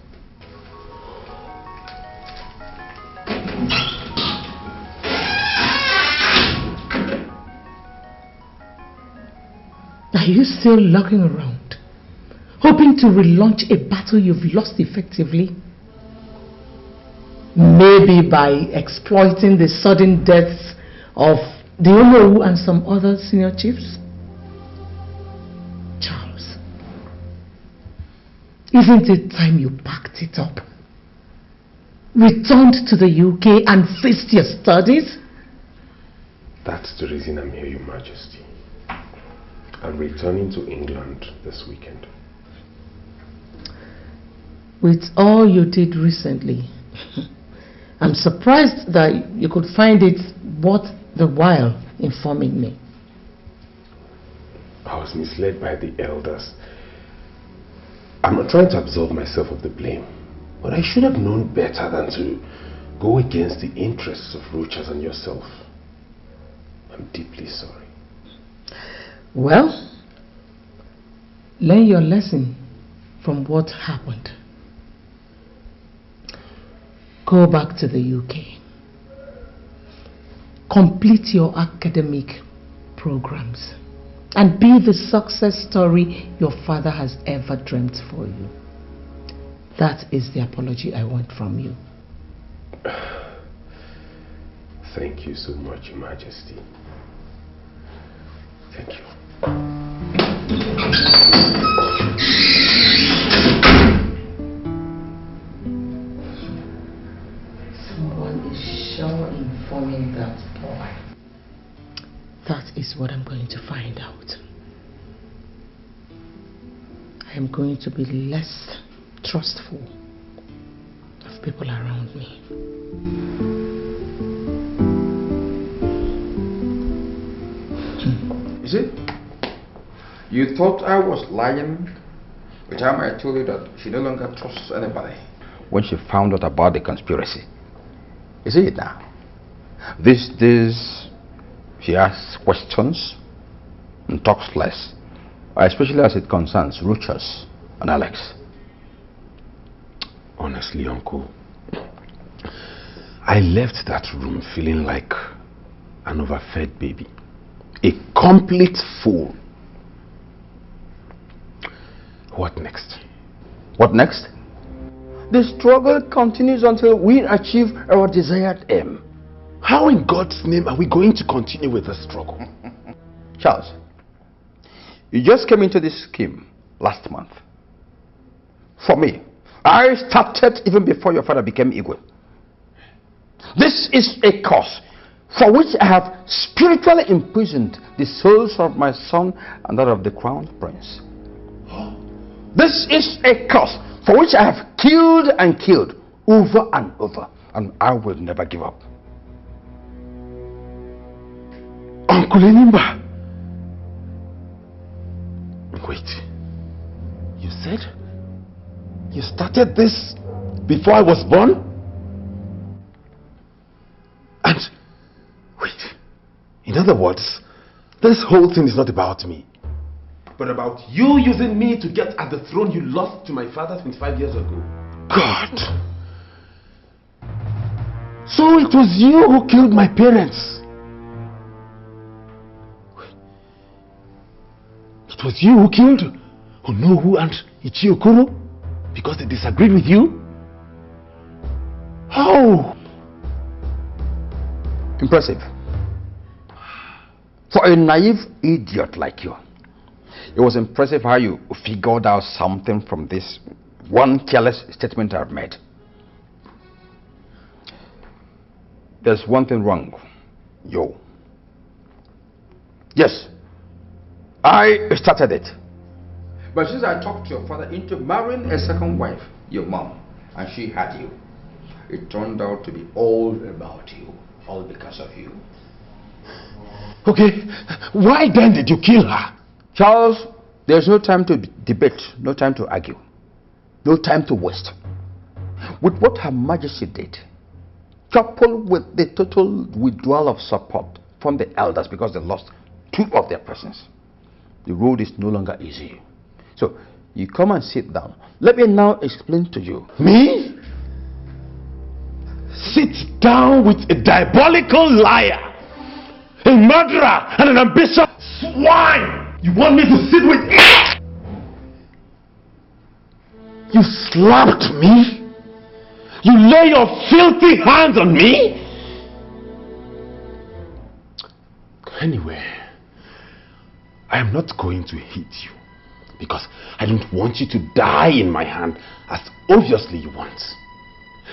Speaker 6: Are you still lurking around, hoping to relaunch a battle you've lost effectively? Maybe by exploiting the sudden deaths of the Onowu and some other senior chiefs? Charles, isn't it time you packed it up? Returned to the UK and faced your studies?
Speaker 2: That's the reason I'm here, Your Majesty. I'm returning to England this weekend.
Speaker 6: With all you did recently, I'm surprised that you could find it worth the while informing me.
Speaker 2: I was misled by the elders. I'm not trying to absolve myself of the blame, but I should have known better than to go against the interests of Rochas and yourself. I'm deeply sorry.
Speaker 6: Well, learn your lesson from what happened. Go back to the UK. Complete your academic programs and be the success story your father has ever dreamt for you. That is the apology I want from you.
Speaker 2: Thank you so much, Your Majesty. Thank you.
Speaker 6: Someone is sure informing that boy. That is what I'm going to find out. I am going to be less trustful of people around me.
Speaker 9: Is it? You thought I was lying the time I told you that she no longer trusts anybody when she found out about the conspiracy? Is it now? These days, she asks questions and talks less, especially as it concerns Rochas and Alex.
Speaker 2: Honestly, Uncle, I left that room feeling like an overfed baby. A complete fool. What next?
Speaker 9: What next? The struggle continues until we achieve our desired aim.
Speaker 2: How in God's name are we going to continue with the struggle?
Speaker 9: Charles, you just came into this scheme last month. For me,
Speaker 16: I started even before your father became Igwe. This is a cause for which I have spiritually imprisoned the souls of my son and that of the crown prince. This is a cause for which I have killed and killed over and over, and I will never give up.
Speaker 2: Uncle Enimba. Wait. You said you started this before I was born? And wait. In other words, this whole thing is not about me, but about you using me to get at the throne you lost to my father 25 years ago. God! So it was you who killed my parents. It was you who killed Onowu and Ichiokoro because they disagreed with you? How?
Speaker 16: Impressive. For a naive idiot like you, it was impressive how you figured out something from this one careless statement I've made. There's one thing wrong, yo. Yes, I started it. But since I talked your father into marrying a second wife, your mom, and she had you, it turned out to be all about you, all because of you.
Speaker 2: Okay, why then did you kill her?
Speaker 16: Charles, there's no time to debate, no time to argue, no time to waste. With what Her Majesty did, coupled with the total withdrawal of support from the elders because they lost 2 of their persons, the road is no longer easy. So, you come and sit down. Let me now explain to you.
Speaker 2: Me? Sit down with a diabolical liar, a murderer, and an ambitious swine! You want me to sit with you? You slapped me? You lay your filthy hands on me? Anyway, I am not going to hit you because I don't want you to die in my hand as obviously you want.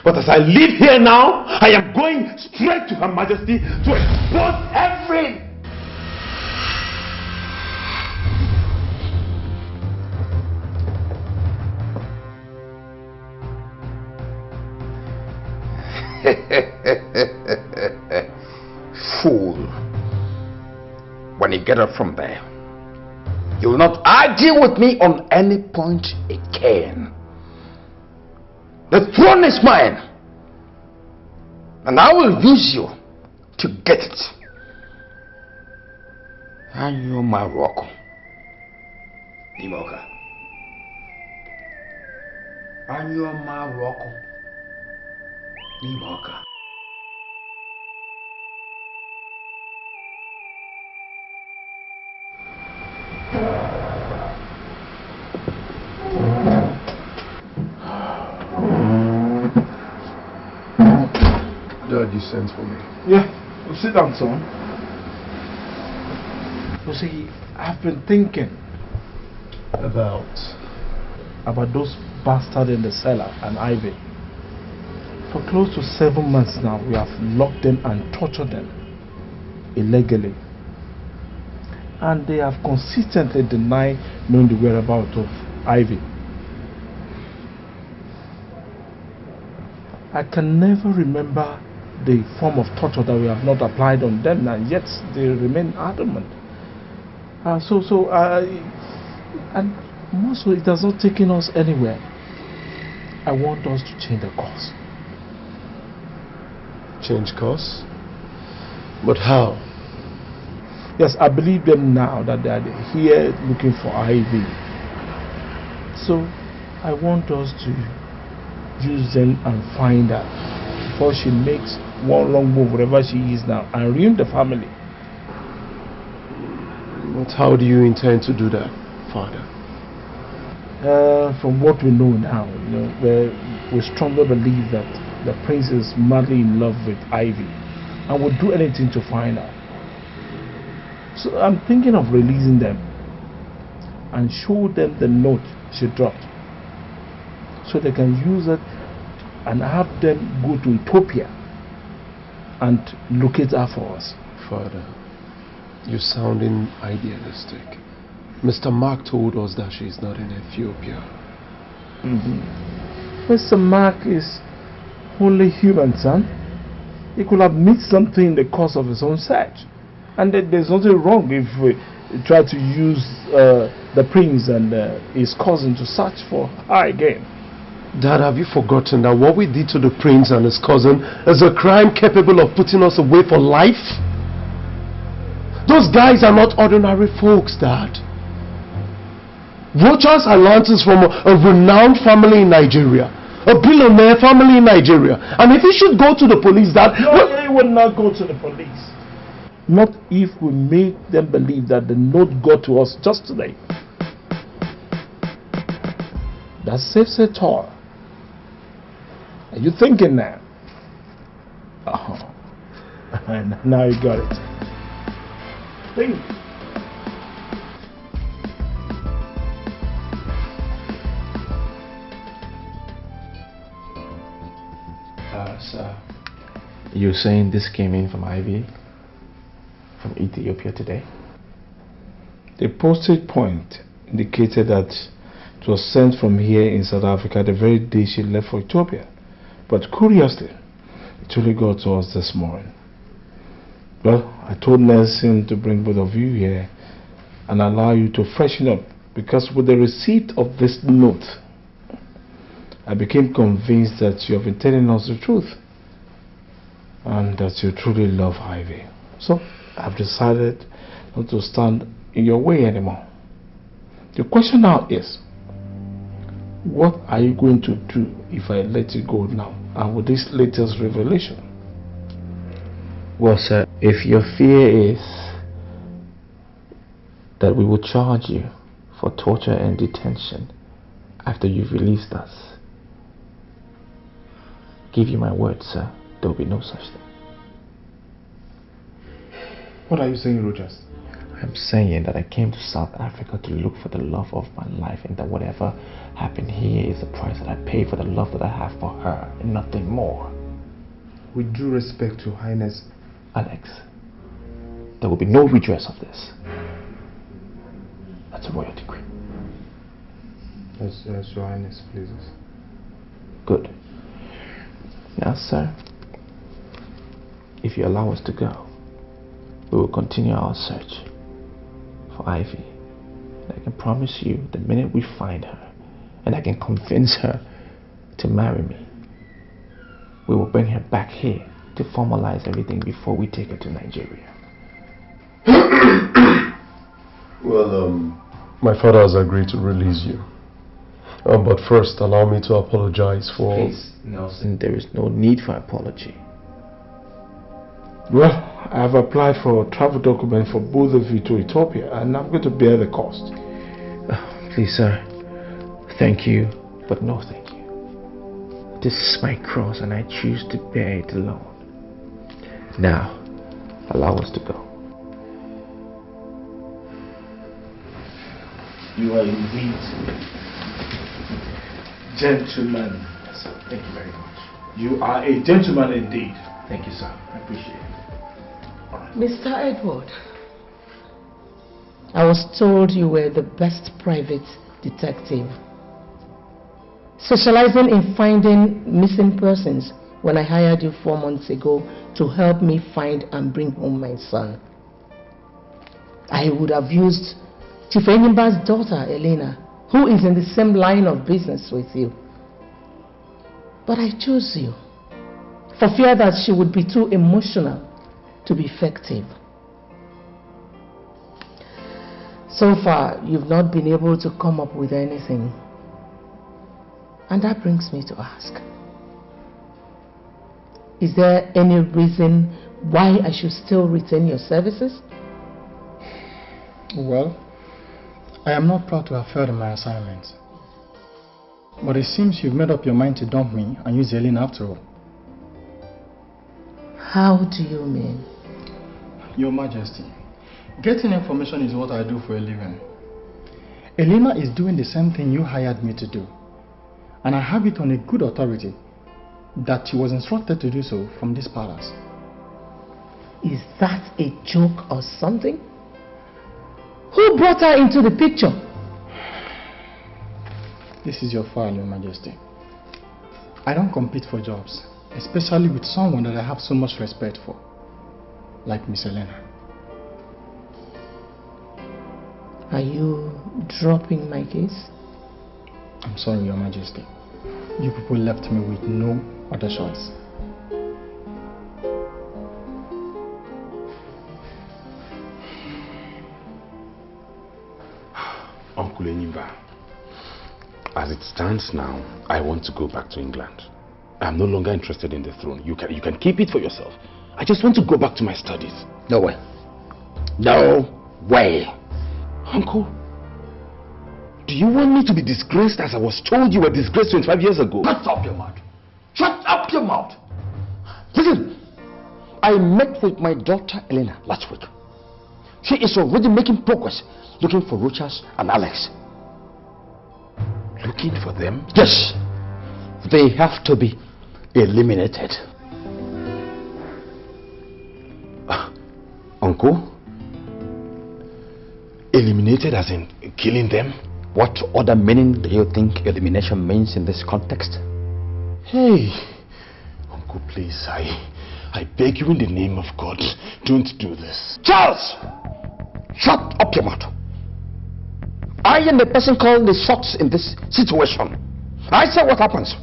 Speaker 2: But as I live here now, I am going straight to Her Majesty to expose every...
Speaker 16: Fool. When you get up from there, you will not argue with me on any point again. The throne is mine, and I will use you to get it. And you're my rock. Imoka. And you're my rock. Imoka.
Speaker 10: Dad, you sent for me.
Speaker 5: Yeah, well, sit down, son. You see, I've been thinking about those bastards in the cellar and Ivy. For close to 7 months now, we have locked them and tortured them illegally. And they have consistently denied knowing the whereabouts of Ivy. I can never remember the form of torture that we have not applied on them, and yet they remain adamant. And most of it has not taken us anywhere. I want us to change the course.
Speaker 13: Change course? But how?
Speaker 5: Yes, I believe them now that they are here looking for Ivy. So I want us to use them and find her before she makes one wrong move wherever she is now and ruin the family.
Speaker 13: But how do you intend to do that, Father?
Speaker 5: From what we know now, we strongly believe that the prince is madly in love with Ivy and would do anything to find her. So I'm thinking of releasing them and show them the note she dropped, so they can use it and have them go to Ethiopia and locate her for us.
Speaker 13: Father, you're sounding idealistic. Mr. Mark told us that she's not in Ethiopia.
Speaker 5: Mr. Mark is only human, son. He could have missed something in the course of his own search. And there's nothing wrong if we try to use the prince and his cousin to search for her again.
Speaker 13: Dad, have you forgotten that what we did to the prince and his cousin is a crime capable of putting us away for life? Those guys are not ordinary folks, Dad. Rochas and Lances from a renowned family in Nigeria. A billionaire family in Nigeria. And if he should go to the police, Dad...
Speaker 5: No, he would not go to the police. Not if we make them believe that the note got to us just today. That saves it all. Are you thinking now? Oh. Now you got it. Think.
Speaker 2: Sir, you're saying this came in from Ivy? From Ethiopia today?
Speaker 5: The postage point indicated that it was sent from here in South Africa the very day she left for Ethiopia. But curiously, it only got to us this morning. Well, I told Nelson to bring both of you here and allow you to freshen up, because with the receipt of this note, I became convinced that you have been telling us the truth and that you truly love Ivy. So I've decided not to stand in your way anymore. The question now is, what are you going to do if I let you go now and with this latest revelation?
Speaker 2: Well, sir, if your fear is that we will charge you for torture and detention after you've released us, give you my word, sir, there will be no such thing.
Speaker 10: What are you saying, Rogers?
Speaker 2: I'm saying that I came to South Africa to look for the love of my life, and that whatever happened here is the price that I pay for the love that I have for her, and nothing more.
Speaker 10: With due respect to Highness...
Speaker 2: Alex, there will be no redress of this. That's a royal decree.
Speaker 10: As Your Highness pleases.
Speaker 2: Good. Now, sir, if you allow us to go, we will continue our search for Ivy. And I can promise you, the minute we find her and I can convince her to marry me, we will bring her back here to formalize everything before we take her to Nigeria.
Speaker 13: Well, my father has agreed to release you. But first, allow me to apologize for...
Speaker 2: Please, Nelson, there is no need for apology.
Speaker 5: Well, I have applied for a travel document for both of you to Ethiopia, and I'm going to bear the cost.
Speaker 2: Please, sir, thank you, but no thank you. This is my cross, and I choose to bear it alone. Now, allow us to go.
Speaker 5: You are indeed gentleman. Yes, sir.
Speaker 2: Thank you very much.
Speaker 5: You are a gentleman indeed.
Speaker 2: Thank you, sir. I appreciate it.
Speaker 6: Mr. Edward, I was told you were the best private detective, specializing in finding missing persons when I hired you 4 months ago to help me find and bring home my son. I would have used Chief Enyimba's daughter, Elena, who is in the same line of business with you. But I chose you for fear that she would be too emotional to be effective. So far, you've not been able to come up with anything. And that brings me to ask, is there any reason why I should still retain your services?
Speaker 20: Well, I am not proud to have failed in my assignment. But it seems you've made up your mind to dump me and use Elena after all.
Speaker 6: How do you mean?
Speaker 20: Your Majesty, getting information is what I do for a living. Elena is doing the same thing you hired me to do. And I have it on a good authority that she was instructed to do so from this palace.
Speaker 17: Is that a joke or something? Who brought her into the picture?
Speaker 20: This is your file, Your Majesty. I don't compete for jobs, especially with someone that I have so much respect for, like Miss Elena.
Speaker 17: Are you dropping my case?
Speaker 20: I'm sorry, Your Majesty. You people left me with no other choice.
Speaker 15: Uncle Enyimba, as it stands now, I want to go back to England. I'm no longer interested in the throne. You can keep it for yourself. I just want to go back to my studies.
Speaker 16: No way. No way.
Speaker 15: Uncle, do you want me to be disgraced as I was told you were disgraced 25 years ago?
Speaker 16: Shut up your mouth. Shut up your mouth. Listen, I met with my daughter Elena last week. She is already making progress looking for Rochas and Alex.
Speaker 15: Looking for them?
Speaker 16: Yes. They have to be eliminated.
Speaker 15: Uncle? Eliminated as in killing them?
Speaker 16: What other meaning do you think elimination means in this context?
Speaker 15: Hey, Uncle, please, I beg you in the name of God, don't do this.
Speaker 16: Charles! Shut up your mouth. I am the person calling the shots in this situation. I say what happens.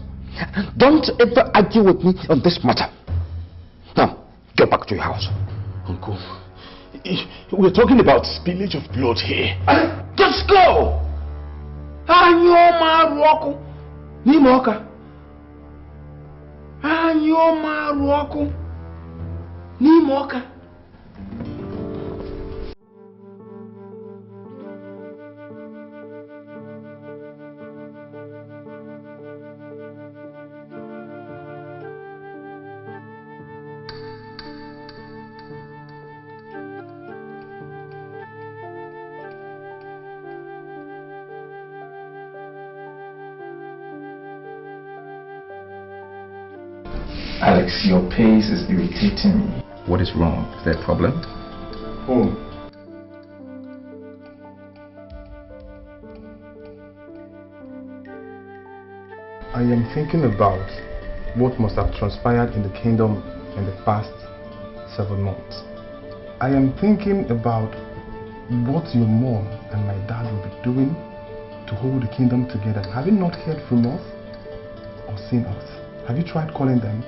Speaker 16: Don't ever argue with me on this matter. Now, get back to your house.
Speaker 15: Uncle, we're talking about spillage of blood here.
Speaker 16: Just go! Anyoma Roku Nimoka. Anyoma Roku Nimoka.
Speaker 14: Alex, your pace is irritating me. What is wrong? Is there a problem?
Speaker 10: Home. I am thinking about what must have transpired in the kingdom in the past 7 months. I am thinking about what your mom and my dad will be doing to hold the kingdom together. Have you not heard from us or seen us? Have you tried calling them?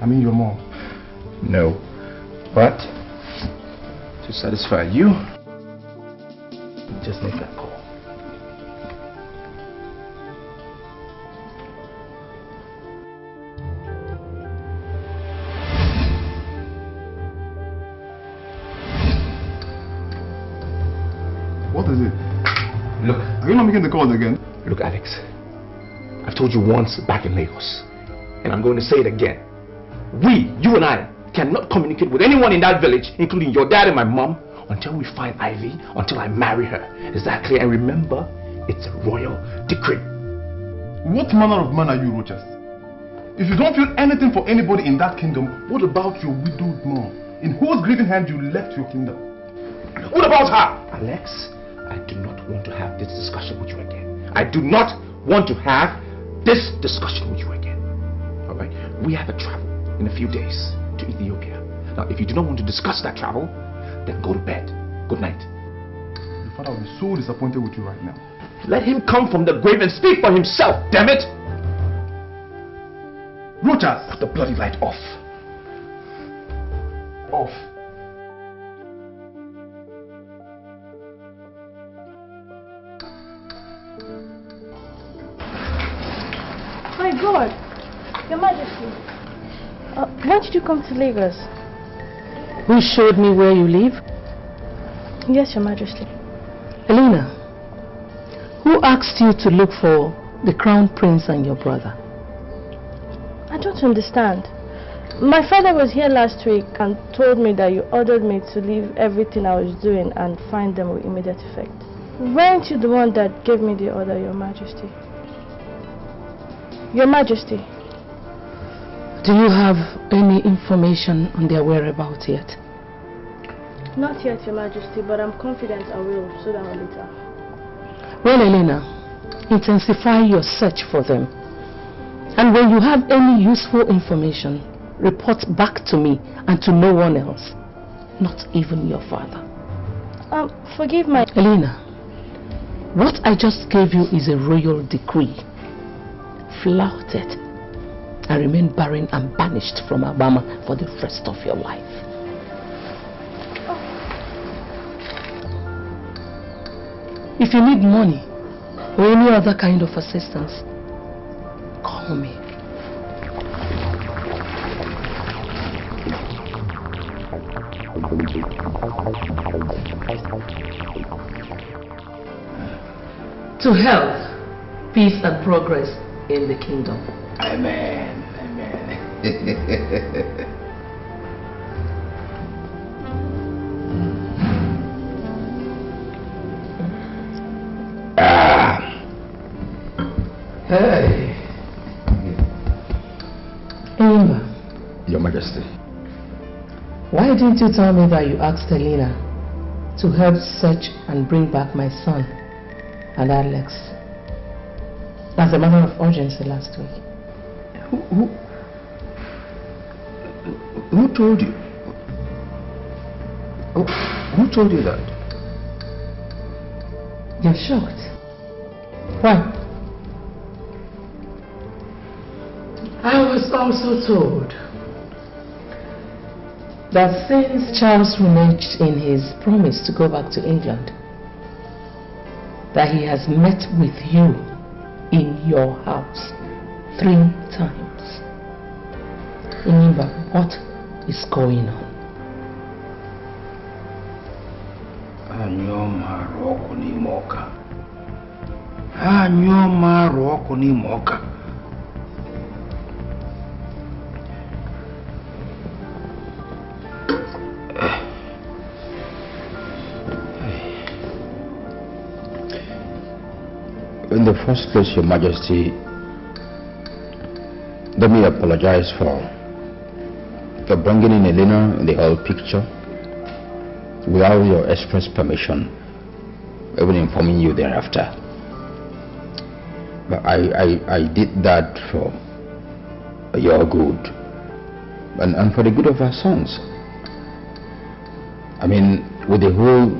Speaker 10: I mean your mom.
Speaker 14: No. But to satisfy you, just make that call.
Speaker 10: What is it?
Speaker 15: Look.
Speaker 10: Are you not making the calls again?
Speaker 15: Look, Alex. I've told you once back in Lagos, and I'm going to say it again. You and I, cannot communicate with anyone in that village, including your dad and my mom, until we find Ivy, until I marry her. Is that clear? And remember, it's a royal decree.
Speaker 10: What manner of man are you, Rochas? If you don't feel anything for anybody in that kingdom, what about your widowed mom? In whose grieving hand you left your kingdom?
Speaker 15: What about her? Alex, I do not want to have this discussion with you again. I do not want to have this discussion with you again. Alright? We have a travel in a few days to Ethiopia. Now, if you do not want to discuss that travel, then go to bed. Good night.
Speaker 10: Your father will be so disappointed with you right now.
Speaker 15: Let him come from the grave and speak for himself, damn it!
Speaker 10: Rochas!
Speaker 15: Put the bloody light off. Off.
Speaker 11: My God! Your Majesty. When did you come to Lagos?
Speaker 17: Who showed me where you live?
Speaker 11: Yes, Your Majesty.
Speaker 17: Elena, who asked you to look for the Crown Prince and your brother?
Speaker 11: I don't understand. My father was here last week and told me that you ordered me to leave everything I was doing and find them with immediate effect. Weren't you the one that gave me the order, Your Majesty? Your Majesty.
Speaker 6: Do you have any information on their whereabouts yet?
Speaker 11: Not yet, Your Majesty, but I'm confident I will sooner or later.
Speaker 6: Well, Elena, intensify your search for them. And when you have any useful information, report back to me and to no one else, not even your father.
Speaker 11: Forgive my...
Speaker 6: Elena, what I just gave you is a royal decree. Flout it and remain barren and banished from Alabama for the rest of your life. If you need money or any other kind of assistance, call me. To health, peace and progress in the kingdom.
Speaker 16: Amen. Amen. Hey.
Speaker 6: Eva.
Speaker 16: Your Majesty.
Speaker 6: Why didn't you tell me that you asked Elena to help search and bring back my son and Alex as a matter of urgency last week?
Speaker 16: Who told you? Who told you that?
Speaker 6: You're shocked. Why? I was also told that since Charles reneged in his promise to go back to England, that he has met with you in your house 3 times. Remember, what is going on?
Speaker 16: Anyoma roko ni moka. Anyoma roko ni moka. In the first place, Your Majesty, let me apologize for bringing in Elena in the whole picture without your express permission, even informing you thereafter. But I did that for your good and for the good of our sons. I mean, with the whole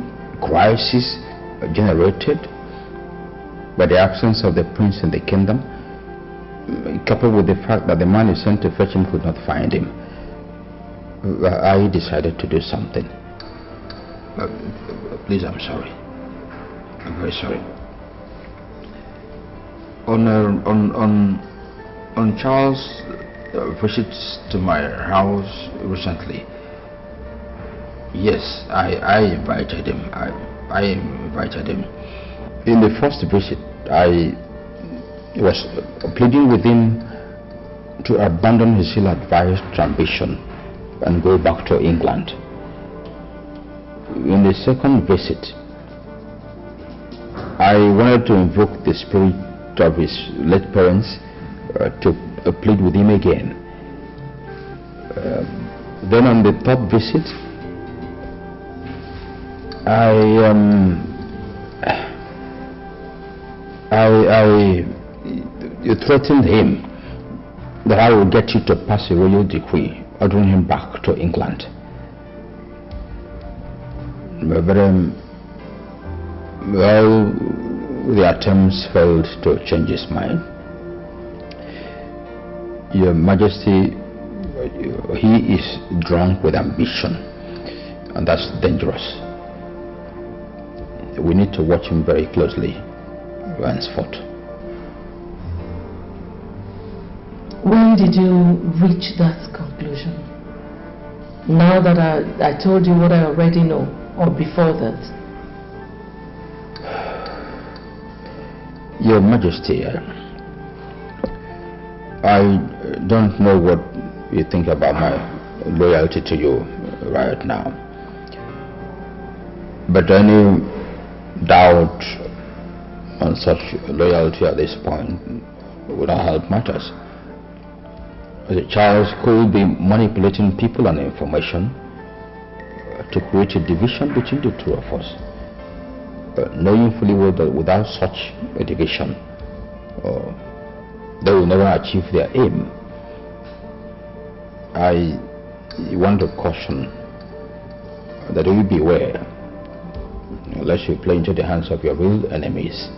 Speaker 16: crisis generated by the absence of the prince in the kingdom, coupled with the fact that the man you sent to fetch him could not find him, I decided to do something. Please, I'm sorry. I'm very sorry. On Charles' visits to my house recently, yes, I invited him. I invited him. In the first visit, I was pleading with him to abandon his ill-advised ambition and go back to England. In the second visit, I wanted to invoke the spirit of his late parents to plead with him again. Then on the third visit, I threatened him that I will get you to pass a royal decree ordering him back to England. But well, the attempts failed to change his mind. Your Majesty, he is drunk with ambition, and that's dangerous. We need to watch him very closely henceforth.
Speaker 6: When did you reach that conclusion? Now that I told you what I already know, or before that?
Speaker 16: Your Majesty, I don't know what you think about my loyalty to you right now, but any doubt on such loyalty at this point without help matters. The child could be manipulating people and information to create a division between the two of us, knowing fully well that without such a division, they will never achieve their aim. I want to caution that you beware, lest you play into the hands of your real enemies.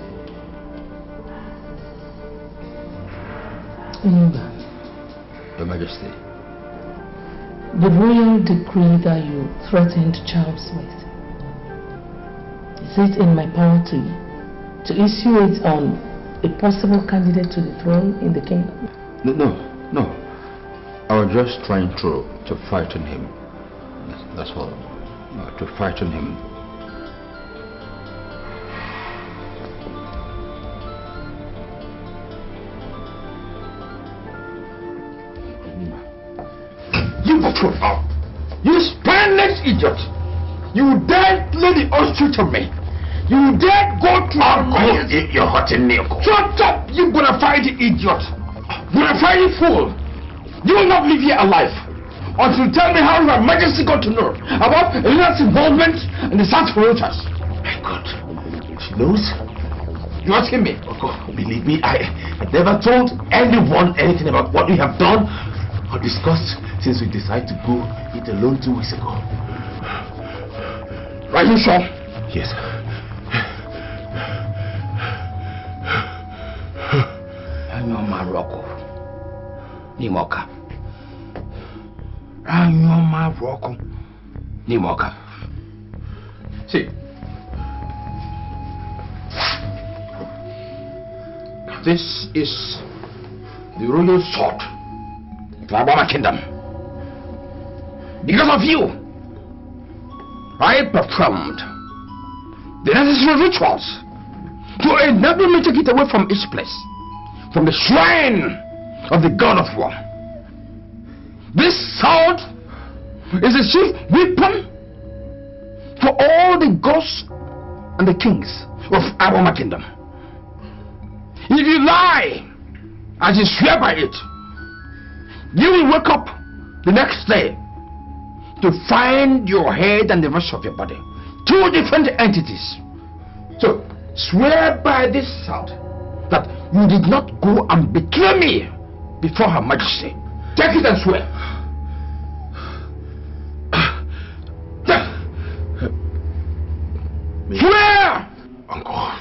Speaker 16: Your Majesty.
Speaker 6: The royal decree that you threatened Charles with, is it in my power to issue it on a possible candidate to the throne in the kingdom?
Speaker 16: No. I was just trying to frighten him. That's all. To frighten him.
Speaker 9: You buffoon! You spineless idiot! You dared lay the ostrich on me! You dared go to you're hurting me, Uncle. Shut up, you bona fide idiot! Bona fide fool! You will not live here alive until you tell me how Her Majesty got to know about Elena's involvement in the search for Rochas.
Speaker 2: My God, she knows?
Speaker 9: You asking me?
Speaker 2: Uncle, believe me, I never told anyone anything about what we have done or discussed since we decided to go eat alone 2 weeks ago.
Speaker 9: Are you sure?
Speaker 2: Yes.
Speaker 9: Anyo Maroko. Nimoka. Anyo Maroko. Nimoka. See. This is the royal sword of Alabama Kingdom. Because of you, I performed the necessary rituals to enable me to get away from each place, from the shrine of the god of war. This sword is the chief weapon for all the gods and the kings of Alabama Kingdom. If you lie as you swear by it, you will wake up the next day to find your head and the rest of your body, two different entities. So swear by this sword that you did not go and betray me before Her Majesty. Take it and swear. Swear!
Speaker 2: Uncle,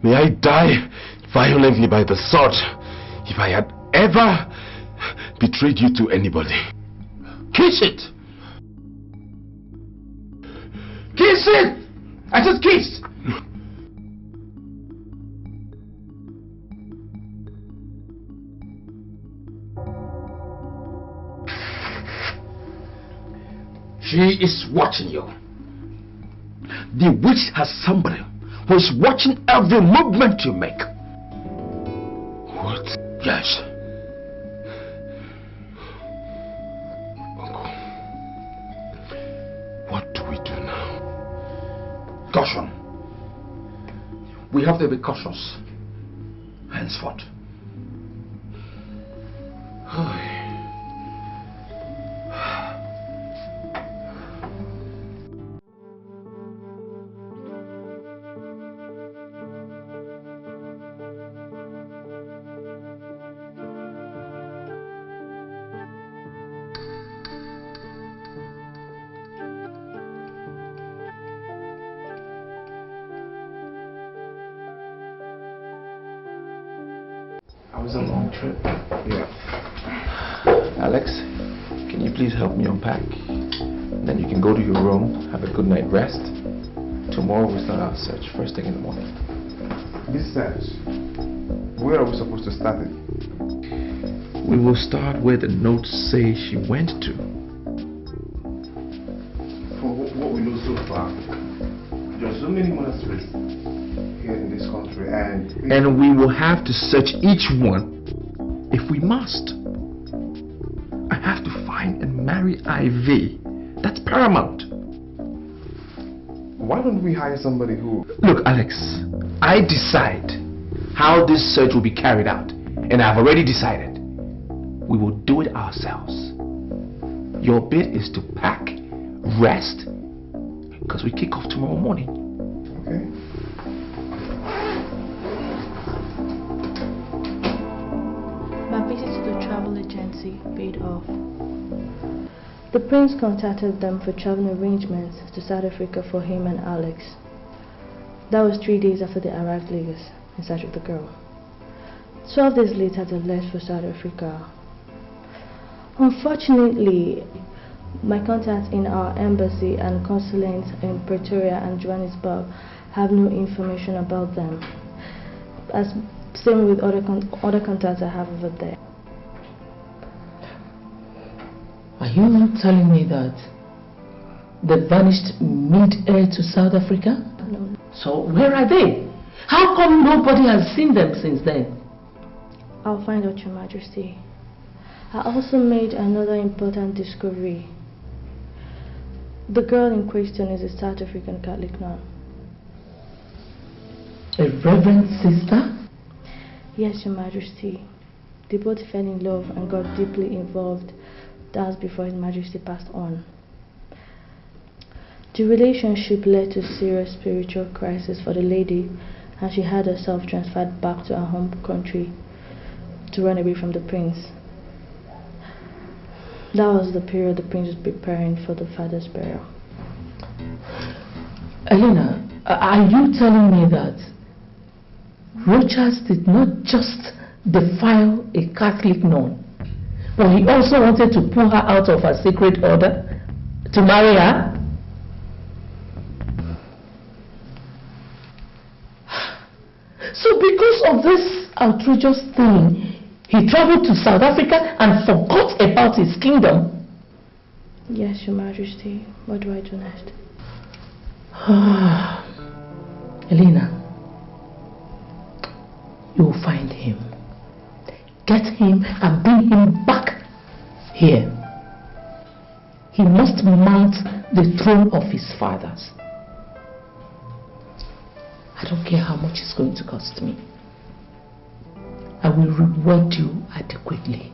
Speaker 2: may I die violently by the sword if I had ever betrayed you to anybody.
Speaker 9: Kiss it! Kiss it! I said kiss! She is watching you. The witch has somebody who is watching every movement you make.
Speaker 2: What?
Speaker 9: Yes.
Speaker 2: Uncle, what do we do now?
Speaker 9: Caution. We have to be cautious henceforth.
Speaker 13: It was a long trip.
Speaker 2: Yeah.
Speaker 13: Alex, can you please help me unpack? Then you can go to your room, have a good night rest. Tomorrow we start our search, first thing in the morning.
Speaker 10: This search, where are we supposed to start it?
Speaker 2: We will start where the notes say she went to.
Speaker 10: For what we know so far, there are so many monasteries here in this country,
Speaker 2: and we will have to search each one if we must. I have to find and marry Ivy. That's paramount.
Speaker 10: Why don't we hire somebody who...
Speaker 2: Look, Alex, I decide how this search will be carried out, and I've already decided. We will do it ourselves. Your bit is to pack, rest, because we kick off tomorrow morning.
Speaker 10: Okay.
Speaker 11: My visit to the travel agency paid off. The prince contacted them for traveling arrangements to South Africa for him and Alex. That was 3 days after they arrived Lagos in search of the girl. 12 days later they left for South Africa. Unfortunately, my contacts in our embassy and consulates in Pretoria and Johannesburg have no information about them. As same with other contacts I have over there.
Speaker 6: Are you telling me that they vanished mid-air to South Africa?
Speaker 11: No.
Speaker 6: So where are they? How come nobody has seen them since then?
Speaker 11: I'll find out, Your Majesty. I also made another important discovery. The girl in question is a South African Catholic nun.
Speaker 6: A reverend sister?
Speaker 11: Yes, Your Majesty. They both fell in love and got deeply involved. That was before His Majesty passed on. The relationship led to serious spiritual crisis for the lady, and she had herself transferred back to her home country to run away from the prince. That was the period the prince was preparing for the father's burial.
Speaker 6: Elena, are you telling me that Rochas did not just defile a Catholic nun, but he also wanted to pull her out of her sacred order to marry her? So because of this outrageous thing, he traveled to South Africa and forgot about his kingdom?
Speaker 11: Yes, Your Majesty. What do I do next?
Speaker 6: Elena, you will find him. Get him and bring him back here. He must mount the throne of his fathers. I don't care how much it's going to cost me. I will reward you adequately.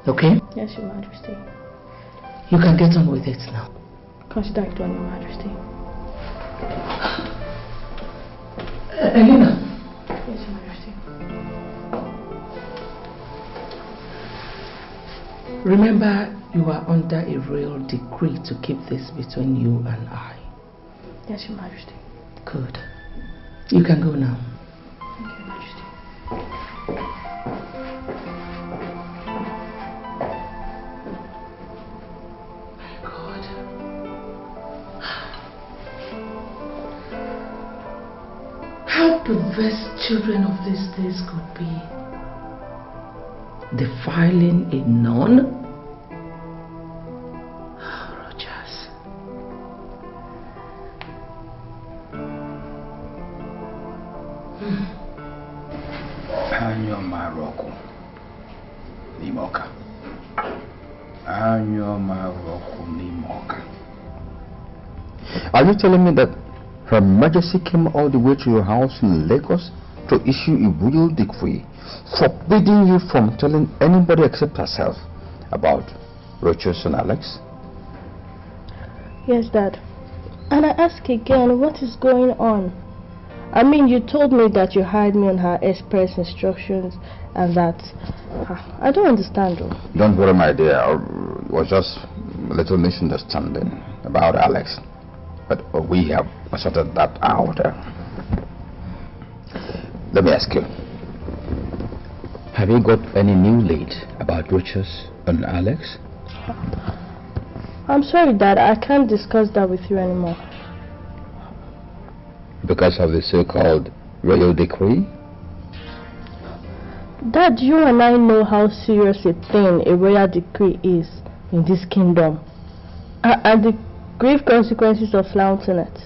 Speaker 6: Okay?
Speaker 11: Yes, Your Majesty.
Speaker 6: You can get on with it now.
Speaker 11: Consider it done, Your Majesty.
Speaker 6: Elena.
Speaker 11: Yes, Your Majesty.
Speaker 6: Remember, you are under a royal decree to keep this between you and I.
Speaker 11: Yes, Your Majesty.
Speaker 6: Good. You can go now.
Speaker 11: Thank you, Your Majesty.
Speaker 6: How perverse children of these days could be. Defiling a nun? Rogers.
Speaker 16: Anyo Maroko. Nimoka. Anyo Maroko Nimoka. Are you telling me that Her Majesty came all the way to your house in Lagos to issue a royal decree forbidding you from telling anybody except herself about Rochas and Alex?
Speaker 11: Yes, Dad. And I ask again, what is going on? I mean, you told me that you hired me on her express instructions and that... I don't understand though.
Speaker 16: Don't worry, my dear. It was just a little misunderstanding about Alex. But we have sorted that out. Let me ask you. Have you got any new lead about Rochas and Alex?
Speaker 11: I'm sorry, Dad. I can't discuss that with you anymore.
Speaker 16: Because of the so-called royal decree?
Speaker 11: Dad, you and I know how serious a thing a royal decree is in this kingdom. And the grave consequences of flouting it.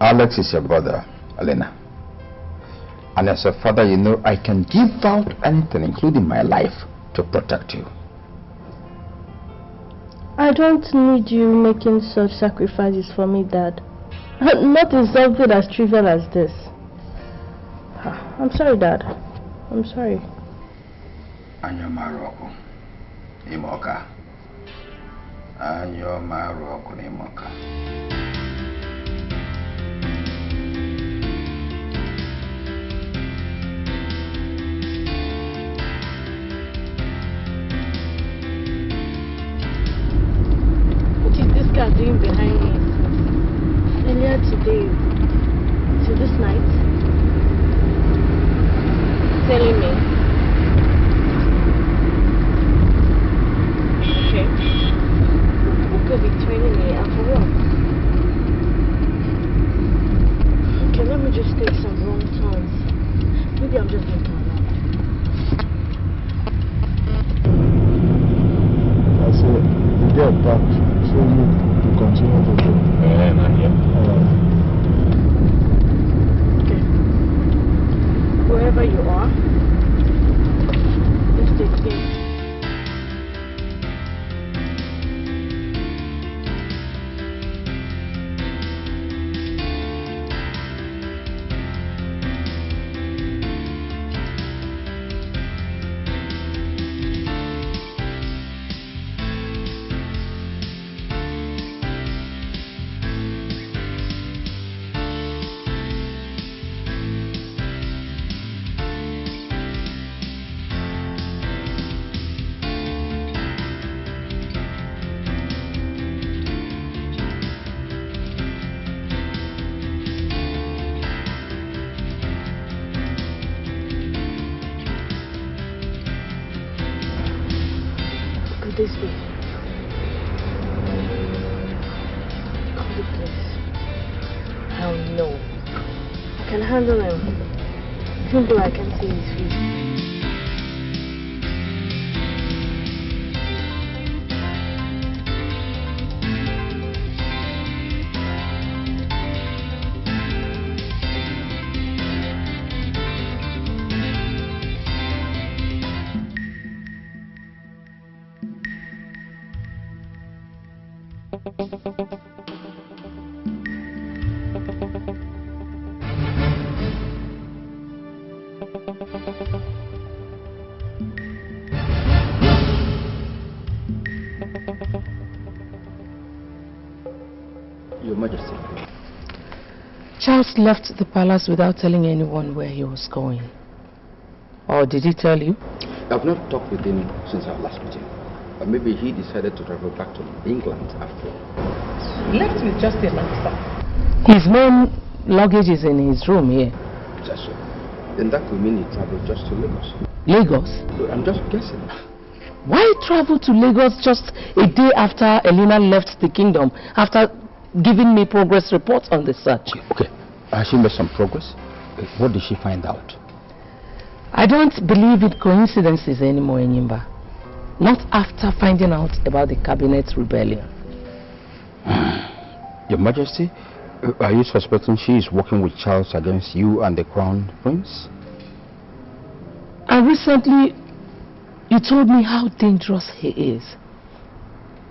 Speaker 16: Alex is your brother, Elena. And as a father, you know I can give out anything, including my life, to protect you.
Speaker 11: I don't need you making such sacrifices for me, Dad. Not in something as trivial as this. I'm sorry, Dad. I'm sorry.
Speaker 9: Anyo Maroko, Imoka. Anyo Maroko, Imoka.
Speaker 11: What is this guy doing behind me? Earlier today, till this night, telling me. Okay. Who could be training me and for what? Okay, let me just take some wrong turns. Maybe I'm just being paranoid.
Speaker 10: I said, you get back, so you continue to do.
Speaker 11: Okay. Wherever you are, let's take things. This way. Come to place. Hell no. I can handle him. Even though I can't see his face.
Speaker 16: Your Majesty.
Speaker 17: Charles left the palace without telling anyone where he was going. Or did he tell you?
Speaker 16: I've not talked with him since our last meeting. But maybe he decided to travel back to England after all.
Speaker 17: He left with just a laptop. His main luggage is in his room here.
Speaker 16: Just so. Then that could mean he traveled just to Lagos.
Speaker 17: Lagos?
Speaker 16: I'm just guessing.
Speaker 17: Why travel to Lagos just a day after Elena left the kingdom, after giving me progress reports on the search?
Speaker 16: Okay. Has she made some progress? What did she find out?
Speaker 17: I don't believe in coincidences anymore, Enyimba. Not after finding out about the cabinet rebellion.
Speaker 16: Your Majesty, are you suspecting she is working with Charles against you and the Crown Prince?
Speaker 17: And recently, you told me how dangerous he is.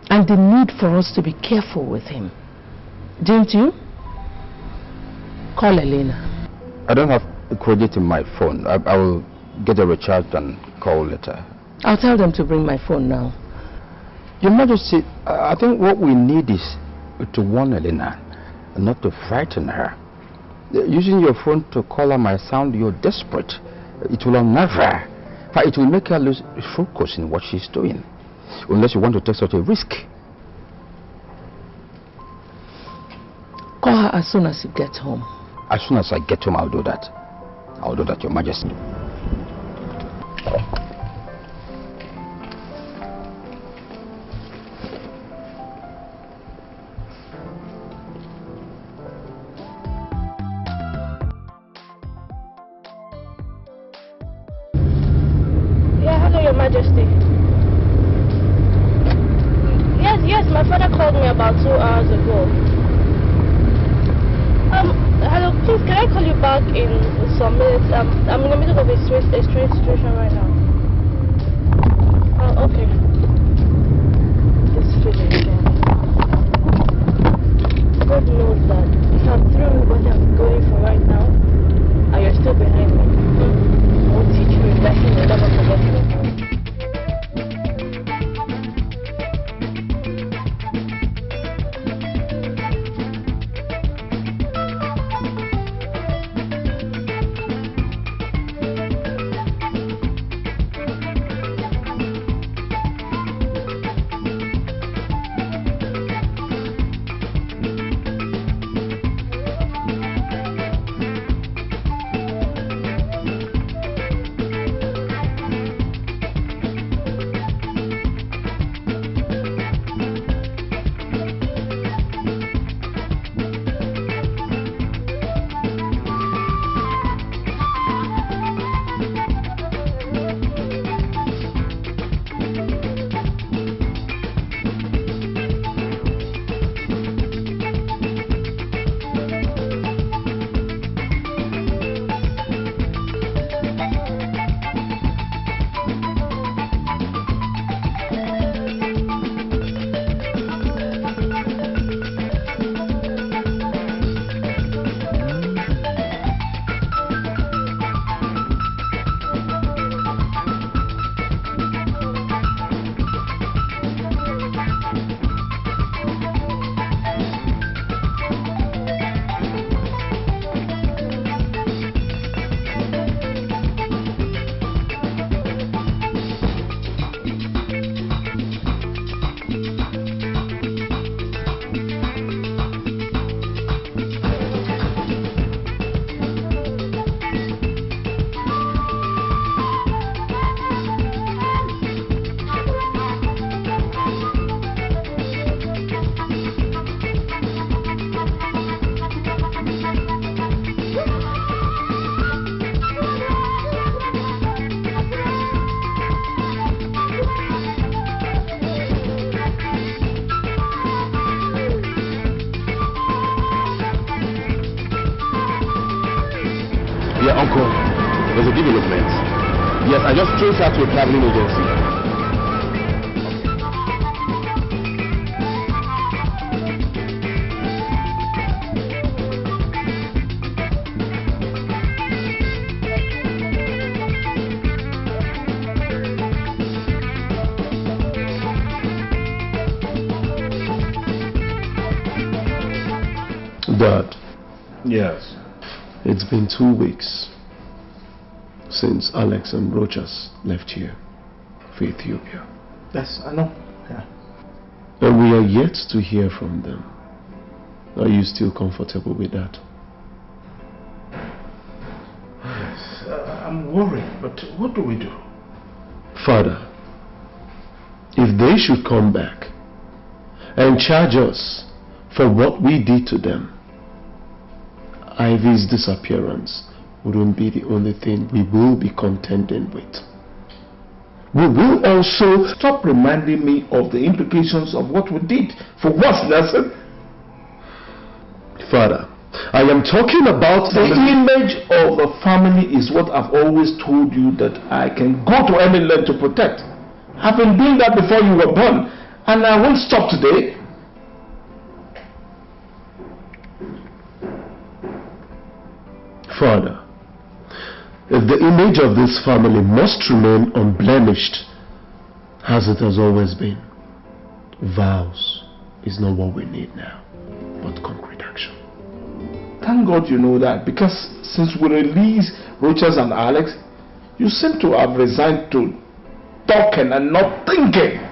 Speaker 17: And the need for us to be careful with him. Didn't you? Call Elena.
Speaker 16: I don't have credit in my phone. I will get a recharge and call later.
Speaker 17: I'll tell them to bring my phone now.
Speaker 16: Your Majesty, I think what we need is to warn Elena, not to frighten her. Using your phone to call her might sound you're desperate. It will unnerve her. It will make her lose focus in what she's doing. Unless you want to take such a risk.
Speaker 17: Call her as soon as you get home.
Speaker 16: As soon as I get home, I'll do that. I'll do that, Your Majesty.
Speaker 11: Yeah, hello, Your Majesty. Yes, my father called me about 2 hours ago. Hello, please, can I call you back in some minutes? I'm in the middle of a strange situation right now. Oh, okay. This feeling again. God knows that we have
Speaker 2: developments. Yes, I just traced her to a traveling agency.
Speaker 13: Dad.
Speaker 5: Yes.
Speaker 13: It's been 2 weeks since Alex and Rochas left here for Ethiopia.
Speaker 5: Yes, I know. Yeah.
Speaker 13: And we are yet to hear from them. Are you still comfortable with that?
Speaker 5: Yes, I'm worried, but what do we do?
Speaker 13: Father, if they should come back and charge us for what we did to them, Ivy's disappearance wouldn't be the only thing we will be contending with.
Speaker 5: We will also stop reminding me of the implications of what we did. For what, Nelson?
Speaker 13: Father, I am talking about
Speaker 5: the image of the family is what I've always told you that I can go to any length to protect. I've been doing that before you were born, and I won't stop today.
Speaker 13: Father, if the image of this family must remain unblemished, as it has always been, vows is not what we need now, but concrete action.
Speaker 5: Thank God you know that, because since we released Rochas and Alex, you seem to have resigned to talking and not thinking.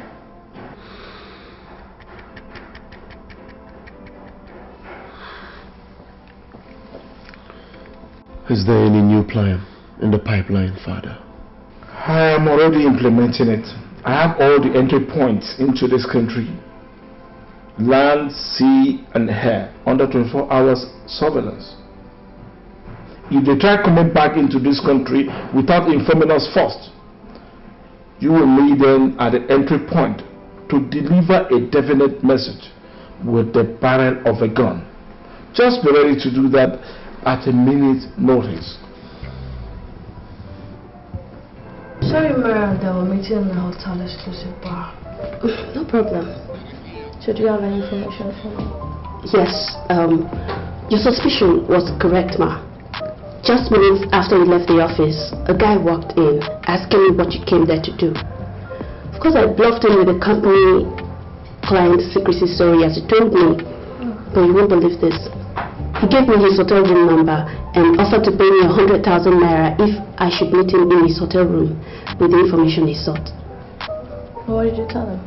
Speaker 13: Is there any new plan in the pipeline, Father?
Speaker 5: I am already implementing it. I have all the entry points into this country. Land, sea, and air under 24 hours surveillance. If they try coming back into this country without informing us first, you will meet them at the entry point to deliver a definite message with the barrel of a gun. Just be ready to do that at a minute's notice.
Speaker 11: Sorry, Mara, that we're meeting in the hotel exclusive bar.
Speaker 21: No problem. So do you have any information for me?
Speaker 22: Yes, your suspicion was correct, Ma. Just minutes after we left the office, a guy walked in asking me what you came there to do. Of course, I bluffed him with a company client secrecy story as he told me, but you won't believe this. He gave me his hotel room number and offered to pay me 100,000 naira if I should meet him in his hotel room with the information he sought.
Speaker 21: What did you tell him?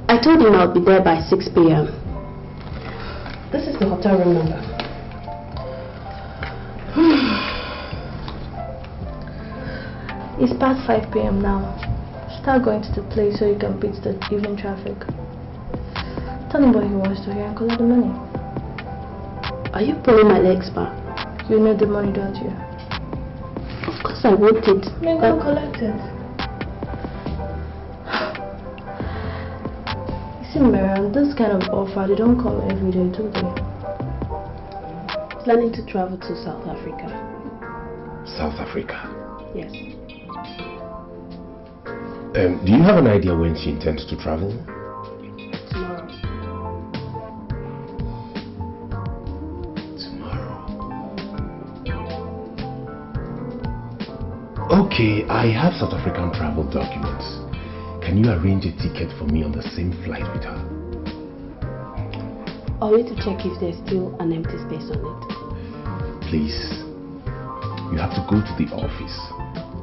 Speaker 22: I told him I'll be there by 6 p.m. This is the hotel room number.
Speaker 21: It's past 5 p.m. now. Start going to the place so you can beat the evening traffic. Tell him what he wants to hear and collect the money.
Speaker 22: Are you pulling my legs back?
Speaker 21: You need the money, don't you?
Speaker 22: Of course I want it.
Speaker 21: Then go collect it. You see, Mariam, this kind of offer, they don't come every day, do they?
Speaker 22: Planning to travel to South Africa.
Speaker 2: South Africa?
Speaker 22: Yes.
Speaker 2: Do you have an idea when she intends to travel? Okay, I have South African travel documents. Can you arrange a ticket for me on the same flight with her?
Speaker 22: I'll need to check if there's still an empty space on it.
Speaker 2: Please, you have to go to the office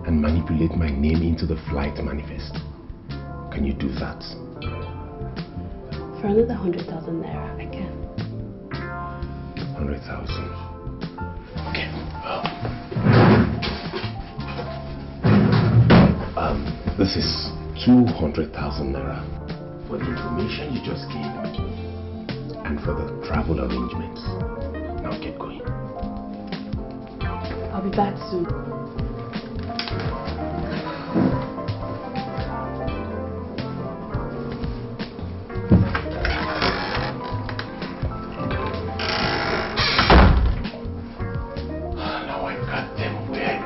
Speaker 2: and manipulate my name into the flight manifest. Can you do that?
Speaker 22: For another 100,000 naira, I can.
Speaker 2: 100,000. Okay. This is 200,000 naira for the information you just gave me and for the travel arrangements. Now get going.
Speaker 22: I'll be back soon.
Speaker 2: Now I've got them where I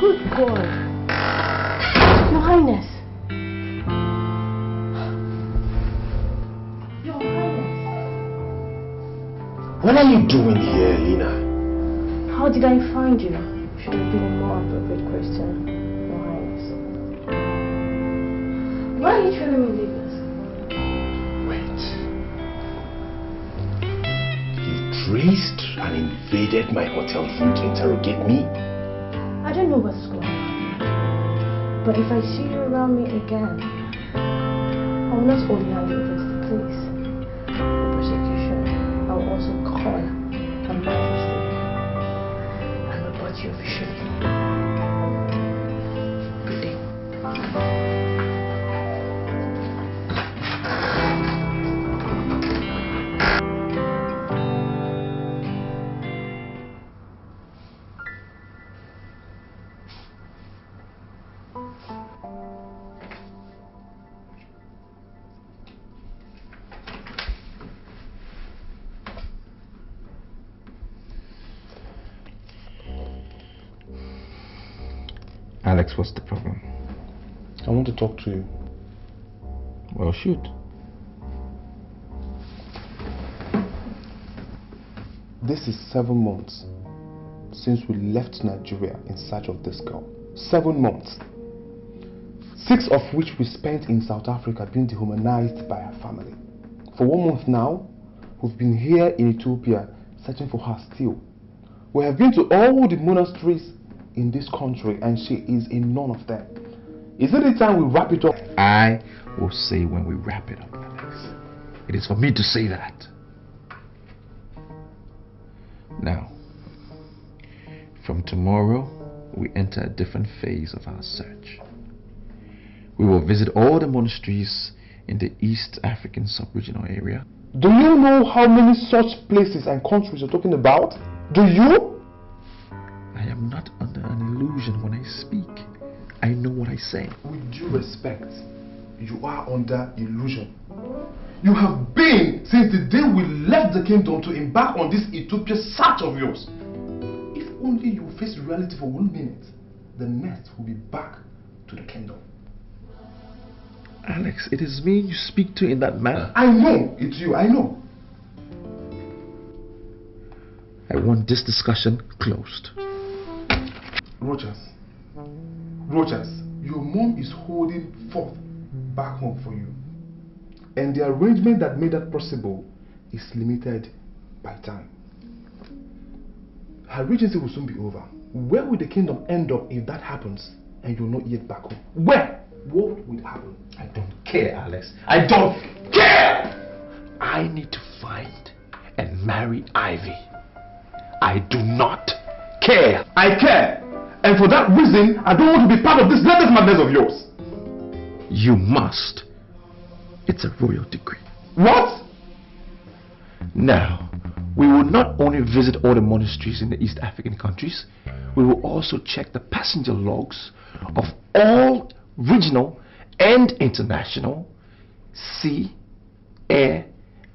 Speaker 21: Good God. Your Highness. Your Highness.
Speaker 2: What are you doing here, Lina?
Speaker 21: How did I find you? Should have been a more appropriate question, Your Highness. Why are you telling me this?
Speaker 2: Wait. You traced and invaded my hotel room to interrogate me?
Speaker 21: I don't know what's going on. But if I see you around me again, I will not only hand you over to the police, the prosecution, I will also call Her Majesty and report you officially. Good day.
Speaker 3: Alex, what's the problem?
Speaker 13: I want to talk to you.
Speaker 3: Well, shoot.
Speaker 13: This is 7 months since we left Nigeria in search of this girl. 7 months. 6 of which we spent in South Africa being dehumanized by her family. For 1 month now, we've been here in Ethiopia searching for her still. We have been to all the monasteries in this country and she is in none of them. Is it the time we wrap it up?
Speaker 3: I will say when we wrap it up, Alex. It is for me to say that. Now, from tomorrow, we enter a different phase of our search. We will visit all the monasteries in the East African sub-regional area.
Speaker 13: Do you know how many such places and countries you're talking about? Do you?
Speaker 3: I am not under an illusion when I speak. I know what I say.
Speaker 13: With due respect, you are under illusion. You have been since the day we left the kingdom to embark on this Ethiopia search of yours. If only you face reality for 1 minute, the next will be back to the kingdom.
Speaker 3: Alex, it is me you speak to in that manner.
Speaker 13: I know it's you, I know.
Speaker 3: I want this discussion closed.
Speaker 13: Rogers, your mom is holding forth back home for you. And the arrangement that made that possible is limited by time. Her regency will soon be over. Where will the kingdom end up if that happens and you're not yet back home? Where? What will happen?
Speaker 3: I don't care, Alex. I don't care!
Speaker 2: I need to find and marry Ivy. I do not care.
Speaker 13: I care. And for that reason, I don't want to be part of this latest madness of yours.
Speaker 3: You must. It's a royal decree.
Speaker 13: What?
Speaker 2: Now, we will not only visit all the monasteries in the East African countries, we will also check the passenger logs of all regional and international sea, air,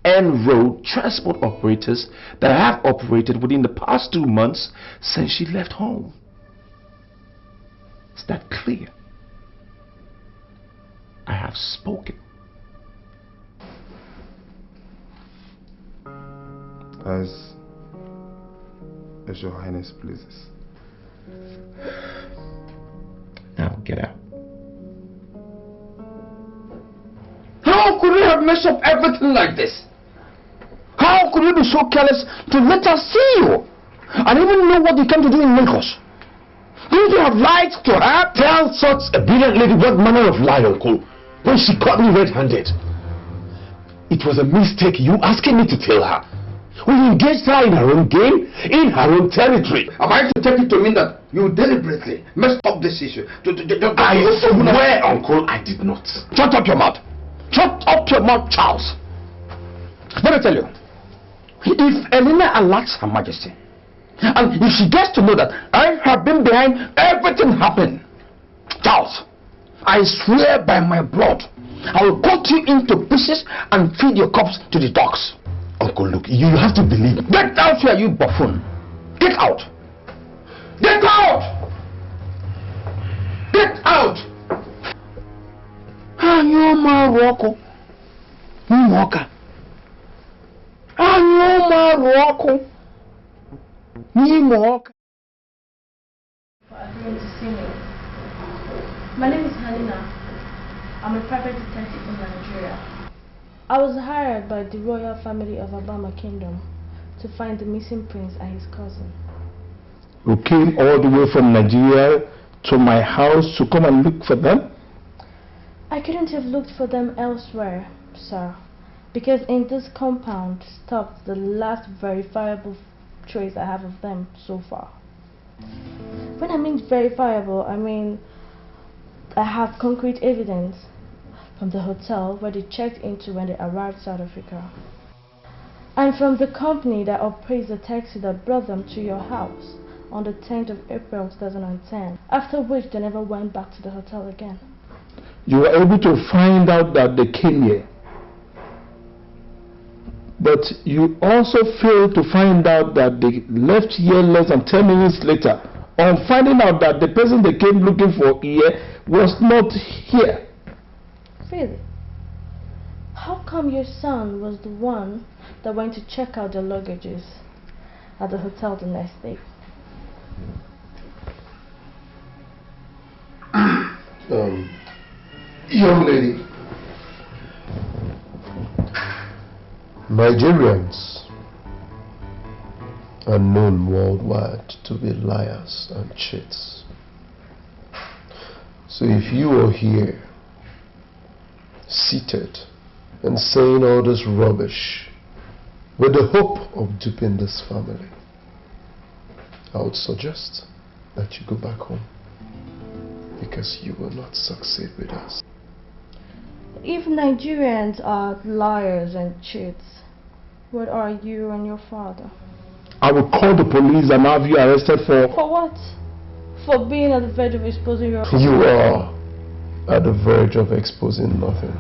Speaker 2: and road transport operators that have operated within the past 2 months since she left home. Is that clear? I have spoken.
Speaker 13: As your Highness pleases.
Speaker 3: Now get out.
Speaker 16: How could we have messed up everything like this? How could we be so careless to let us see you and even know what you came to do in Lagos? Didn't you have lied to her?
Speaker 2: Tell such a brilliant lady what manner of lie, uncle, when she caught me red-handed. It was a mistake you asking me to tell her. We engaged her in her own game, in her own territory.
Speaker 16: Am I to take it to mean that you deliberately messed up this issue?
Speaker 2: I swear, uncle, I did not.
Speaker 16: Shut up your mouth. Shut up your mouth, Charles. Let me tell you, if Elena alerts Her Majesty, and if she gets to know that I have been behind everything happening, Charles, I swear by my blood, I will cut you into pieces and feed your corpse to the dogs.
Speaker 2: Uncle, look, you have to believe.
Speaker 16: Get out here, you buffoon. Get out. Get out!
Speaker 5: Maruoko. Moka. Anyo Maruoko. Moka.
Speaker 21: For agreeing to see me. My name is Halina. I'm a private detective from Nigeria. I was hired by the royal family of Obama Kingdom to find the missing prince and his cousin.
Speaker 5: You came all the way from Nigeria to my house to come and look for them?
Speaker 21: I couldn't have looked for them elsewhere, sir, because in this compound stopped the last verifiable trace I have of them so far. When I mean verifiable, I mean I have concrete evidence from the hotel where they checked into when they arrived South Africa, and from the company that operates the taxi that brought them to your house on the 10th of April 2010, after which they never went back to the hotel again.
Speaker 5: You were able to find out that they came here, but you also failed to find out that they left here less than 10 minutes later, on finding out that the person they came looking for here was not here.
Speaker 21: Really? How come your son was the one that went to check out their luggages at the hotel the next day?
Speaker 13: Young lady, Nigerians are known worldwide to be liars and cheats. So if you are here seated and saying all this rubbish with the hope of duping this family, I would suggest that you go back home, because you will not succeed with us.
Speaker 21: If Nigerians are liars and cheats, what are you and your father?
Speaker 5: I will call the police and have you arrested for...
Speaker 21: For what? For being at the verge of exposing your...
Speaker 13: You are at the verge of exposing nothing.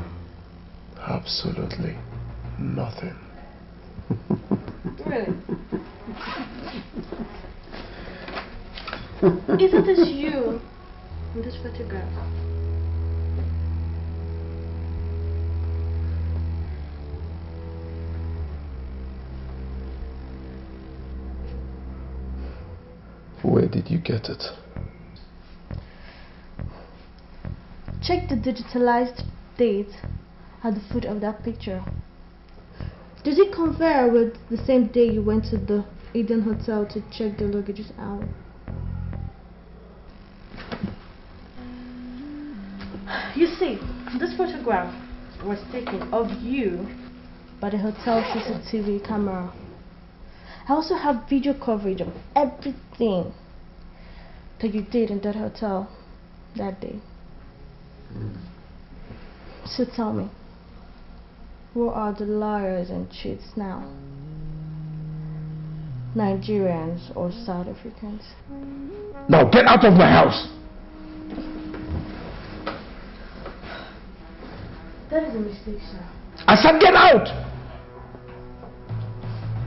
Speaker 13: Absolutely nothing.
Speaker 21: Really? Isn't this you in this photograph?
Speaker 13: Where did you get it?
Speaker 21: Check the digitalized date at the foot of that picture. Does it compare with the same day you went to the Eden Hotel to check the luggages out? You see, this photograph was taken of you by the hotel CCTV camera. I also have video coverage of everything that you did in that hotel that day. So tell me, who are the liars and cheats now? Nigerians or South Africans?
Speaker 5: Now get out of my house!
Speaker 21: That is a mistake, sir.
Speaker 5: I said get out!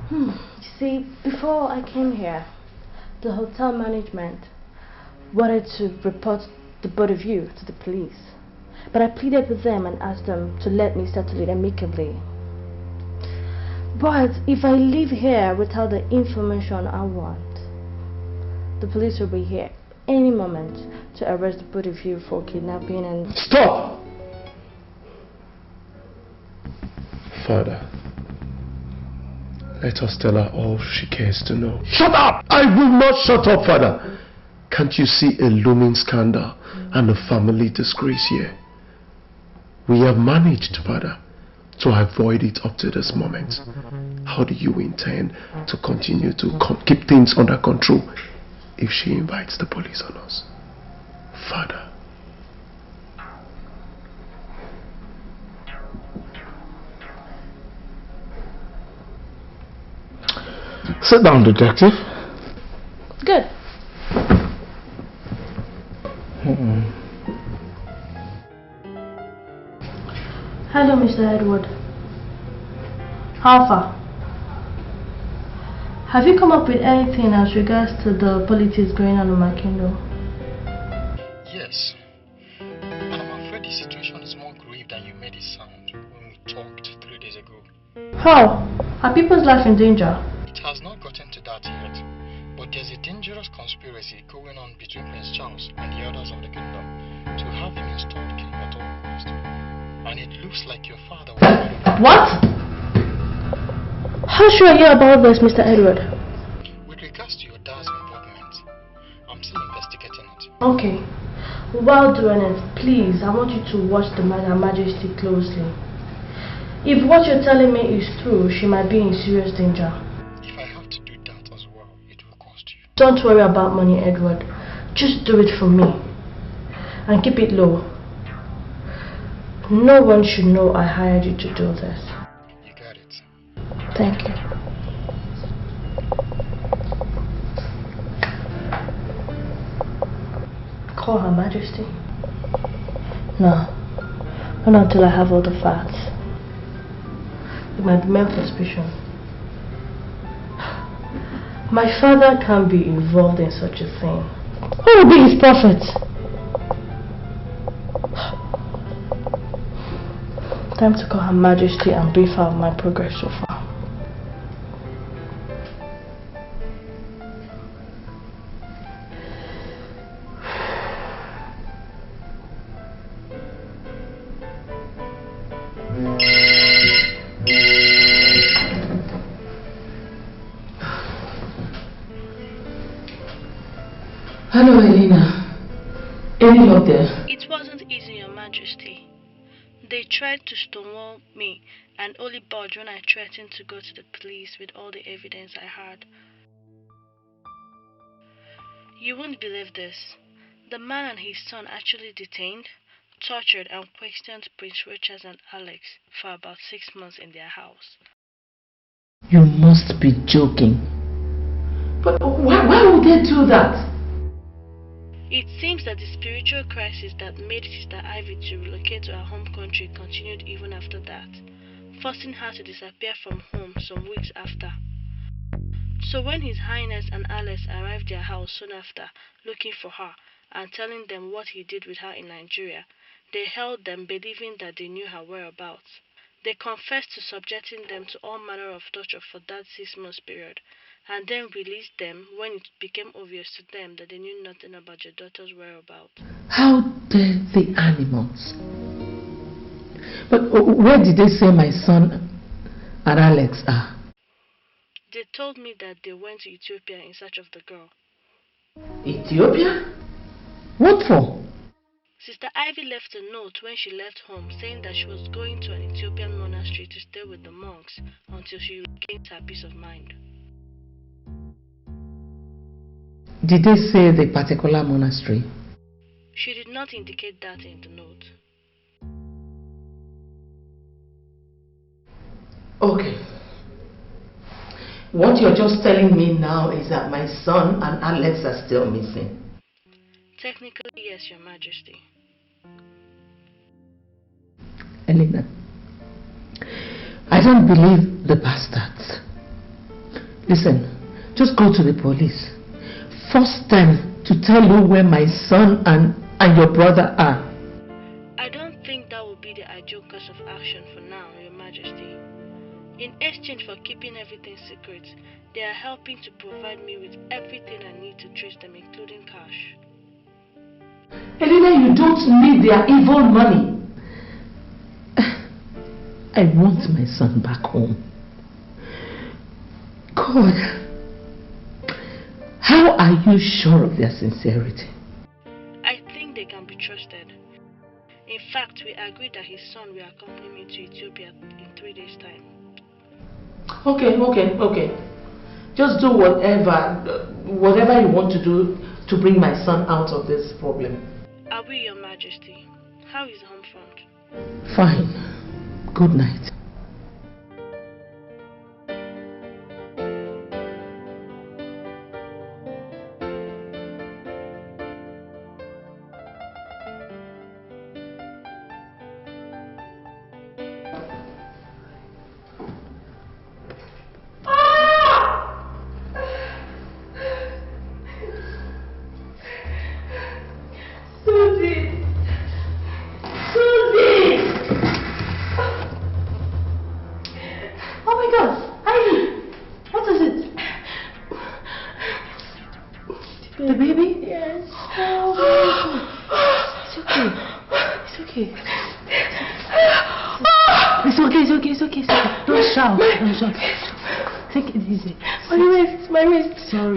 Speaker 21: You see, before I came here, the hotel management wanted to report the both of you to the police. But I pleaded with them and asked them to let me settle it amicably. But if I leave here without the information I want, the police will be here any moment to arrest the both of you for kidnapping and...
Speaker 5: Stop!
Speaker 13: Father, let us tell her all she cares to know.
Speaker 5: Shut up!
Speaker 13: I will not shut up, Father. Can't you see a looming scandal and a family disgrace here? We have managed, Father, to avoid it up to this moment. How do you intend to continue to keep things under control if she invites the police on us? Father.
Speaker 5: Sit down, detective.
Speaker 21: Good. Hello, Mr. Edward. How far? Have you come up with anything as regards to the politics going on in my kingdom?
Speaker 20: Yes. And I'm afraid the situation is more grave than you made
Speaker 21: How? Are people's life in danger?
Speaker 20: It has not gotten to that yet, but there's a dangerous conspiracy going on between Prince Charles and the others of the kingdom to have him installed king at all cost. And it looks like your father will marry.
Speaker 21: What? How sure are you about this, Mr. Edward?
Speaker 20: With regards to your dad's involvement, I'm still investigating it.
Speaker 21: Okay. While doing it, please, I want you to watch Her Majesty closely. If what you're telling me is true, she might be in serious danger.
Speaker 20: If I have to do that as well, it will cost you.
Speaker 21: Don't worry about money, Edward. Just do it for me. And keep it low. No one should know I hired you to do this.
Speaker 20: You got it.
Speaker 21: Thank you. Call Her Majesty. No. Not until I have all the facts. It might be mere suspicion. My father can't be involved in such a thing. Who will be his prophet? Time to call Her Majesty and brief her of my progress so far.
Speaker 6: Hello, Elena. Any luck there?
Speaker 21: It wasn't easy, Your Majesty. They tried to stonewall me and only budged when I threatened to go to the police with all the evidence I had. You won't believe this. The man and his son actually detained, tortured and questioned Prince Richard and Alex for about 6 months in their house.
Speaker 6: You must be joking. But why would they do that?
Speaker 21: It seems that the spiritual crisis that made Sister Ivy to relocate to her home country continued even after that, forcing her to disappear from home some weeks after. So when His Highness and Alex arrived at their house soon after, looking for her and telling them what he did with her in Nigeria, they held them believing that they knew her whereabouts. They confessed to subjecting them to all manner of torture for that 6-month period, and then released them when it became obvious to them that they knew nothing about your daughter's whereabouts.
Speaker 6: How dare the animals? But where did they say my son and Alex are?
Speaker 21: They told me that they went to Ethiopia in search of the girl.
Speaker 6: Ethiopia? What for?
Speaker 21: Sister Ivy left a note when she left home saying that she was going to an Ethiopian monastery to stay with the monks until she regains her peace of mind.
Speaker 6: Did they say the particular monastery?
Speaker 21: She did not indicate that in the note.
Speaker 6: Okay. What you're just telling me now is that my son and Alex are still missing.
Speaker 21: Technically, yes, Your Majesty.
Speaker 6: Elena, I don't believe the bastards. Listen, just go to the police. Force them to tell you where my son and your brother are.
Speaker 21: I don't think that would be the ideal course of action for now, Your Majesty. In exchange for keeping everything secret, they are helping to provide me with everything I need to trace them, including cash.
Speaker 6: Elena, you don't need their evil money. I want my son back home. God, how are you sure of their sincerity?
Speaker 21: I think they can be trusted. In fact, we agreed that his son will accompany me to Ethiopia in 3 days' time.
Speaker 6: Okay. Just do whatever you want to do to bring my son out of this problem.
Speaker 21: I will, Your Majesty. How is the home front?
Speaker 6: Fine. Good night.
Speaker 12: The baby?
Speaker 21: Yes.
Speaker 12: It's okay. It's okay. It's okay. It's okay. It's okay. It's okay. Don't shout. Don't shout. Take it easy.
Speaker 21: My wrist. My wrist.
Speaker 12: Sorry.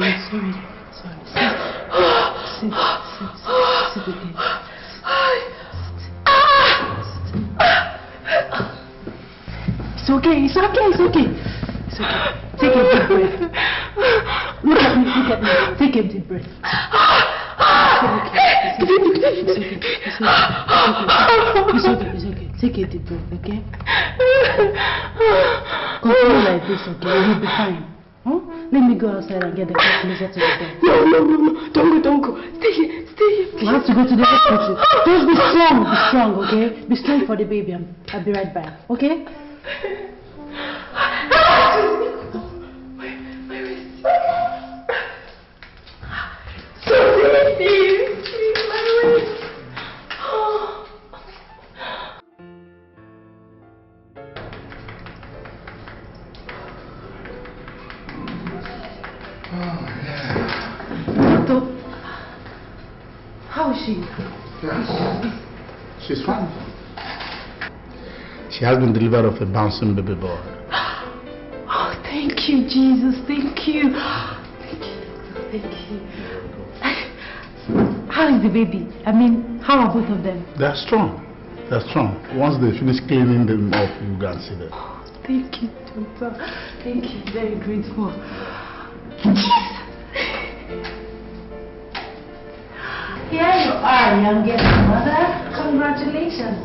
Speaker 12: Sit again. It's okay. It's okay. It's okay. It's okay. Take a deep breath. Look at me. Take a deep breath. It's okay. Take a deep breath, okay? Continue like this, okay? You'll be fine. Huh? Let me go outside and get the car closer to the bed.
Speaker 21: No. Don't go. Stay here.
Speaker 12: We have to go to the hospital. Just be strong, okay? Be strong for the baby. I'll be right back, okay? How is she?
Speaker 5: She's fine. She has been delivered of a bouncing baby boy.
Speaker 12: Oh, thank you, Jesus. Thank you. How is the baby? I mean, how are both of them?
Speaker 5: They're strong. Once they finish cleaning them up, you go and see them.
Speaker 12: Thank you, doctor. Thank you. Very grateful. Here you are, youngest mother. Congratulations.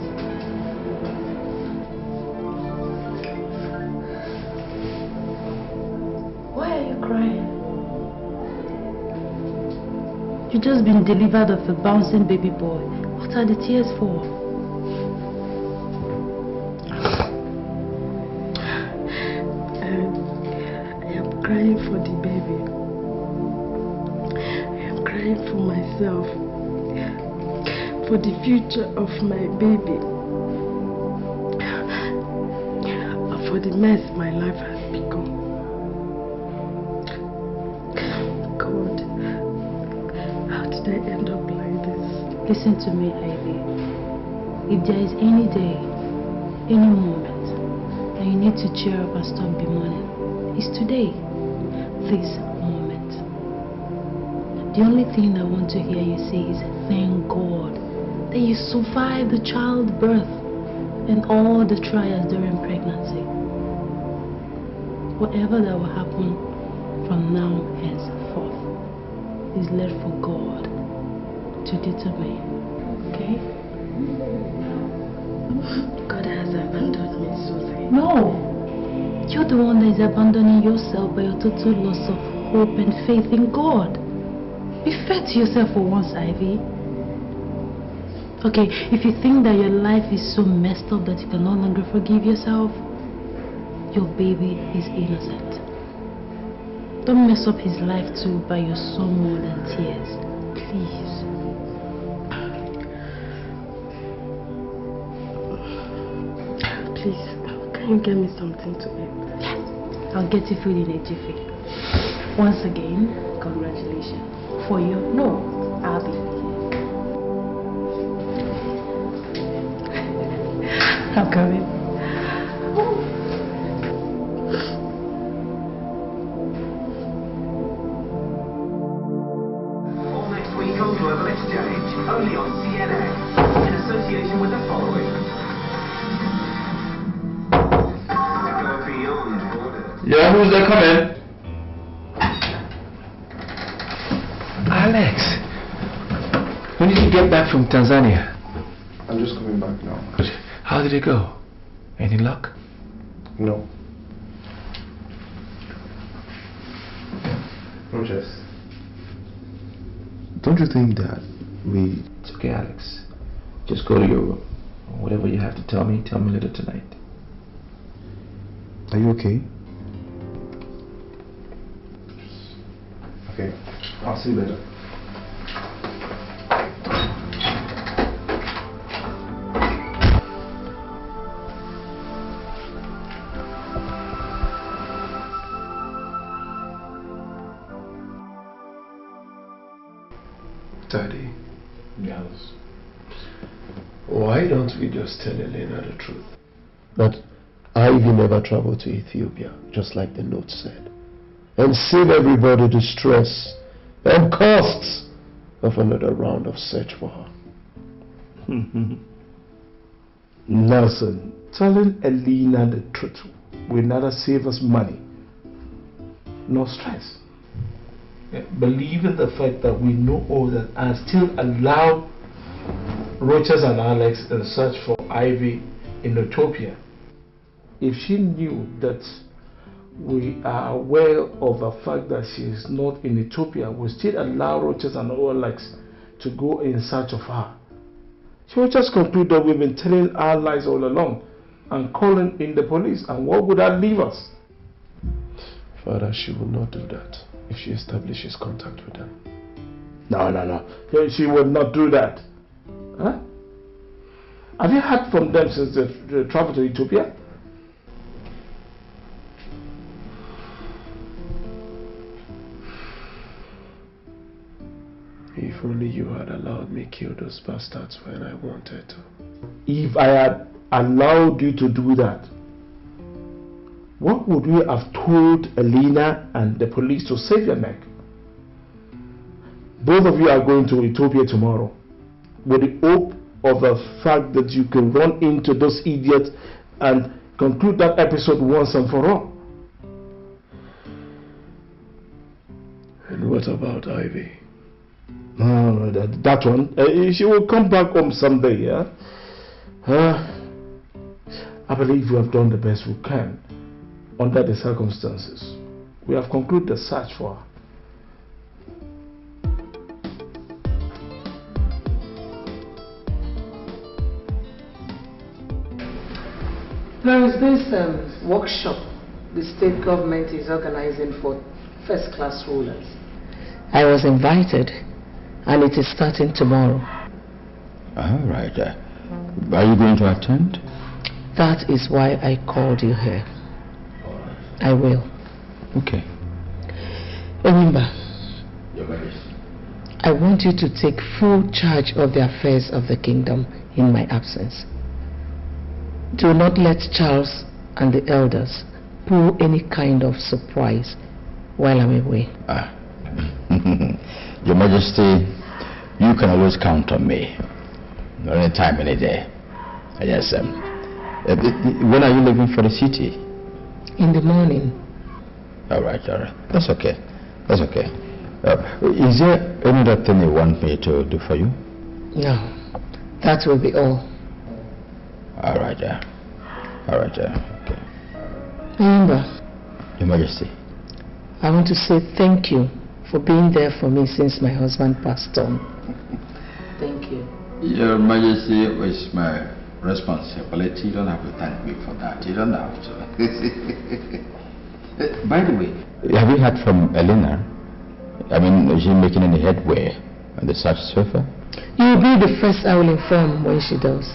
Speaker 12: Why are you crying? You've just been delivered of a bouncing baby boy. What are the tears for?
Speaker 21: I am crying for the baby. I am crying for myself. For the future of my baby. And for the mess my life has become. God, how did I end up like this?
Speaker 12: Listen to me, Ivy. If there is any day, any moment, that you need to cheer up and stop bemoaning, it's today. This moment. The only thing I want to hear you say is thank God that you survived the childbirth and all the trials during pregnancy. Whatever that will happen from now henceforth is left for God to determine. Okay?
Speaker 21: God has abandoned me, Susie.
Speaker 12: No! You're the one that is abandoning yourself by your total loss of hope and faith in God. Be fair to yourself for once, Ivy. Okay, if you think that your life is so messed up that you can no longer forgive yourself, your baby is innocent. Don't mess up his life too by your sorrow more than tears. Please.
Speaker 21: Please, can you get me something to eat?
Speaker 12: Yes, I'll get you food in a jiffy. Once again, congratulations. For you, no, I'll be. I'm coming.
Speaker 1: All next week on Global Exchange, only on CNN, in association with the following. Go beyond borders.
Speaker 3: Yeah, who's there coming? Alex, when did you get back from Tanzania?
Speaker 10: I'm just coming back now.
Speaker 2: How did it go? Any luck?
Speaker 10: No. Rogers, don't you think that we...
Speaker 3: It's okay, Alex. Just go to your room. Whatever you have to tell me later tonight.
Speaker 10: Are you okay? Okay, I'll see you later.
Speaker 2: Daddy.
Speaker 16: Yes.
Speaker 2: Why don't we just tell Elena the truth? That Ivy never traveled to Ethiopia, just like the note said, and save everybody the stress and costs of another round of search for her.
Speaker 5: Nelson, telling Elena the truth will neither save us money nor stress. Believing the fact that we know all that and still allow Roaches and Alex in search for Ivy in Ethiopia. If she knew that we are aware of the fact that she is not in Ethiopia, we still allow Roaches and Alex to go in search of her. She would just conclude that we've been telling our lies all along and calling in the police. And what would that leave us?
Speaker 2: Father, she will not do that if she establishes contact with them.
Speaker 5: No. She would not do that. Huh? Have you heard from them since they traveled to Ethiopia?
Speaker 2: If only you had allowed me kill those bastards when I wanted to.
Speaker 5: If I had allowed you to do that, what would we have told Elena and the police to save your neck? Both of you are going to Ethiopia tomorrow with the hope of the fact that you can run into those idiots and conclude that episode once and for all.
Speaker 2: And what about Ivy?
Speaker 5: No, that one. She will come back home someday, yeah? I believe we have done the best we can under the circumstances. We have concluded the search for her.
Speaker 6: There is this workshop the state government is organizing for first-class rulers. I was invited, and it is starting tomorrow.
Speaker 16: All right. Are you going to attend?
Speaker 6: That is why I called you here. I will.
Speaker 16: Okay.
Speaker 6: Remember, I want you to take full charge of the affairs of the kingdom in my absence. Do not let Charles and the elders pull any kind of surprise while I'm away.
Speaker 16: Your Majesty, you can always count on me. Any time, any day. Yes, when are you leaving for the city?
Speaker 6: In the morning.
Speaker 16: All right. That's okay. Is there any other thing you want me to do for you?
Speaker 6: No. That will be all.
Speaker 16: All right. Okay.
Speaker 6: Remember,
Speaker 16: Your Majesty,
Speaker 6: I want to say thank you for being there for me since my husband passed on. Thank you.
Speaker 16: Your Majesty, it's my responsibility. You don't have to thank me for that. You don't have to. By the way, have you heard from Elena? I mean, is she making any headway on the search so far?
Speaker 6: You'll be the first I will inform when she does.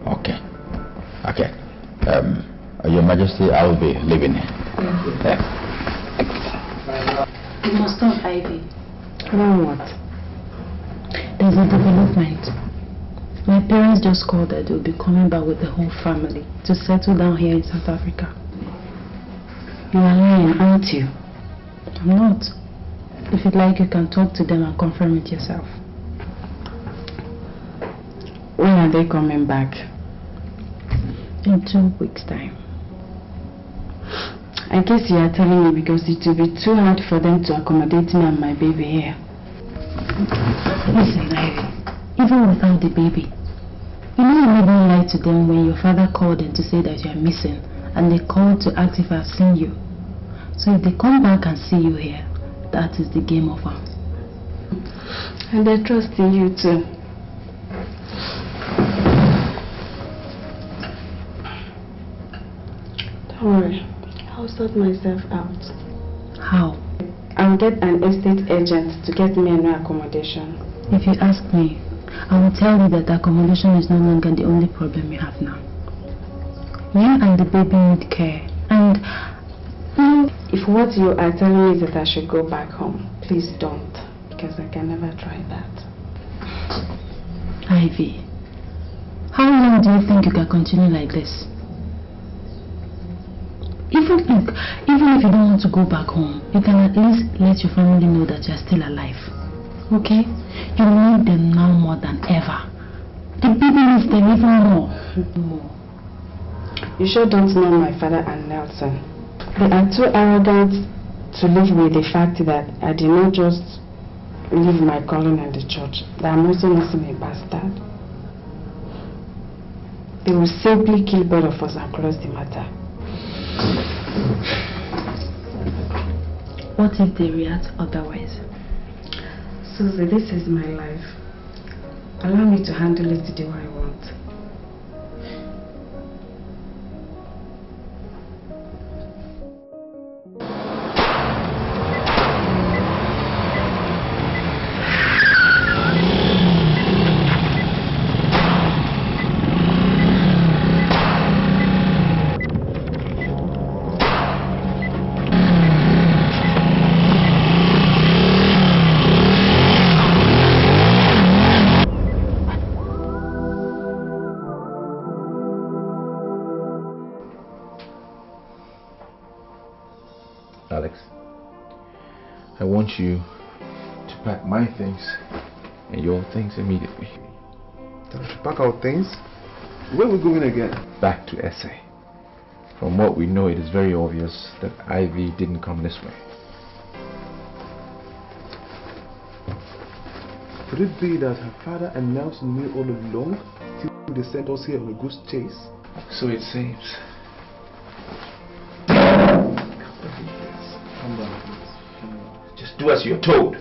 Speaker 16: Okay. Your Majesty, I will be leaving here.
Speaker 6: Thank you.
Speaker 12: You must stop, Ivy.
Speaker 6: Now what?
Speaker 12: There's a development. My parents just called that they'll be coming back with the whole family to settle down here in South Africa. You are lying, aren't you? I'm not. If you'd like, you can talk to them and confirm it yourself.
Speaker 6: When are they coming back?
Speaker 12: In 2 weeks' time.
Speaker 6: I guess you are telling me because it will be too hard for them to accommodate me and my baby here.
Speaker 12: Listen, Ivy, even without the baby, you know you made me lie to them when your father called them to say that you are missing, and they called to ask if I've seen you. So if they come back and see you here, that is the game over.
Speaker 6: And I trust in you too. Don't worry, I'll sort myself out.
Speaker 12: How?
Speaker 6: I'll get an estate agent to get me a new accommodation.
Speaker 12: If you ask me, I will tell you that accommodation is no longer the only problem you have now. You and the baby need care, and
Speaker 6: if what you are telling me is that I should go back home, please don't.
Speaker 17: because I can never try that.
Speaker 12: Ivy, how long do you think you can continue like this? Even if you don't want to go back home, you can at least let your family know that you're still alive. Okay? You need them now more than ever. The baby needs them even more.
Speaker 17: You sure don't know my father and Nelson. They are too arrogant to live with the fact that I did not just leave my calling at the church, that I'm also not a bastard. They will simply kill both of us and close the matter.
Speaker 12: What if they react otherwise?
Speaker 17: Susie, this is my life. Allow me to handle it the way I want.
Speaker 2: Alex, I want you to pack my things and your things immediately.
Speaker 10: Tell us to pack our things? Where are we going again?
Speaker 2: Back to SA. From what we know, it is very obvious that Ivy didn't come this way.
Speaker 10: Could it be that her father and Nelson knew all along till they sent us here on a goose chase?
Speaker 2: So it seems.
Speaker 10: Calm down, please. Calm down.
Speaker 2: Just do as you're told.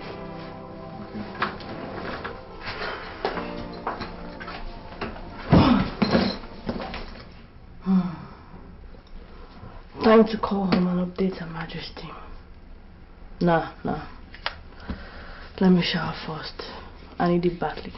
Speaker 11: Time to call home and update Her Majesty. Nah. Let me shower first. I need it badly.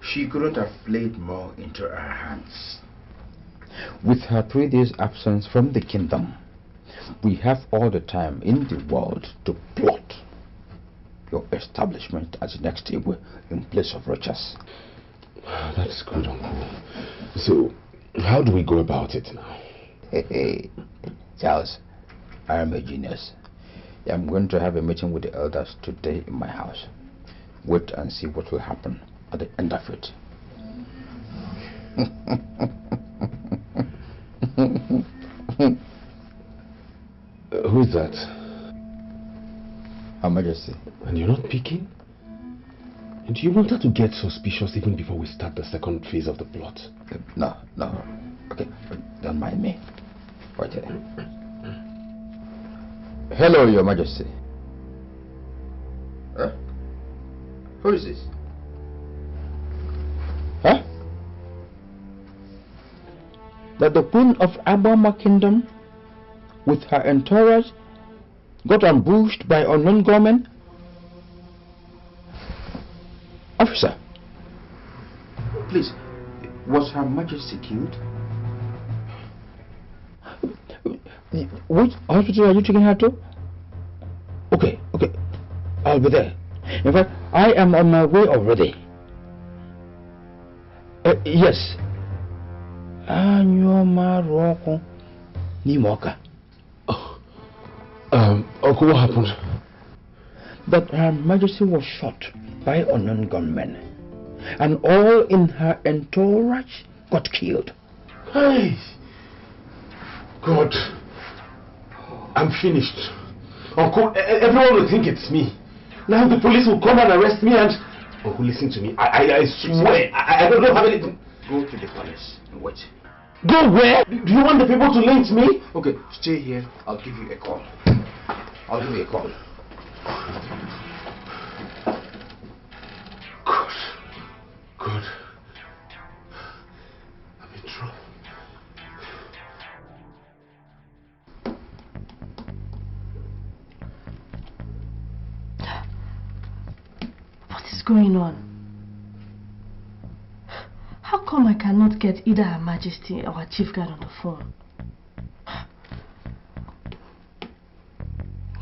Speaker 16: She couldn't have played more into her hands. With her 3 days absence from the kingdom, we have all the time in the world to plot your establishment as the next Igwe in place of Rochas.
Speaker 15: That's good, Uncle. So, how do we go about it now?
Speaker 16: Hey, Charles, I am a genius. I'm going to have a meeting with the elders today in my house. Wait and see what will happen at the end of it.
Speaker 15: Who's that?
Speaker 16: Her Majesty.
Speaker 15: And you're not picking? And do you want her to get suspicious even before we start the second phase of the plot?
Speaker 16: No. Okay, don't mind me. Right here. Hello, Your Majesty. Huh? Who is this? Huh? That the Queen of Abama Kingdom, with her entourage, got ambushed by unknown gunmen? Officer, please, was Her Majesty killed? Which hospital are you taking her to? Okay, I'll be there. In fact, I am on my way already. Yes.
Speaker 15: Uncle, what happened?
Speaker 16: That Her Majesty was shot by unknown gunmen, and all in her entourage got killed.
Speaker 15: Hey! God, I'm finished. Uncle, everyone will think it's me. Now the police will come and arrest me and... Uncle, listen to me. I swear, I don't have anything.
Speaker 16: Go to the palace and wait.
Speaker 15: Go where? Do you want the people to lynch me?
Speaker 16: Okay, stay here. I'll give you a call.
Speaker 15: Good.
Speaker 11: going on? How come I cannot get either Her Majesty or our chief guard on the phone?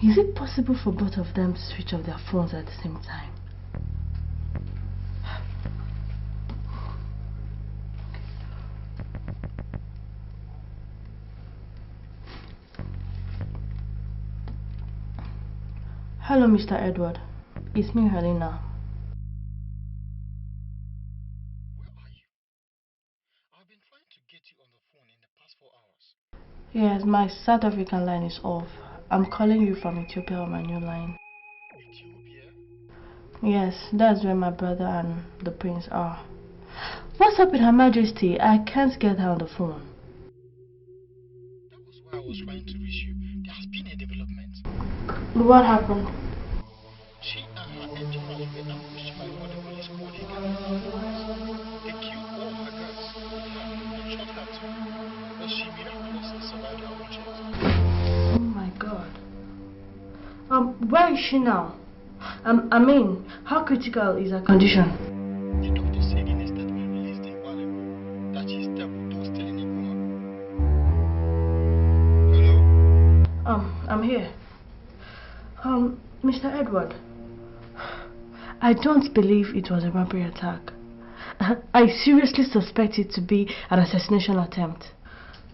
Speaker 11: Is it possible for both of them to switch off their phones at the same time? Hello, Mr. Edward. It's me, Helena.
Speaker 20: Where are you? I've been trying to get you on the phone in the past 4 hours.
Speaker 11: Yes, my South African line is off. I'm calling you from Ethiopia on my new line.
Speaker 20: Ethiopia?
Speaker 11: Yes, that's where my brother and the prince are. What's up with Her Majesty? I can't get her on the phone.
Speaker 20: That was why I was trying to reach you. There has been a development.
Speaker 11: What happened?
Speaker 20: She and her entourage were ambushed by what the police call a gang. They killed all her guards with her and shot her too. But she miraculously survived her own chest.
Speaker 11: Oh my God. Where is she now? I mean, how critical is her condition?
Speaker 20: The doctor said in a statement released a while ago that she's stable, though still in a coma. Hello?
Speaker 11: I'm here. Mr. Edward, I don't believe it was a robbery attack. I seriously suspect it to be an assassination attempt.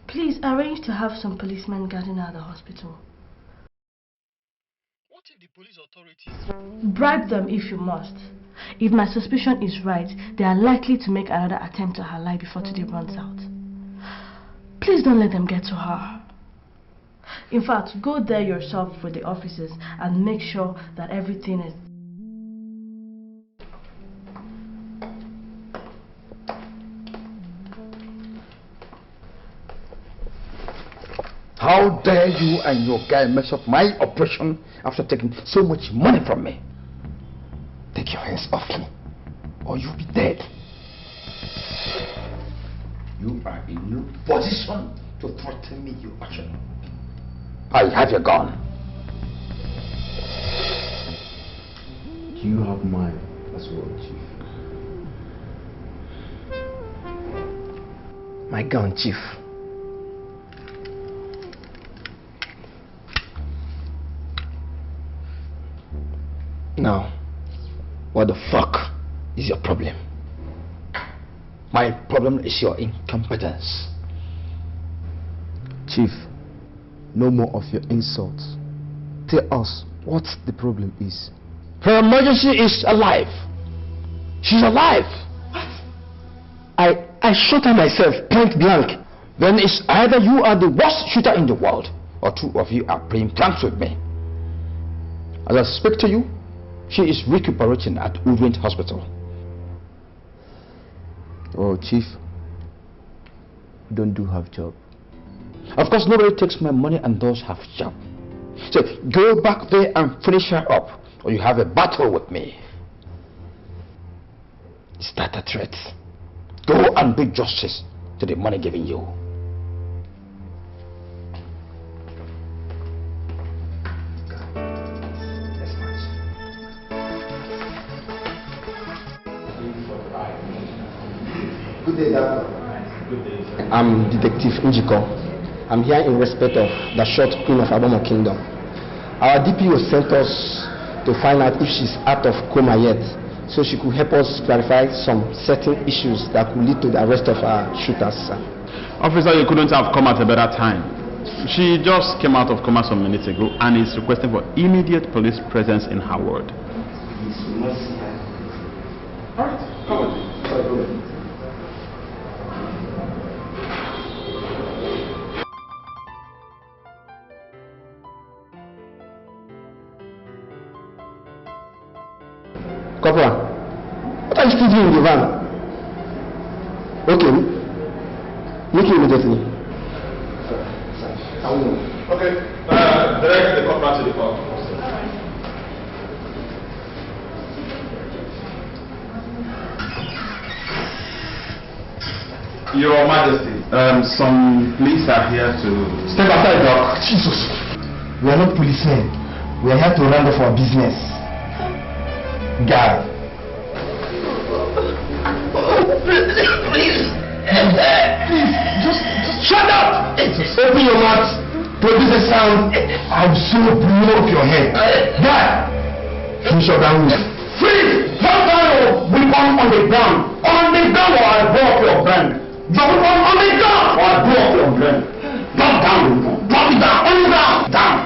Speaker 11: Please arrange to have some policemen guarding her at the hospital.
Speaker 20: What if the police authorities...
Speaker 11: Bribe them if you must. If my suspicion is right, they are likely to make another attempt to her life before today runs out. Please don't let them get to her. In fact, go there yourself with the officers and make sure that everything is...
Speaker 16: How dare you and your guy mess up my operation after taking so much money from me? Take your hands off me, or you'll be dead. You are in no position to threaten me, you action. I have your gun.
Speaker 3: You have mine as well, Chief.
Speaker 2: My gun, Chief. Now, what the fuck is your problem?
Speaker 16: My problem is your incompetence.
Speaker 3: Chief, no more of your insults. Tell us what the problem is.
Speaker 16: Her Majesty is alive. She's alive. I shot her myself, point blank. Then it's either you are the worst shooter in the world, or two of you are playing pranks with me. As I speak to you, she is recuperating at Regent Hospital.
Speaker 3: Oh, Chief, we don't do half job.
Speaker 16: Of course, nobody takes my money and does half job. So go back there and finish her up, or you have a battle with me. Is that a threat? Go and do justice to the money given you.
Speaker 7: Good day, Doctor. Good day, sir. I'm Detective Njiko. I'm here in respect of the short Queen of Abomo Kingdom. Our DPO sent us to find out if she's out of coma yet, so she could help us clarify some certain issues that could lead to the arrest of our shooters, sir.
Speaker 14: Officer, you couldn't have come at a better time. She just came out of coma some minutes ago and is requesting for immediate police presence in her ward.
Speaker 7: Alright, come on. Sorry, go ahead. Corporal, what are you still doing in the van? Okay, meet you immediately.
Speaker 14: Okay, direct the corporal to the car. Your Majesty, some police are here to...
Speaker 7: Step aside, Doc. Jesus. We are not policemen. We are here to round up our business. Guy, Please. Just shut up! Open your mouth. Produce a sound. I'll soon blow up your head. That. Finish your down. Freeze! Drop down! Weapon on the ground. On the ground or I'll blow up your brain. Drop it on the ground or I'll blow up your brain. Drop down. Drop it down. On the ground. Down.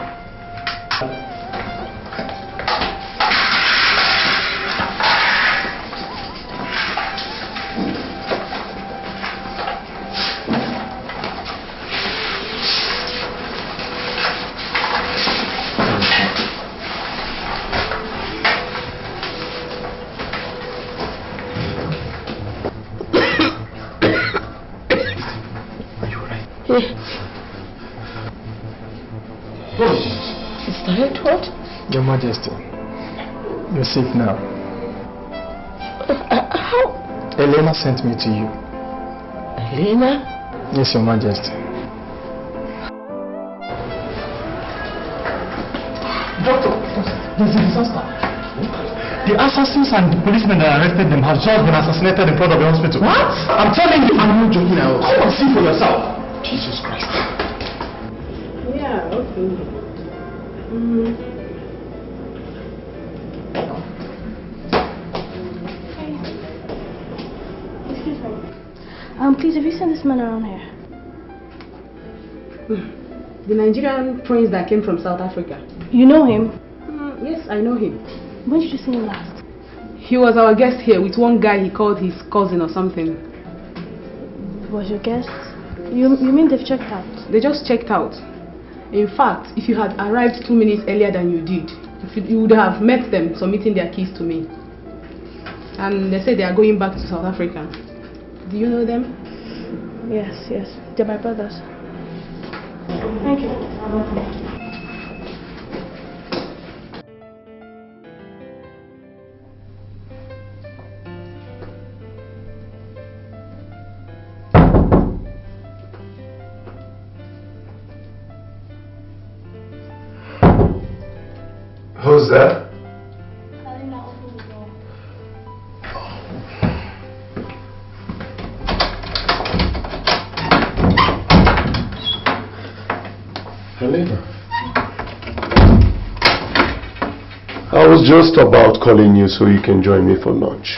Speaker 21: Is that what?
Speaker 4: Your Majesty, you're safe now.
Speaker 21: How?
Speaker 4: Elena sent me to you.
Speaker 21: Elena?
Speaker 4: Yes, Your Majesty.
Speaker 18: Doctor, there's a disaster. The assassins and the policemen that arrested them have just been assassinated in front of the hospital.
Speaker 21: What?
Speaker 18: I'm telling you, I'm not joking now. Come and see for yourself. Jesus Christ.
Speaker 21: Yeah, okay. Excuse me. Please, have you seen this man around here?
Speaker 12: The Nigerian prince that came from South Africa.
Speaker 21: You know him?
Speaker 12: Yes, I know him.
Speaker 21: When did you see him last?
Speaker 12: He was our guest here with one guy he called his cousin or something.
Speaker 21: Was your guest? You mean they've checked out?
Speaker 12: They just checked out. In fact, if you had arrived 2 minutes earlier than you did, you would have met them submitting their keys to me. And they say they are going back to South Africa. Do you know them?
Speaker 21: Yes. They're my brothers. Thank you.
Speaker 5: Who's there?
Speaker 2: Helena. I was just about calling you so you can join me for lunch.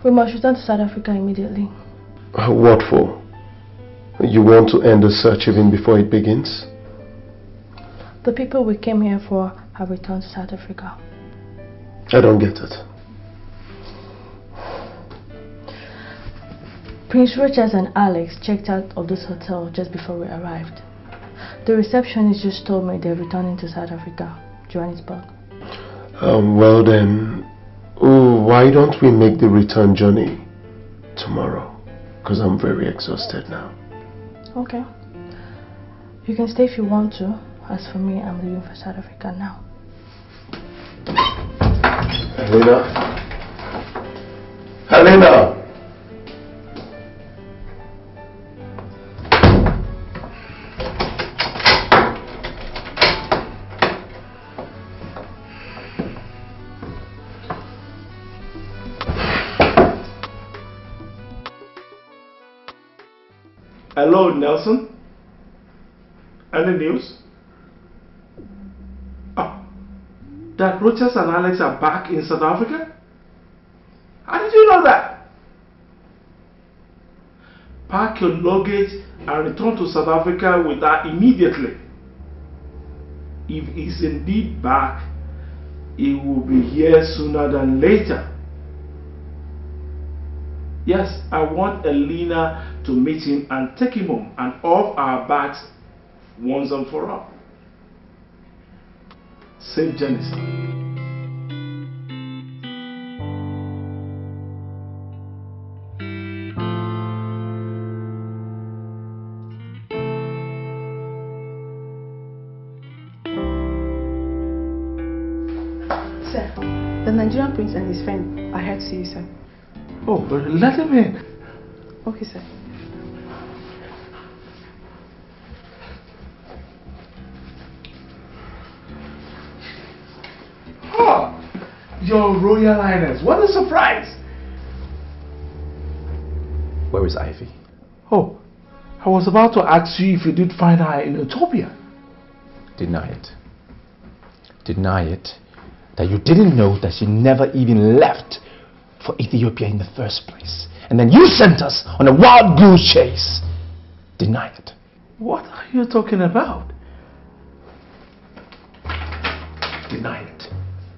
Speaker 21: We must return to South Africa immediately.
Speaker 2: What for? You want to end the search even before it begins?
Speaker 21: The people we came here for have returned to South Africa.
Speaker 2: I don't get it.
Speaker 21: Prince Richard and Alex checked out of this hotel just before we arrived. The receptionist just told me they're returning to South Africa, Johannesburg.
Speaker 2: Well then, why don't we make the return journey tomorrow? Because I'm very exhausted now.
Speaker 21: Okay. You can stay if you want to. As for me, I'm leaving for South Africa now.
Speaker 2: Helena? Helena!
Speaker 5: Hello, Nelson. Any news? That Rochas and Alex are back in South Africa? How did you know that? Pack your luggage and return to South Africa with her immediately. If he's indeed back, he will be here sooner than later. Yes, I want Elena to meet him and take him home and off our backs once and for all. Safe journey, sir.
Speaker 12: Sir, the Nigerian prince and his friend are here to see you, sir.
Speaker 5: Oh, but let him in.
Speaker 12: Okay, sir.
Speaker 5: Oh, Your Royal Highness, what a surprise!
Speaker 2: Where is Ivy?
Speaker 5: Oh, I was about to ask you if you did find her in Utopia.
Speaker 2: Deny it. Deny it. That you didn't know that she never even left for Ethiopia in the first place. And then you sent us on a wild goose chase. Deny it.
Speaker 5: What are you talking about?
Speaker 2: Deny it.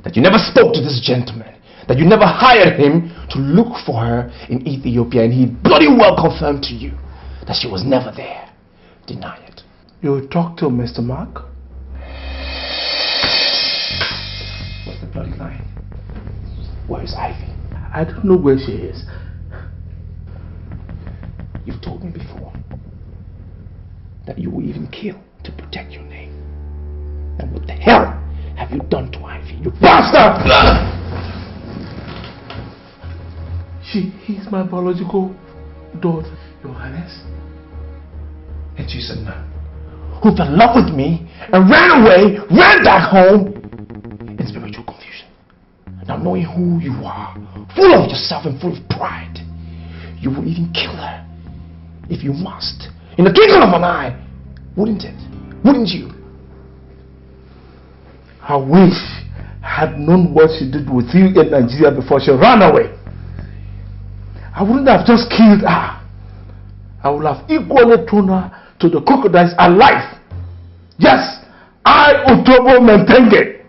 Speaker 2: That you never spoke to this gentleman. That you never hired him to look for her in Ethiopia, and he bloody well confirmed to you that she was never there. Deny it.
Speaker 5: You talked to Mr. Mark?
Speaker 2: What's the bloody line? Where is Ivy?
Speaker 5: I don't know where she is.
Speaker 2: You've told me before that you will even kill to protect your name. And what the hell have you done to Ivy, you bastard?
Speaker 5: He's my biological daughter, Your Highness.
Speaker 2: And she's a nun who fell in love with me and ran away, ran back home in spiritual confusion. Now knowing who you are, full of yourself and full of pride, you will even kill her if you must. In the twinkling of an eye, wouldn't it? Wouldn't you?
Speaker 5: I wish I had known what she did with you in Nigeria before she ran away. I wouldn't have just killed her. I would have equally thrown her to the crocodiles alive. Yes, I, Otobo Mentenge,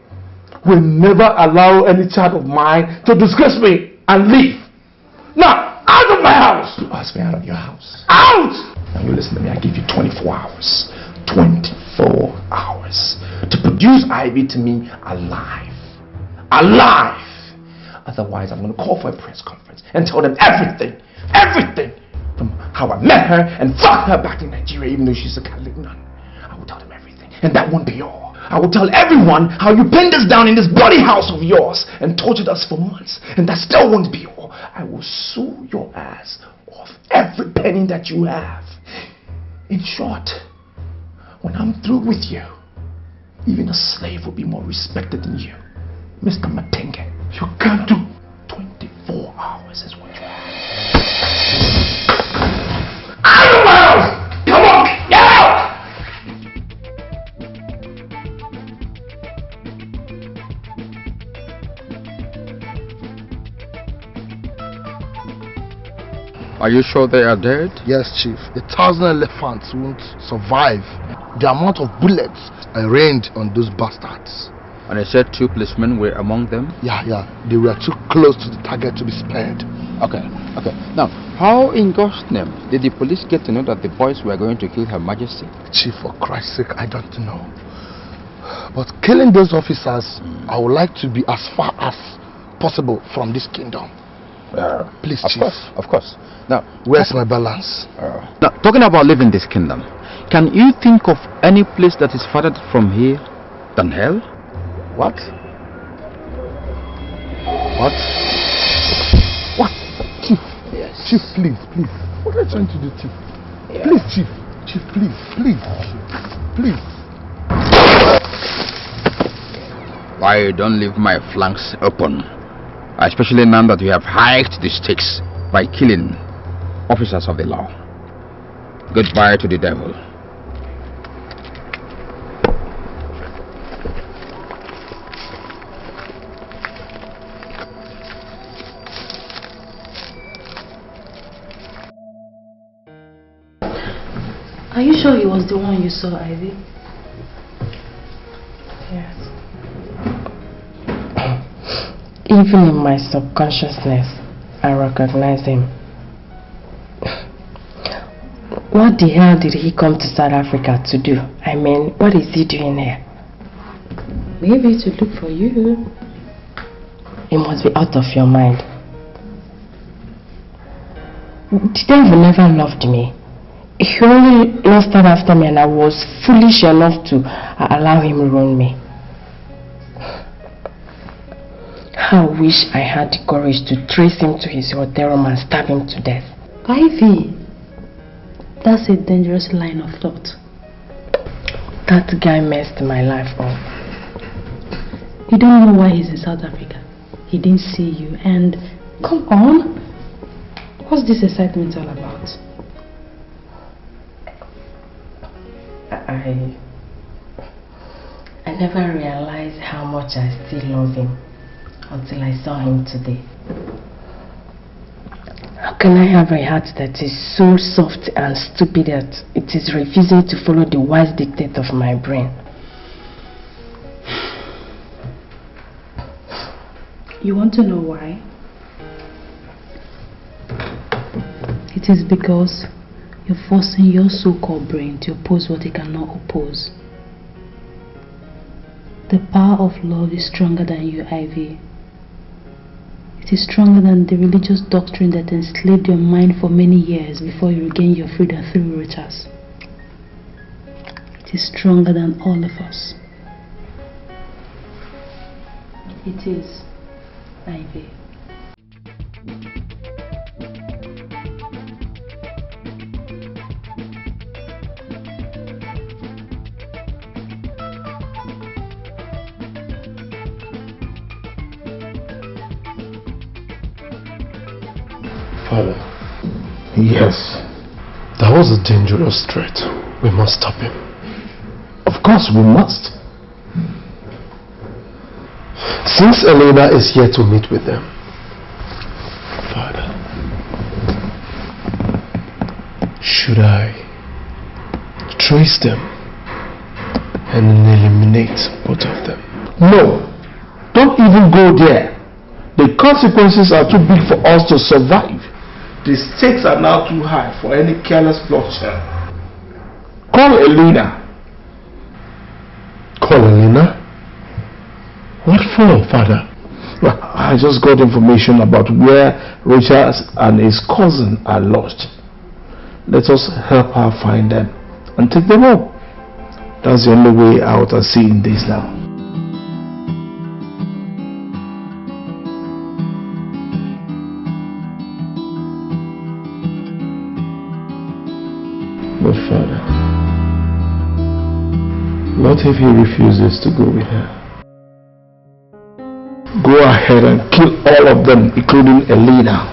Speaker 5: will never allow any child of mine to disgrace me and leave. Now, out of my house!
Speaker 2: You asked me out of your house.
Speaker 5: Out!
Speaker 2: Now you listen to me, I give you 24 hours. 24 hours to produce Ivy to me alive. Alive! Otherwise, I'm going to call for a press conference and tell them everything. Everything! From how I met her and fucked her back in Nigeria, even though she's a Catholic nun. I will tell them everything. And that won't be all. I will tell everyone how you pinned us down in this bloody house of yours and tortured us for months. And that still won't be all. I will sue your ass off every penny that you have. In short, when I'm through with you, even a slave will be more respected than you. Mr. Matenge, you can't do 24 hours is what you have. Out of my house! Come on! Get out!
Speaker 7: Are you sure they are dead?
Speaker 9: Yes, Chief. 1,000 elephants won't survive the amount of bullets I rained on those bastards.
Speaker 7: And I said 2 policemen were among them?
Speaker 9: Yeah. They were too close to the target to be spared.
Speaker 7: Okay. Now, how in God's name did the police get to know that the boys were going to kill Her Majesty?
Speaker 9: Chief, for Christ's sake, I don't know. But killing those officers, I would like to be as far as possible from this kingdom. Please, Chief.
Speaker 7: Of course. Now,
Speaker 9: where's my balance?
Speaker 7: Now, talking about leaving this kingdom, can you think of any place that is farther from here than hell?
Speaker 9: What? Chief, yes. Chief, please. What are you trying to do, Chief? Yeah. Please, Chief. Chief, please.
Speaker 7: Why don't leave my flanks open? Especially now that we have hiked the stakes by killing officers of the law. Goodbye to the devil.
Speaker 12: Are you sure he was the one you saw, Ivy?
Speaker 11: Yes. Even in my subconsciousness, I recognize him. What the hell did he come to South Africa to do? I mean, what is he doing here?
Speaker 12: Maybe to look for you.
Speaker 11: You must be out of your mind. The devil never loved me. He only lusted after me, and I was foolish enough to allow him to ruin me. I wish I had the courage to trace him to his hotel room and stab him to death.
Speaker 12: Ivy, that's a dangerous line of thought.
Speaker 11: That guy messed my life up.
Speaker 12: You don't know why he's in South Africa. He didn't see you, and come on. What's this excitement all about?
Speaker 11: I never realized how much I still love him until I saw him today. How can I have a heart that is so soft and stupid that it is refusing to follow the wise dictate of my brain?
Speaker 12: You want to know why? It is because you're forcing your so-called brain to oppose what it cannot oppose. The power of love is stronger than you, Ivy. It is stronger than the religious doctrine that enslaved your mind for many years before you regained your freedom through rituals. It is stronger than all of us. It is, Ivy.
Speaker 13: Father.
Speaker 5: Yes.
Speaker 13: That was a dangerous threat. We must stop him.
Speaker 5: Of course we must.
Speaker 13: Since Elena is here to meet with them, Father, should I trace them and eliminate both of them?
Speaker 5: No. Don't even go there. The consequences are too big for us to survive. The stakes are now too high for any careless bloodshed. Call Elena.
Speaker 13: Call Elena? What for, Father?
Speaker 5: Well, I just got information about where Richard and his cousin are lost. Let us help her find them and take them home. That's the only way out of seeing this now.
Speaker 13: But Father, what if he refuses to go with her?
Speaker 5: Go ahead and kill all of them, including Elena.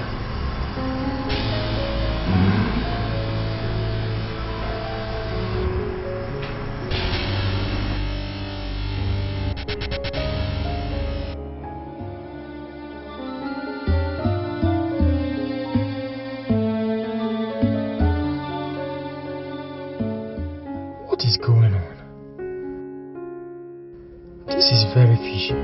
Speaker 20: What is going on? This is very fishy.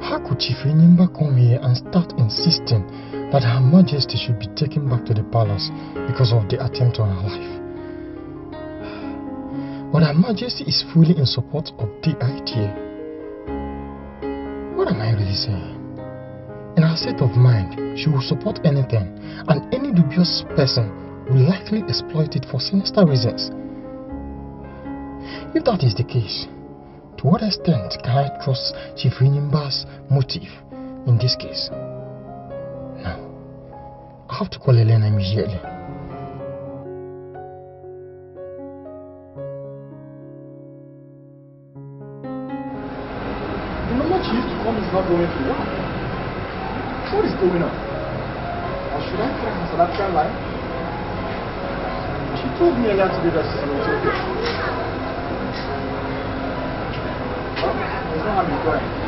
Speaker 20: How could Chief Enyimba come here and start insisting that Her Majesty should be taken back to the palace because of the attempt on her life? But Her Majesty is fully in support of the idea. What am I really saying? In her state of mind, she will support anything, and any dubious person will likely exploit it for sinister reasons. If that is the case, to what extent can I trust Chief Enyimba's motive in this case? Now, I have to call Elena immediately.
Speaker 18: The number she used to call is not going through. What is going on? Or should I try her South African line? She told me earlier today that she's in Ethiopia. Well, there's no harm in trying.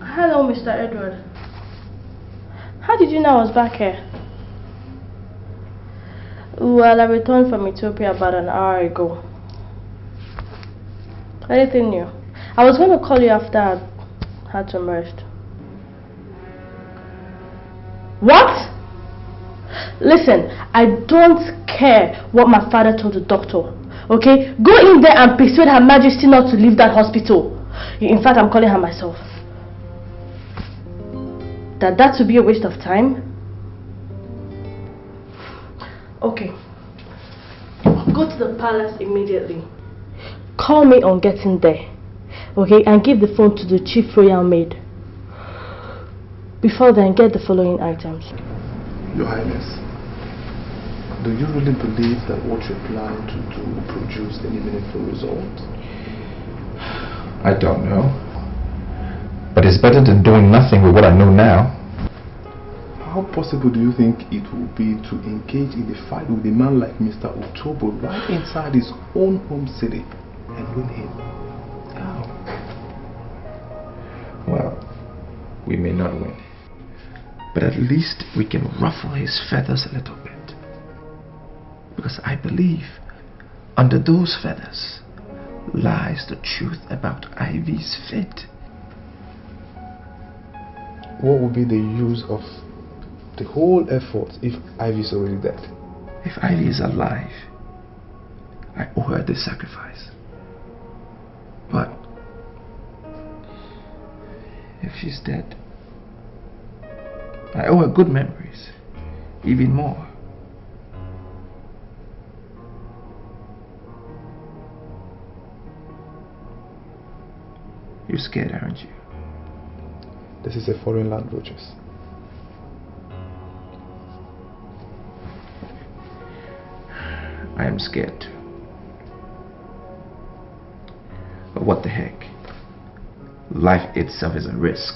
Speaker 21: Hello, Mr. Edward. How did you know I was back here? Well, I returned from Ethiopia about an hour ago. Anything new? I was going to call you after I had some rest. What? Listen, I don't care what my father told the doctor. Okay? Go in there and persuade Her Majesty not to leave that hospital. In fact, I'm calling her myself. That would be a waste of time? Okay. Go to the palace immediately. Call me on getting there. Okay, and give the phone to the chief royal maid. Before then, get the following items.
Speaker 10: Your Highness, do you really believe that what you're planning to do will produce any meaningful result?
Speaker 2: I don't know. But it's better than doing nothing with what I know now.
Speaker 10: How possible do you think it will be to engage in a fight with a man like Mr. Otobo right inside his own home city and win him? How?
Speaker 2: Well, we may not win. But at least we can ruffle his feathers a little bit. Because I believe under those feathers lies the truth about Ivy's fate.
Speaker 10: What would be the use of the whole effort if Ivy is already dead?
Speaker 2: If Ivy is alive, I owe her this sacrifice. But if she's dead, I owe her good memories, even more. You're scared, aren't you?
Speaker 10: This is a foreign land, Rogers.
Speaker 2: I am scared too. But what the heck? Life itself is a risk.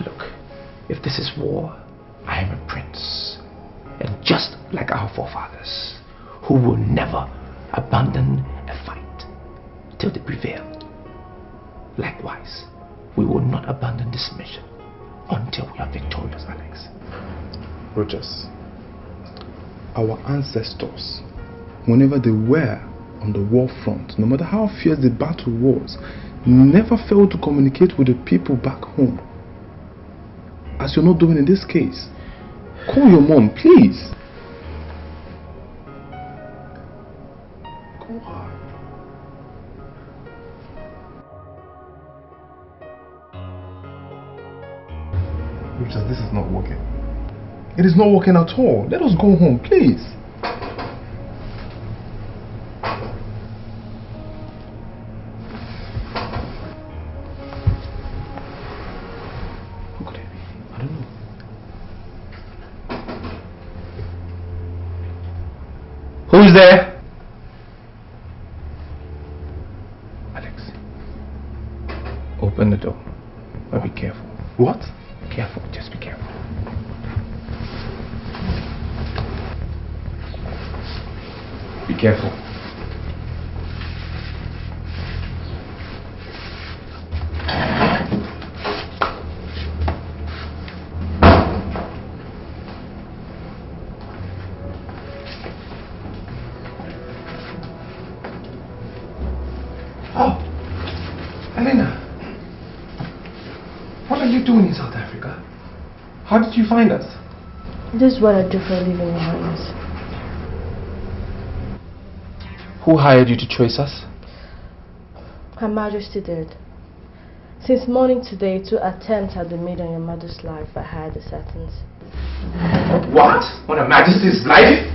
Speaker 2: Look, if this is war, I am a prince. And just like our forefathers, who will never abandon a fight till they prevail. Likewise, we will not abandon this mission until we are victorious, Alex.
Speaker 10: Rogers, our ancestors, whenever they were on the war front, no matter how fierce the battle was, never failed to communicate with the people back home. As you're not doing in this case. Call your mom, please. Call her. Richard, this is not working. It is not working at all. Let us go home, please.
Speaker 2: Who's there? Alex. Open the door. But be careful.
Speaker 10: What?
Speaker 2: Careful, just be careful. Be careful.
Speaker 5: Oh, Elena, what are you doing in South Africa? How did you find us?
Speaker 21: This is what I do for a living, Your Highness.
Speaker 2: Who hired you to trace us?
Speaker 21: Her Majesty did. Since morning today, 2 attempts have been made on your mother's life by higher assassins.
Speaker 2: What? On Her Majesty's life?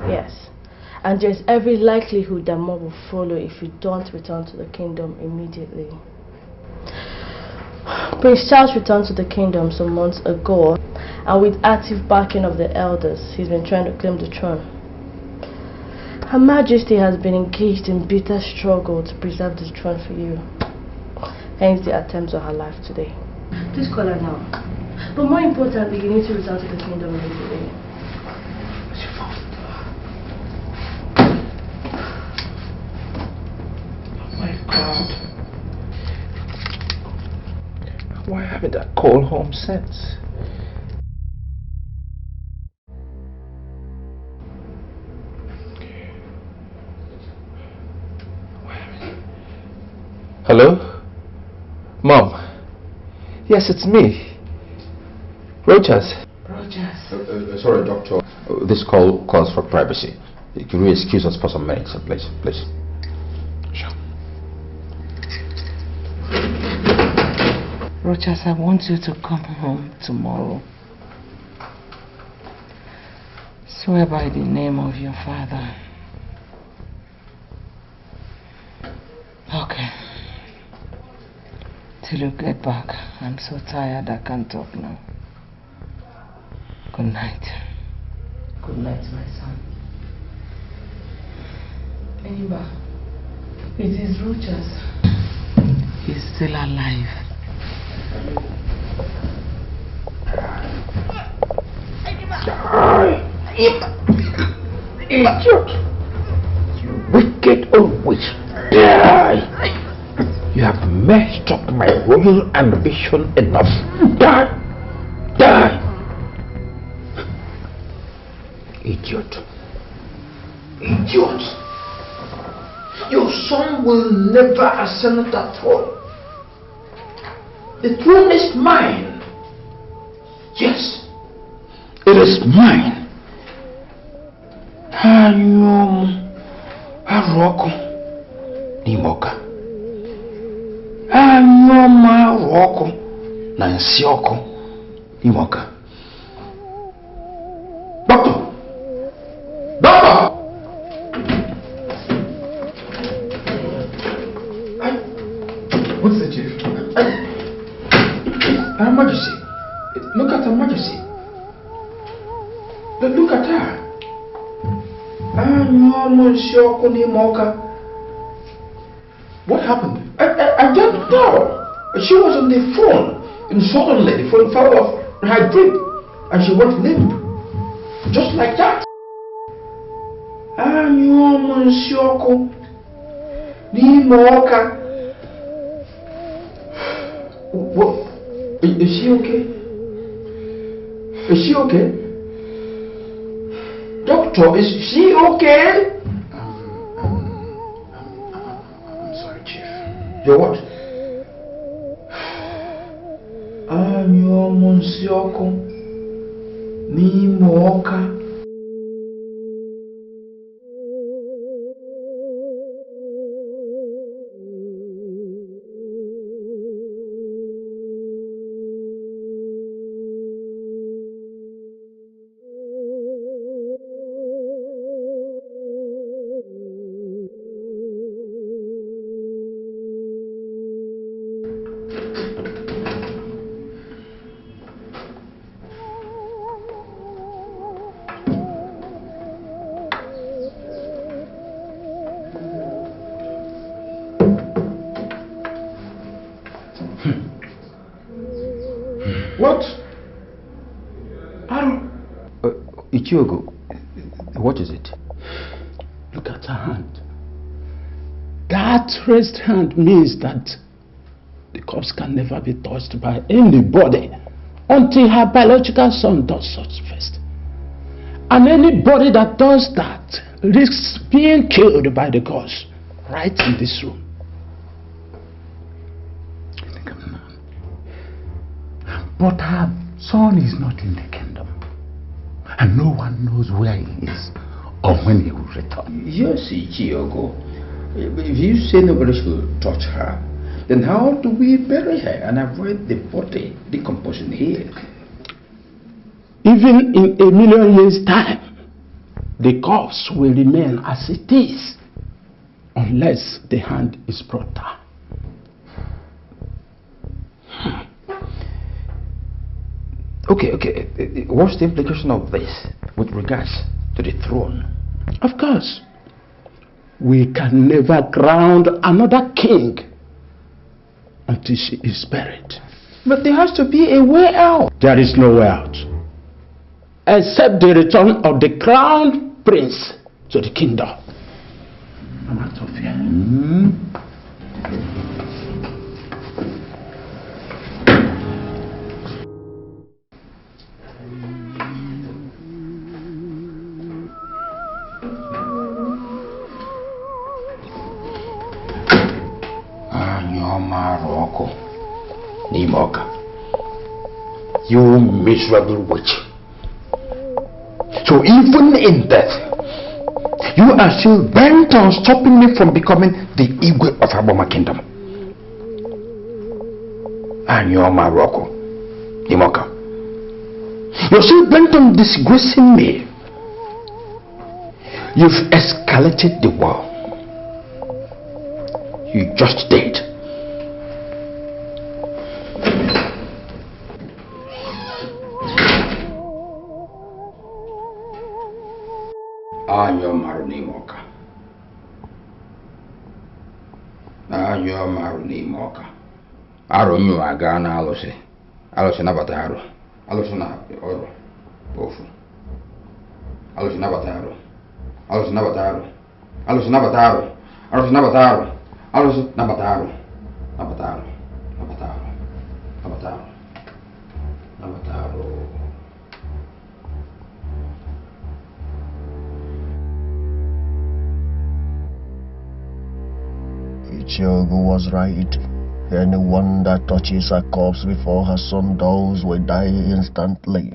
Speaker 21: Yes. And there's every likelihood that more will follow if you don't return to the kingdom immediately. Prince Charles returned to the kingdom some months ago, and with active backing of the elders, he's been trying to claim the throne. Her Majesty has been engaged in bitter struggle to preserve the throne for you. Hence the attempts on her life today. Please call her now. But more importantly, you need to return to the kingdom immediately.
Speaker 2: God. Why haven't I called home since? Hello? Mom? Yes, it's me. Rogers.
Speaker 3: Sorry, Doctor. This call calls for privacy. Can you excuse us for some minutes, please? Please.
Speaker 6: Rochas, I want you to come home tomorrow. Swear by the name of your father. Okay. Till you get back. I'm so tired I can't talk now. Good night. Good night, my son. Eva, it is Rochas. He's still alive.
Speaker 15: Idiot! You wicked old witch! Die! You have messed up my royal ambition enough. Die! Die! Idiot! Idiot! Your son will never ascend that throne. The throne is mine. Yes, it is mine. Aroko Nimoka. Anyoma Roko Nansioko Nimoka. Doctor! Doctor!
Speaker 16: What's the chief? Her Majesty. Look at Her Majesty. Look at her. What happened? I don't know. She was on the phone, and suddenly the phone fell off her grip, and she went limp. Just like that. What? Is she okay? Is she okay? Doctor, is she okay? I'm sorry, Chief. You're what? Anyo Monsioko Ni Moka. What?
Speaker 15: Ichiogo, what is it?
Speaker 16: Look at her hand. That raised hand means that the corpse can never be touched by anybody until her biological son does such first. And anybody that does that risks being killed by the gods right in this room.
Speaker 15: But her son is not in the kingdom, and no one knows where he is or when he will return.
Speaker 16: Yes, Ichiogo. If you say nobody should touch her, then how do we bury her and avoid the body decomposing here? Even in 1,000,000 years' time, the corpse will remain as it is unless the hand is brought down.
Speaker 15: Okay. What's the implication of this with regards to the throne?
Speaker 16: Of course, we can never crown another king until she is buried. But there has to be a way out. There is no way out, except the return of the crown prince to the kingdom. I'm out of here.
Speaker 15: Maroko Nimoka, you miserable witch. So even in death, you are still bent on stopping me from becoming the Igwe of Aboma Kingdom.
Speaker 16: and you're Morocco. Imoka. You're still bent on disgracing me. You've escalated the war. You just did. Anyo Marunimoka. Anyo Marunimoka. Aronyo agana alose. Alose nabataro. Alose na oro. Bofu. Alose nabataro. Alose nabataro. Alose nabataro. Alose nabataro. Alose nabataro. Nabataro. Nabataro. Nabataro. Nabataro.
Speaker 8: Ichiogu was right. Anyone that touches a corpse before her son dies will die instantly.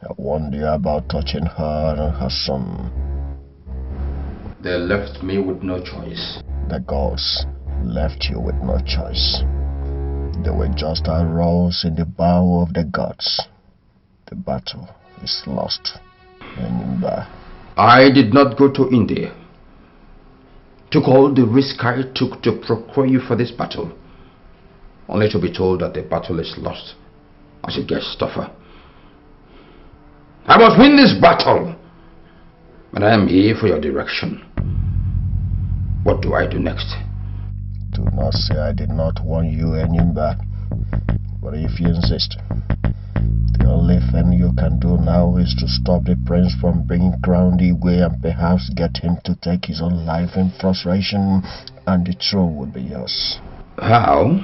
Speaker 8: I warned you about touching her and her son.
Speaker 16: They left me with no choice.
Speaker 8: The gods left you with no choice. They were just a rose in the bow of the gods. The battle is lost. Remember.
Speaker 16: I did not go to India. Took all the risk I took to procure you for this battle, only to be told that the battle is lost as a guest stuffer. I must win this battle, but I am here for your direction. What do I do next?
Speaker 8: Do not say I did not warn you, Enyimba. But if you insist, the only thing you can do now is to stop the prince from bringing crown Igwe and perhaps get him to take his own life in frustration, and the throne will be yours.
Speaker 16: How?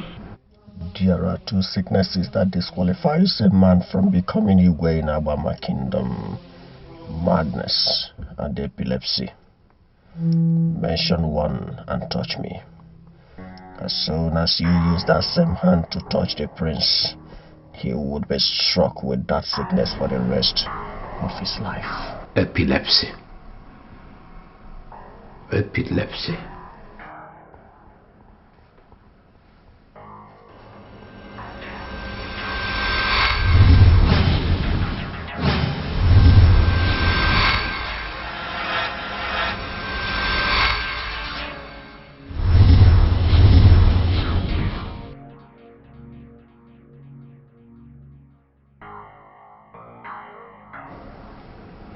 Speaker 8: There are two sicknesses that disqualifies a man from becoming Igwe in Abama Kingdom: madness and epilepsy. Mention one and touch me. As soon as you use that same hand to touch the prince, he would be struck with that sickness for the rest of his life.
Speaker 16: Epilepsy. Epilepsy.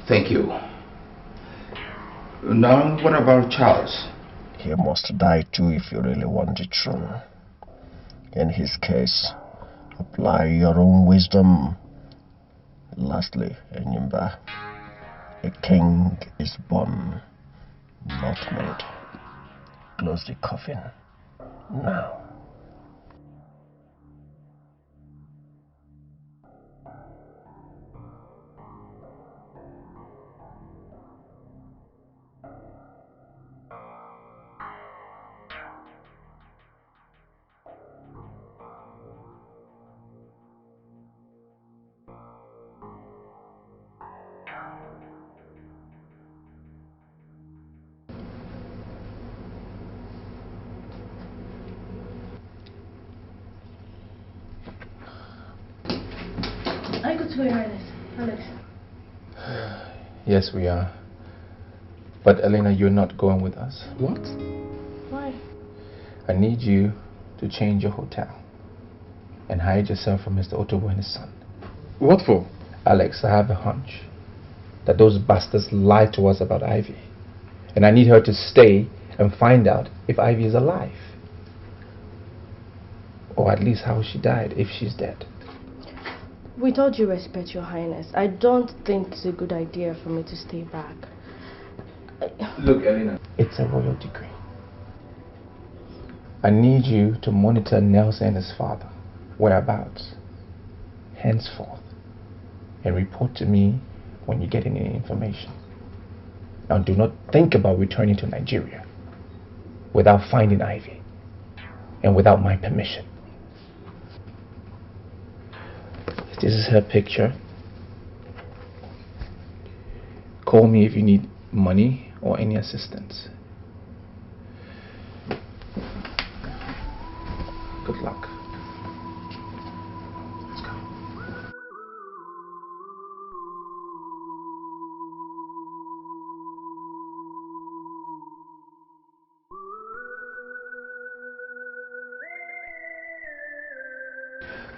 Speaker 16: Thank you. Now, what about Charles?
Speaker 8: He must die too if you really want the throne. In his case, apply your own wisdom. Lastly, Enyimba, a king is born, not made. Close the coffin now.
Speaker 21: Alex.
Speaker 3: Yes, we are. But Elena, you're not going with us.
Speaker 21: What? Why?
Speaker 3: I need you to change your hotel and hide yourself from Mr. Otobo and his son.
Speaker 10: What for?
Speaker 3: Alex, I have a hunch that those bastards lied to us about Ivy. And I need her to stay and find out if Ivy is alive. Or at least how she died, if she's dead.
Speaker 21: With all due respect, Your Highness, I don't think it's a good idea for me to stay back.
Speaker 3: Look, Elena, it's a royal decree. I need you to monitor Nelson and his father, whereabouts, henceforth, and report to me when you get any information. Now, do not think about returning to Nigeria without finding Ivy and without my permission. This is her picture. Call me if you need money or any assistance. Good luck.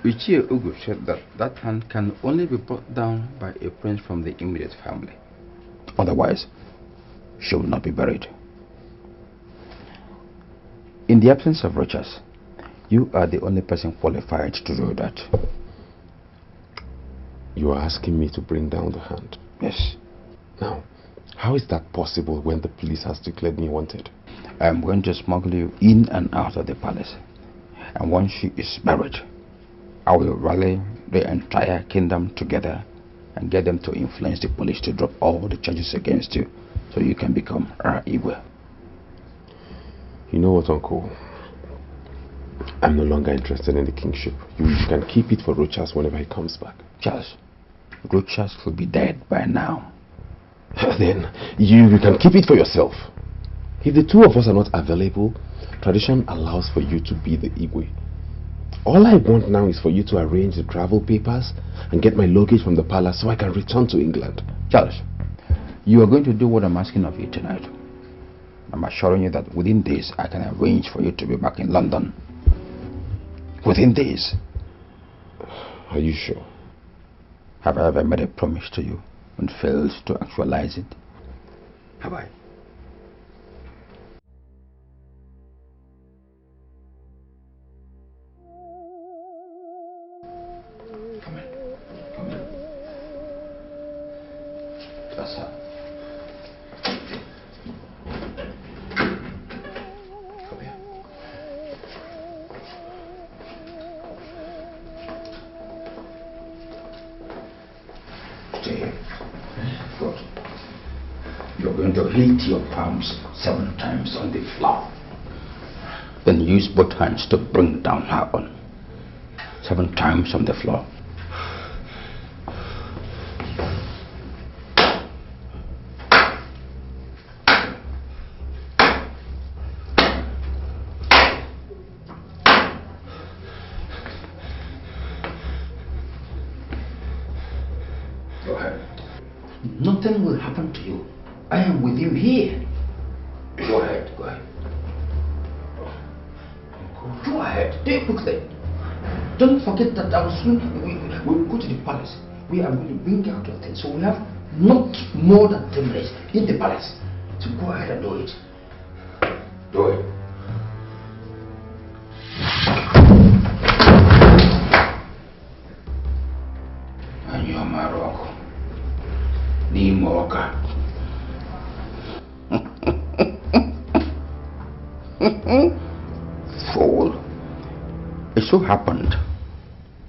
Speaker 16: Uche Ugu said that that hand can only be brought down by a prince from the immediate family. Otherwise, she will not be buried. In the absence of Rochas, you are the only person qualified to do that.
Speaker 15: You are asking me to bring down the hand?
Speaker 16: Yes.
Speaker 15: Now, how is that possible when the police has declared me wanted?
Speaker 16: I am going to smuggle you in and out of the palace. And once she is buried, I will rally the entire kingdom together and get them to influence the police to drop all the charges against you so you can become our Igwe.
Speaker 15: You know what, Uncle? I'm no longer interested in the kingship. You can keep it for Rochas whenever he comes back.
Speaker 16: Charles, Rochas will be dead by now.
Speaker 15: Then you can keep it for yourself. If the two of us are not available, tradition allows for you to be the Igwe. All I want now is for you to arrange the travel papers and get my luggage from the palace so I can return to England.
Speaker 16: Charles, you are going to do what I'm asking of you tonight. I'm assuring you that within days I can arrange for you to be back in London. Within days.
Speaker 15: Are you sure?
Speaker 16: Have I ever made a promise to you and failed to actualize it? Have I? Come in. Come in. That's her. Come here. Stay. Good. You're going to hit your palms 7 times on the floor. Then use both hands to bring down her on. 7 times on the floor. Go ahead. Nothing will happen to you. I am with you here. Go ahead, go ahead. Go ahead, do it quickly. Don't forget that I will soon we'll go to the palace. We are going to bring out your things. So we have not more than 10 minutes in the palace. So go ahead and do it. Do it. And you're my rock. Nimoka. Fool. It so happened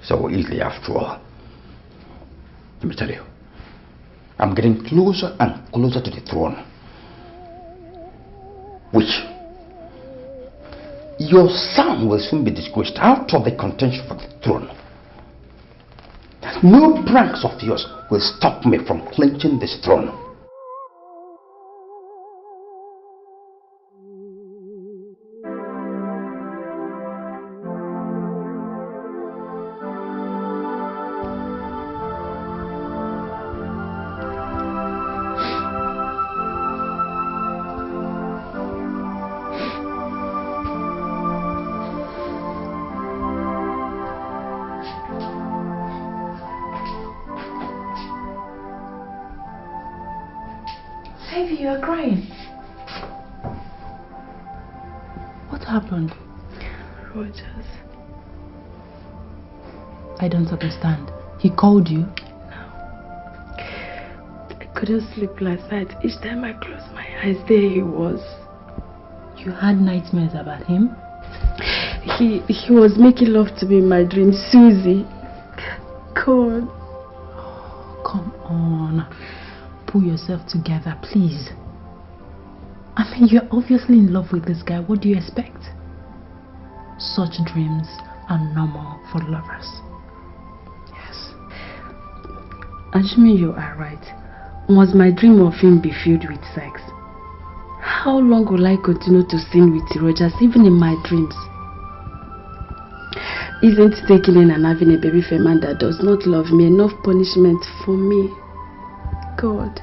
Speaker 16: so easily after all. Let me tell you, I'm getting closer and closer to the throne, which your son will soon be disgraced out of the contention for the throne. No pranks of yours will stop me from clinching this throne.
Speaker 11: Ivy, you are crying.
Speaker 12: What happened?
Speaker 11: Rogers.
Speaker 12: I don't understand. He called you?
Speaker 11: I couldn't sleep last night. Each time I closed my eyes, there he was.
Speaker 12: You had nightmares about him?
Speaker 11: He was making love to me in my dream. Susie. God.
Speaker 12: Oh, come on. Pull yourself together, please. I mean, you're obviously in love with this guy. What do you expect? Such dreams are normal for lovers.
Speaker 11: Yes. Assuming you are right, must my dream of him be filled with sex? How long will I continue to sin with Rogers, even in my dreams? Isn't taking in and having a baby for a man that does not love me enough punishment for me? God,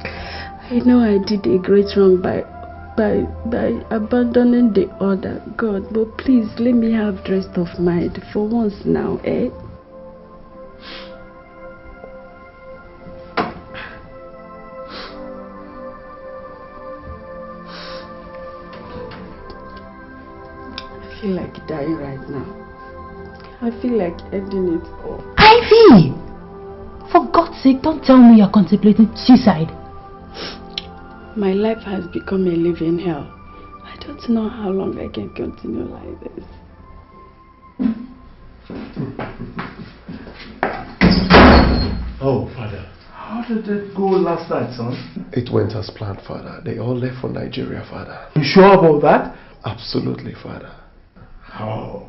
Speaker 11: I know I did a great wrong by
Speaker 19: by abandoning the other, God, but please let me have rest of mind for once now, eh? I feel like dying right now. I feel like ending it all.
Speaker 22: Ivy! For God's sake, don't tell me you're contemplating suicide.
Speaker 19: My life has become a living hell. I don't know how long I can continue like this.
Speaker 2: Oh, Father.
Speaker 5: How did it go last night, son?
Speaker 2: It went as planned, Father. They all left for Nigeria, Father.
Speaker 5: You sure about that?
Speaker 2: Absolutely, Father.
Speaker 5: Oh,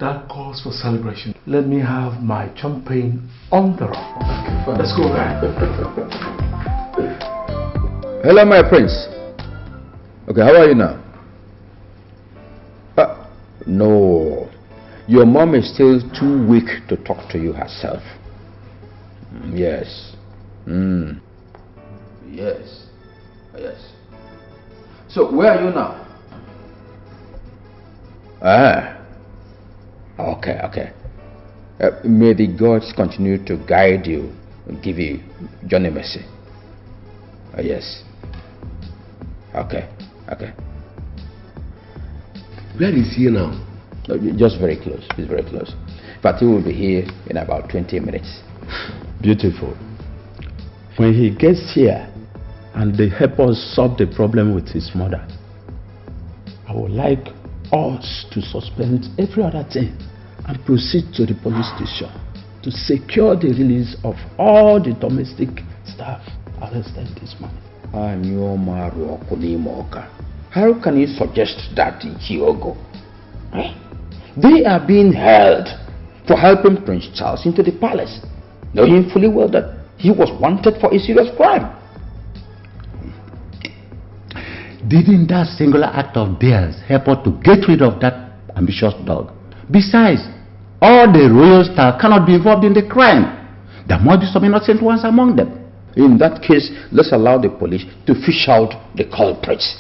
Speaker 5: that calls for celebration. Let me have my champagne on the rock. Okay, Father. Let's go, guys.
Speaker 16: Hello, my prince. Okay, how are you now? No. Your mom is still too weak to talk to you herself. Yes. Yes. Yes. So, where are you now? Okay. May the gods continue to guide you and give you Johnny mercy. Yes. Okay.
Speaker 2: Where is he now?
Speaker 16: Just very close. He's very close. But he will be here in about 20 minutes.
Speaker 14: Beautiful. When he gets here and they help us solve the problem with his mother, I would like us to suspend every other thing and proceed to the police station to secure the release of all the domestic staff arrested this morning.
Speaker 16: How can you suggest that in Kyogo? They are being held for helping Prince Charles into the palace, knowing fully well that he was wanted for a serious crime.
Speaker 23: Didn't that singular act of theirs help us to get rid of that ambitious dog? Besides, all the royal staff cannot be involved in the crime. There must be some innocent ones among them.
Speaker 16: In that case, let's allow the police to fish out the culprits.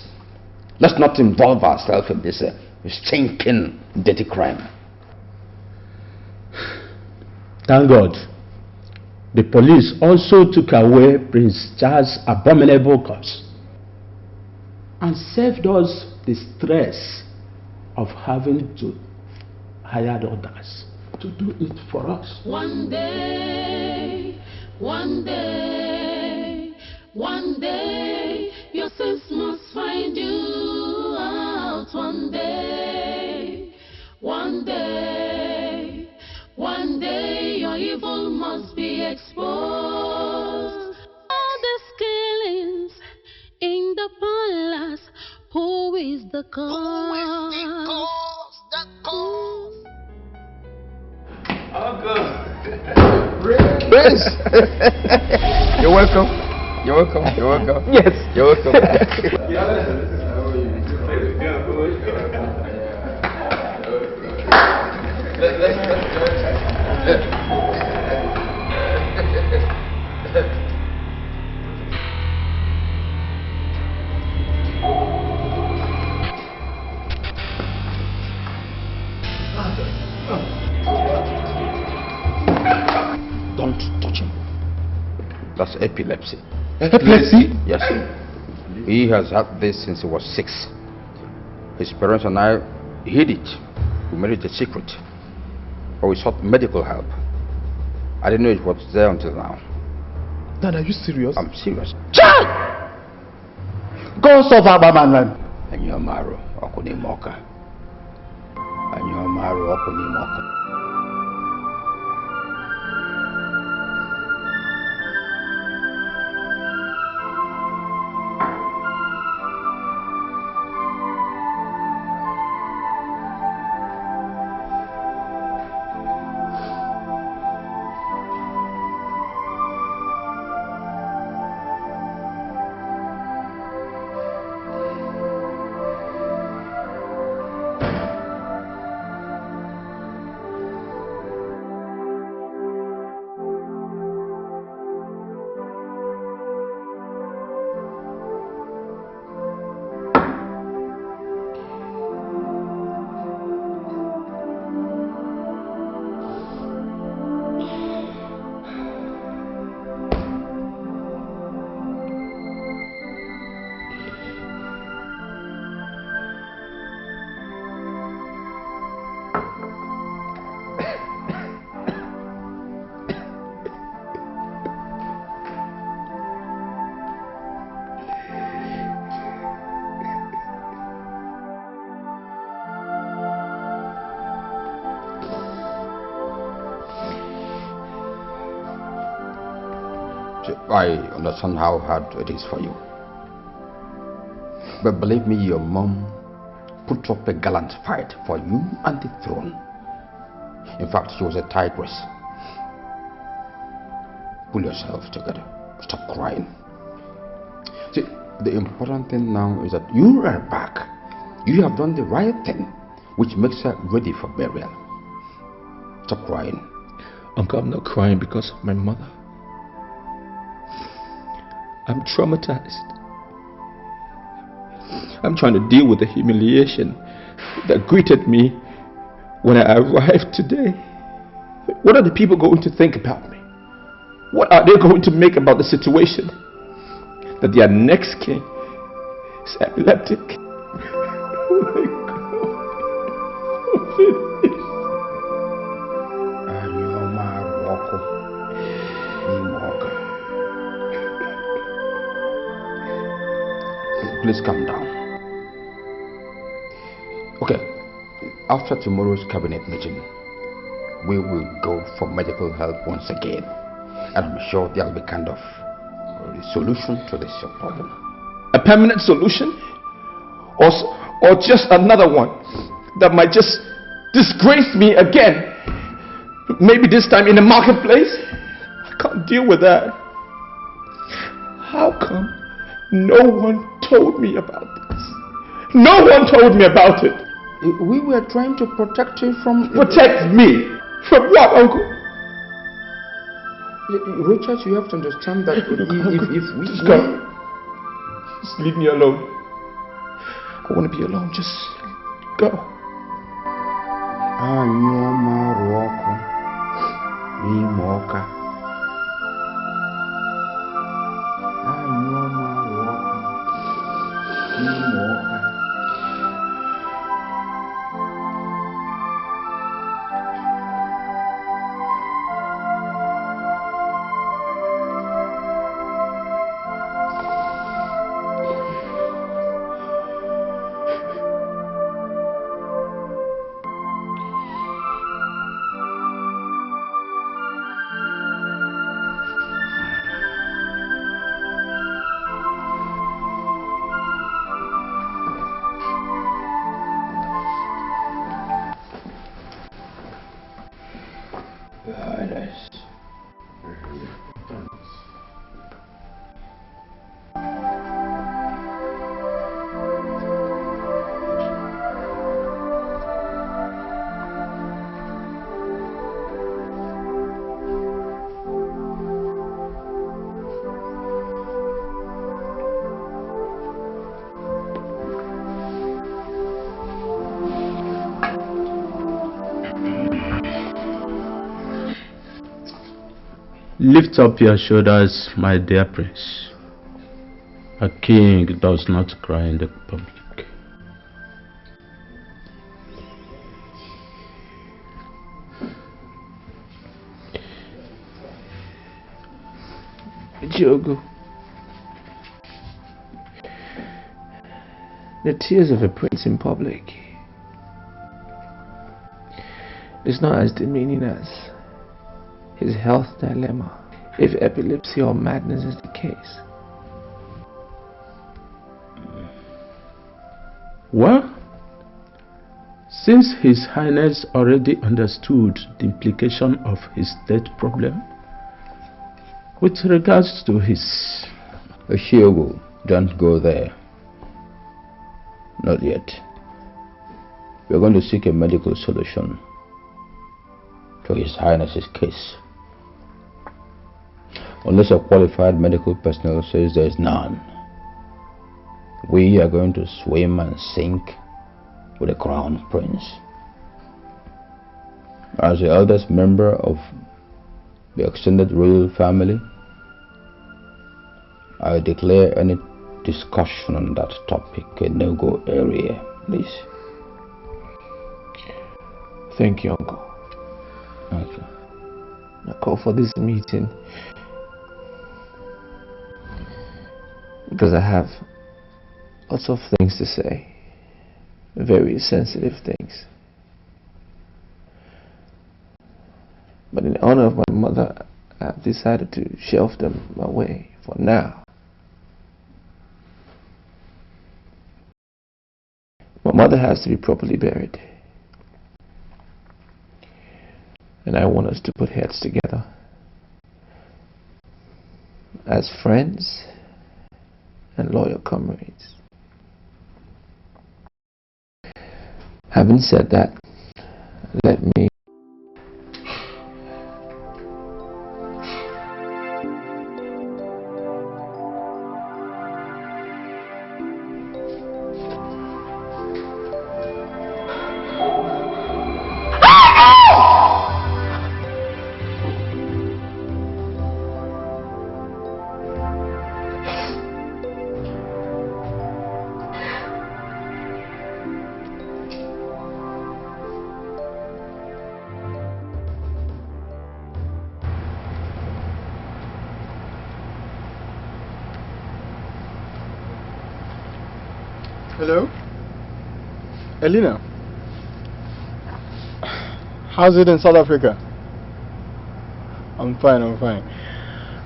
Speaker 16: Let's not involve ourselves in this stinking, dirty crime.
Speaker 14: Thank God. The police also took away Prince Charles' abominable curse and saved us the stress of having to hire others to do it for us.
Speaker 6: One day, your sins must find you out. One day, your evil must be exposed. All the killings in the palace, who is the cause?
Speaker 16: Prince! You're welcome. Yes. You're welcome. Don't touch him. That's epilepsy.
Speaker 23: Epilepsy?
Speaker 16: Yes. He has had this since he was 6. His parents and I hid it. We made it a secret. But we sought medical help. I didn't know it was there until now.
Speaker 10: Dad, are you serious?
Speaker 16: I'm serious.
Speaker 23: Child! Go solve our man.
Speaker 16: Anyomaru Okunimoka. I understand how hard it is for you. But believe me, your mom put up a gallant fight for you and the throne. In fact, she was a tigress. Pull yourself together. Stop crying. See, the important thing now is that you are back. You have done the right thing, which makes her ready for burial. Stop crying.
Speaker 2: Uncle, I'm not crying because of my mother. I'm traumatized. I'm trying to deal with the humiliation that greeted me when I arrived today. What are the people going to think about me? What are they going to make about the situation? That their next king is epileptic. Oh my
Speaker 16: God. Please calm down. Okay, after tomorrow's cabinet meeting, we will go for medical help once again. And I'm sure there'll be kind of a solution to this problem.
Speaker 2: A permanent solution? Or just another one that might just disgrace me again? Maybe this time in the marketplace? I can't deal with that. How come no one told me about this? No one told me about it.
Speaker 16: We were trying to protect you from...
Speaker 2: Protect me? From what, Uncle?
Speaker 16: Richard, you have to understand that if we...
Speaker 2: Just go. Just leave me alone. I want to be alone. Just go.
Speaker 14: Lift up your shoulders, my dear prince. A king does not cry in the public.
Speaker 2: Diogo, the tears of a prince in public is not as demeaning as his health dilemma, if epilepsy or madness is the case.
Speaker 14: Well, since His Highness already understood the implication of his death problem, with regards to his...
Speaker 16: Oshiogo, don't go there. Not yet. We're going to seek a medical solution to His Highness's case. Unless a qualified medical personnel says there is none, we are going to swim and sink with the crown prince. As the eldest member of the extended royal family, I declare any discussion on that topic a no-go area, please.
Speaker 2: Thank you, Uncle.
Speaker 16: Okay.
Speaker 2: I call for this meeting because I have lots of things to say, very sensitive things. But in honor of my mother I've decided to shelve them away for now. My mother has to be properly buried. And I want us to put heads together as friends and loyal comrades. Having said that, let me
Speaker 18: Hello? Elena? How's it in South Africa? I'm fine.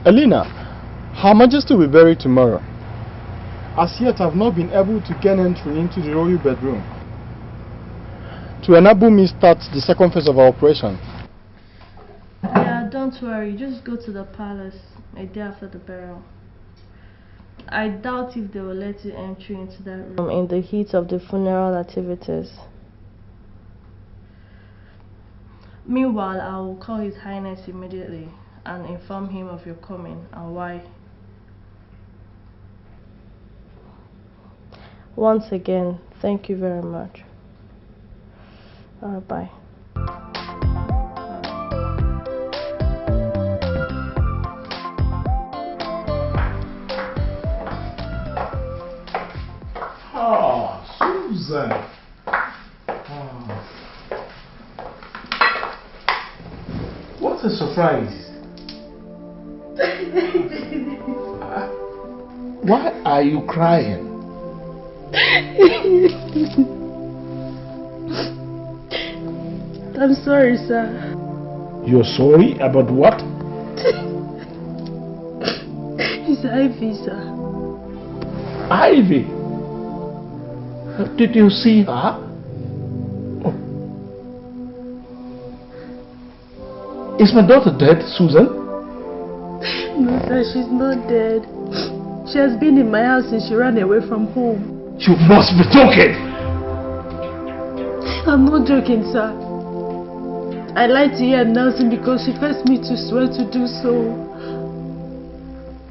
Speaker 18: Elena, Her Majesty will be buried tomorrow. As yet, I've not been able to gain entry into the royal bedroom to enable me start the second phase of our operation.
Speaker 11: Yeah, don't worry. Just go to the palace a day after the burial. I doubt if they will let you entry into that room in the heat of the funeral activities. Meanwhile, I will call His Highness immediately and inform him of your coming and why. Once again, thank you very much. Bye.
Speaker 5: Susan. What a surprise. Why are you crying?
Speaker 11: I'm sorry, sir.
Speaker 5: You're sorry about what?
Speaker 11: It's Ivy, sir.
Speaker 5: Ivy? Did you see her? Oh. Is my daughter dead, Susan?
Speaker 11: No, sir, she's not dead. She has been in my house since she ran away from home.
Speaker 5: You must be joking!
Speaker 11: I'm not joking, sir. I lied to you and Nelson because she forced me to swear to do so.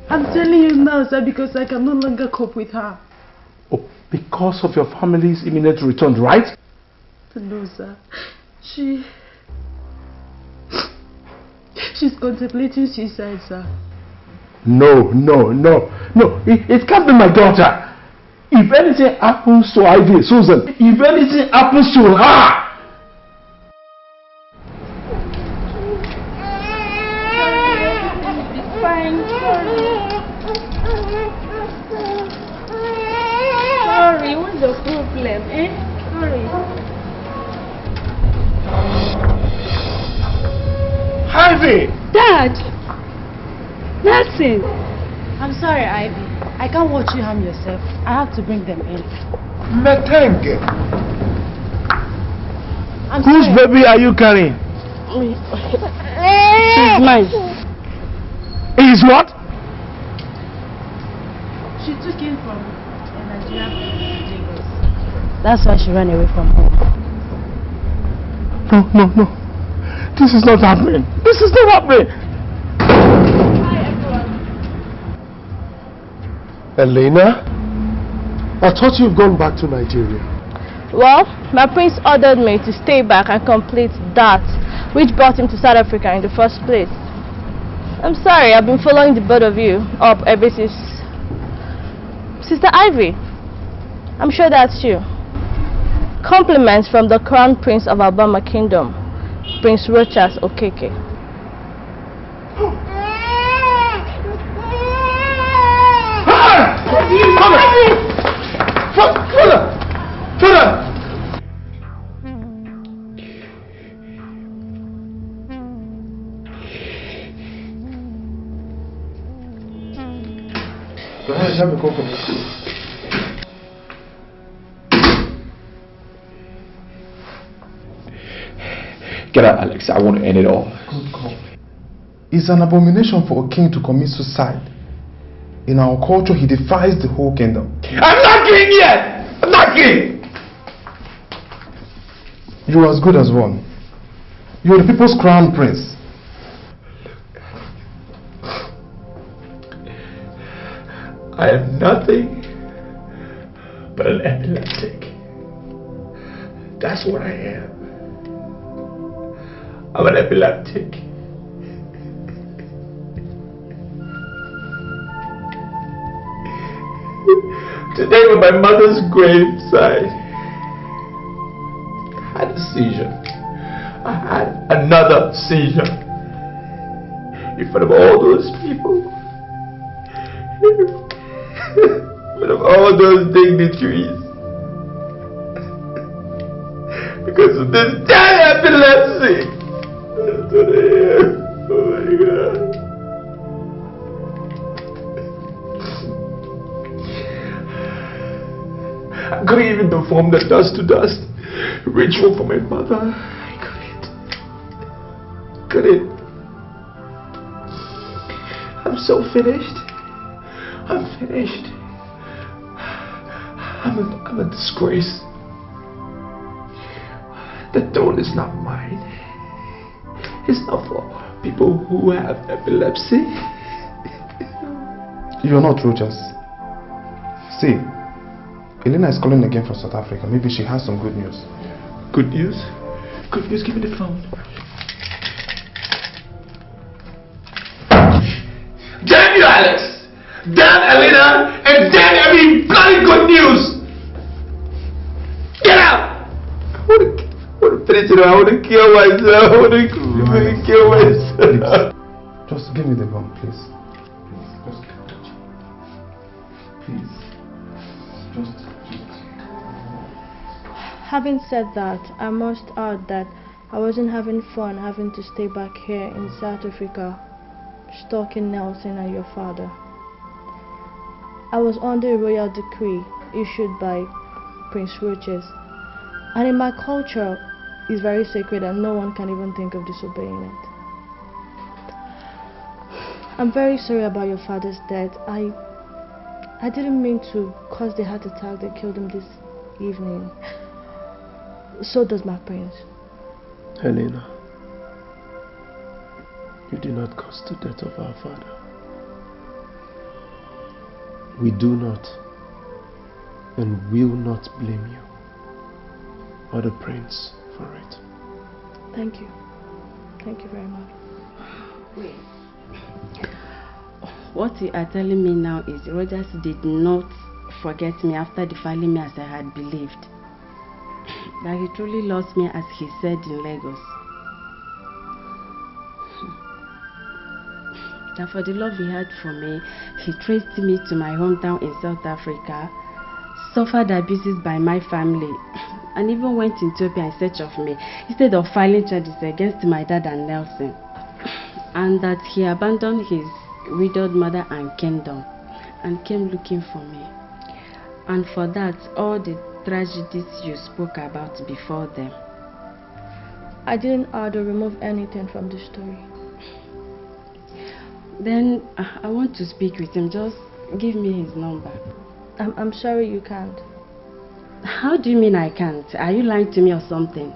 Speaker 11: I'm telling you now, sir, because I can no longer cope with her.
Speaker 5: Oh, because of your family's imminent return, right?
Speaker 11: No, sir. She's contemplating suicide, sir.
Speaker 5: No. It can't be my daughter. If anything happens to Ivy, Susan, if anything happens to her,
Speaker 11: Sorry, what's the problem, Sorry.
Speaker 5: Ivy!
Speaker 12: Dad! Nelson! I'm sorry, Ivy. I can't watch you harm yourself. I have to bring them in.
Speaker 5: Metenge!
Speaker 12: Whose
Speaker 5: baby are you carrying?
Speaker 12: She's mine.
Speaker 5: Is what?
Speaker 11: She took him from Nigeria to Lagos.
Speaker 12: That's why she ran away from home.
Speaker 5: No. This is not happening. This is not happening.
Speaker 11: Hi, everyone.
Speaker 13: Elena? I thought you've gone back to Nigeria.
Speaker 11: Well, my prince ordered me to stay back and complete that which brought him to South Africa in the first place. I'm sorry, I've been following the both of you up ever since. Sister Ivy, I'm sure that's you. Compliments from the Crown Prince of Alabama Kingdom, Prince Rochas Okeke.
Speaker 5: Father!
Speaker 10: Have a coffee.
Speaker 2: Get out, Alex. I want to end it all.
Speaker 10: Good God. It's an abomination for a king to commit suicide. In our culture, he defies the whole kingdom.
Speaker 2: I'm not king yet! I'm not king!
Speaker 10: You are as good as one. You are the people's crown prince.
Speaker 2: I am nothing but an epileptic. That's what I am. I'm an epileptic. Today on my mother's graveside, I had a seizure. I had another seizure. In front of all those people. In front of all those dignitaries. Because of this damn epilepsy. That's what I am. Oh my God. I couldn't even perform the dust to dust ritual for my mother. I couldn't. I'm so finished. I'm finished. I'm a disgrace. The throne is not mine. It's not for people who have epilepsy.
Speaker 10: You're not Rogers. See, Elena is calling again from South Africa. Maybe she has some good news.
Speaker 2: Good news? Good news, give me the phone. Damn you, Alex! Damn Elena! And damn every bloody good news! Get out! I wanna finish it. I wanna kill myself. I wanna kill myself.
Speaker 10: Please. Just give me the gun, please. Please. Just.
Speaker 21: Having said that, I must add that I wasn't having fun having to stay back here in South Africa stalking Nelson and your father. I was under a royal decree issued by Prince Regent, and in my culture it's very sacred and no one can even think of disobeying it. I'm very sorry about your father's death. I didn't mean to cause the heart attack that killed him this evening. So does my prince.
Speaker 13: Helena, you did not cause the death of our father. We do not and will not blame you or the prince for it.
Speaker 21: Thank you. Thank you very much.
Speaker 19: Wait. What you are telling me now is Rogers did not forget me after defiling me as I had believed. That he truly lost me as he said in Lagos. That for the love he had for me, he traced me to my hometown in South Africa, suffered abuses by my family, and even went to Ethiopia in search of me, instead of filing charges against my dad and Nelson. And that he abandoned his widowed mother and kingdom and came looking for me. And for that, all the tragedies you spoke about before them.
Speaker 21: I didn't add or remove anything from the story.
Speaker 19: Then I want to speak with him. Just give me his number.
Speaker 21: I'm sorry you can't.
Speaker 19: How do you mean I can't? Are you lying to me or something?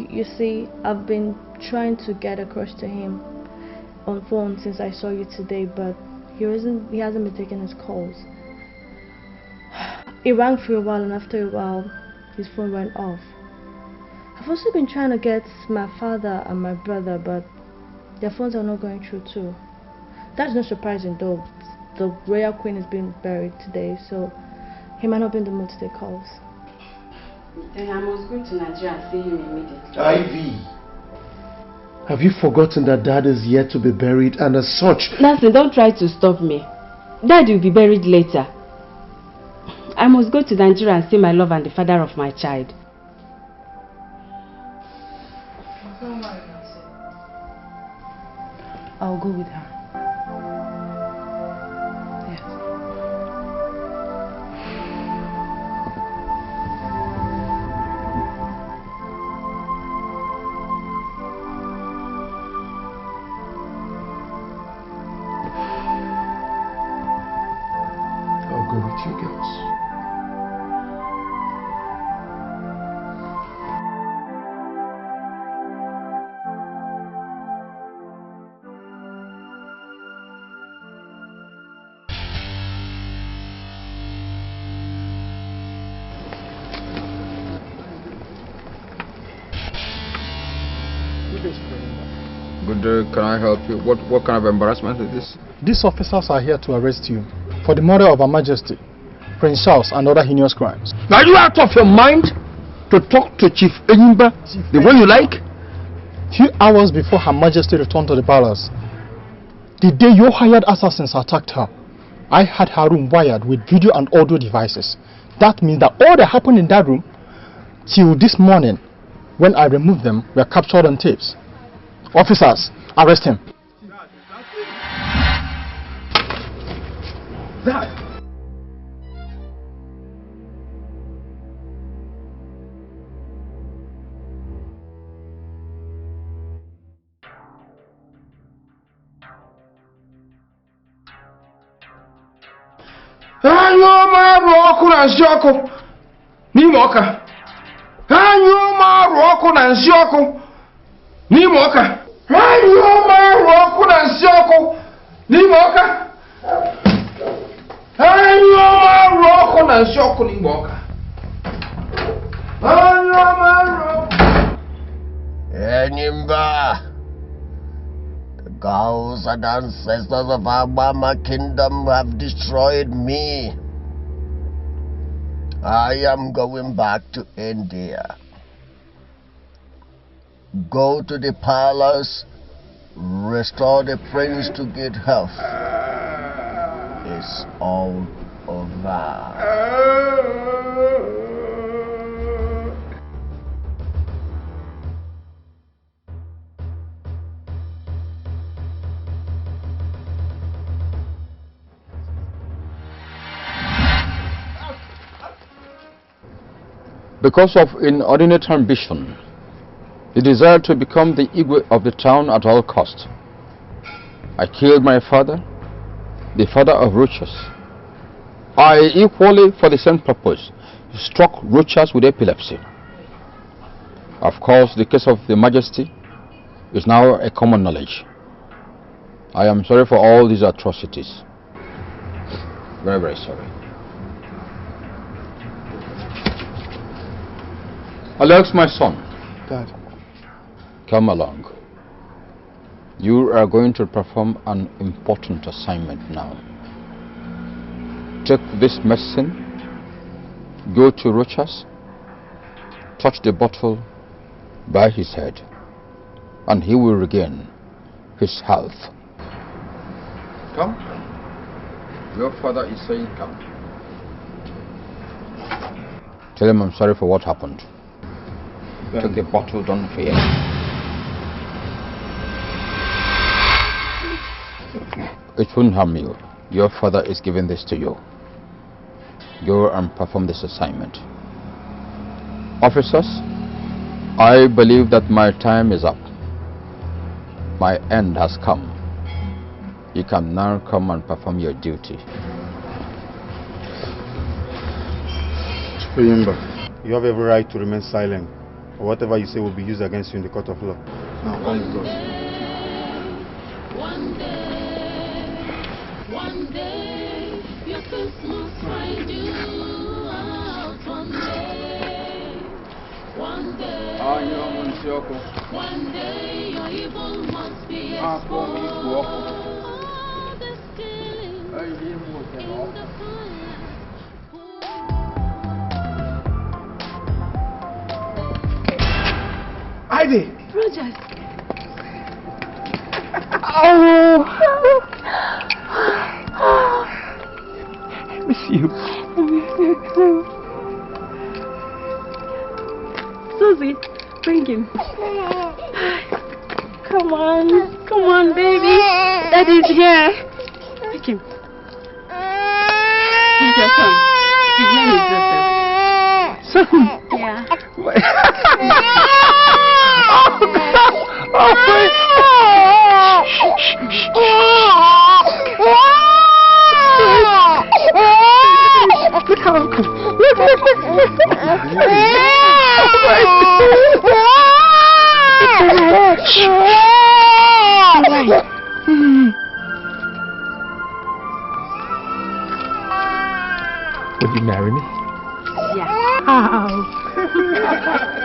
Speaker 21: You see, I've been trying to get across to him on phone since I saw you today, but he hasn't been taking his calls. It rang for a while, and after a while his phone went off. I've also been trying to get my father and my brother, but their phones are not going through too. That's not surprising though. The royal queen is being buried today, so he might not be in the mood to take calls.
Speaker 19: Then I must go to Nigeria and see him immediately.
Speaker 13: Ivy! Have you forgotten that Dad is yet to be buried, and as such...
Speaker 19: Nancy, don't try to stop me. Dad will be buried later. I must go to Nigeria and see my love and the father of my child.
Speaker 12: I'll go with her. Yes.
Speaker 18: Good day, can I help you? What kind of embarrassment is this? These officers are here to arrest you for the murder of Her Majesty, Prince Charles, and other heinous crimes.
Speaker 16: Are you out of your mind to talk to Chief Enyimba the way you like?
Speaker 18: Few hours before Her Majesty returned to the palace, the day your hired assassins attacked her, I had her room wired with video and audio devices. That means that all that happened in that room till this morning, when I removed them, were captured on tapes. Officers, arrest him.
Speaker 16: That. Anyo maru oku na nsi oku n'ime ọka. Anyo maru oku na nsi oku n'ime ọka. Anyo maru oku na nsi oku n'ime ọka. Anyo maru oku na nsi oku n'ime ọka. Anyo maru.
Speaker 8: Enyimba, the gods and ancestors of Abama Kingdom have destroyed me. I am going back to India. Go to the palace, restore the prince to good health. It's all over.
Speaker 16: Because of inordinate ambition, the desire to become the Igwe of the town at all cost, I killed my father, the father of Rochas. I equally, for the same purpose, struck Rochas with epilepsy. Of course, the case of the Majesty is now a common knowledge. I am sorry for all these atrocities. Very, very sorry. Alex, my son.
Speaker 18: Dad.
Speaker 16: Come along. You are going to perform an important assignment now. Take this medicine, go to Rochas, touch the bottle by his head, and he will regain his health. Come. Your father is saying come. Tell him I'm sorry for what happened. Take the bottle, don't fear. It won't harm you. Your father is giving this to you. Go and perform this assignment. Officers, I believe that my time is up. My end has come. You can now come and perform your duty.
Speaker 10: Oyemba, you have every right to remain silent. Or whatever you say will be used against you in the court of law. Now, on you go.
Speaker 1: One day, your Christmas find you out. One day, your evil must be exposed. This killing in the
Speaker 5: Ivy!
Speaker 1: Rogers!
Speaker 5: Oh! I miss you.
Speaker 19: Susie, bring him. Come on, baby. Daddy's here. Take him. He's your son. His name is Joseph. Son? Yeah.
Speaker 5: Look how I'm cool. Look. Will you marry me?
Speaker 19: Yeah.
Speaker 5: Oh.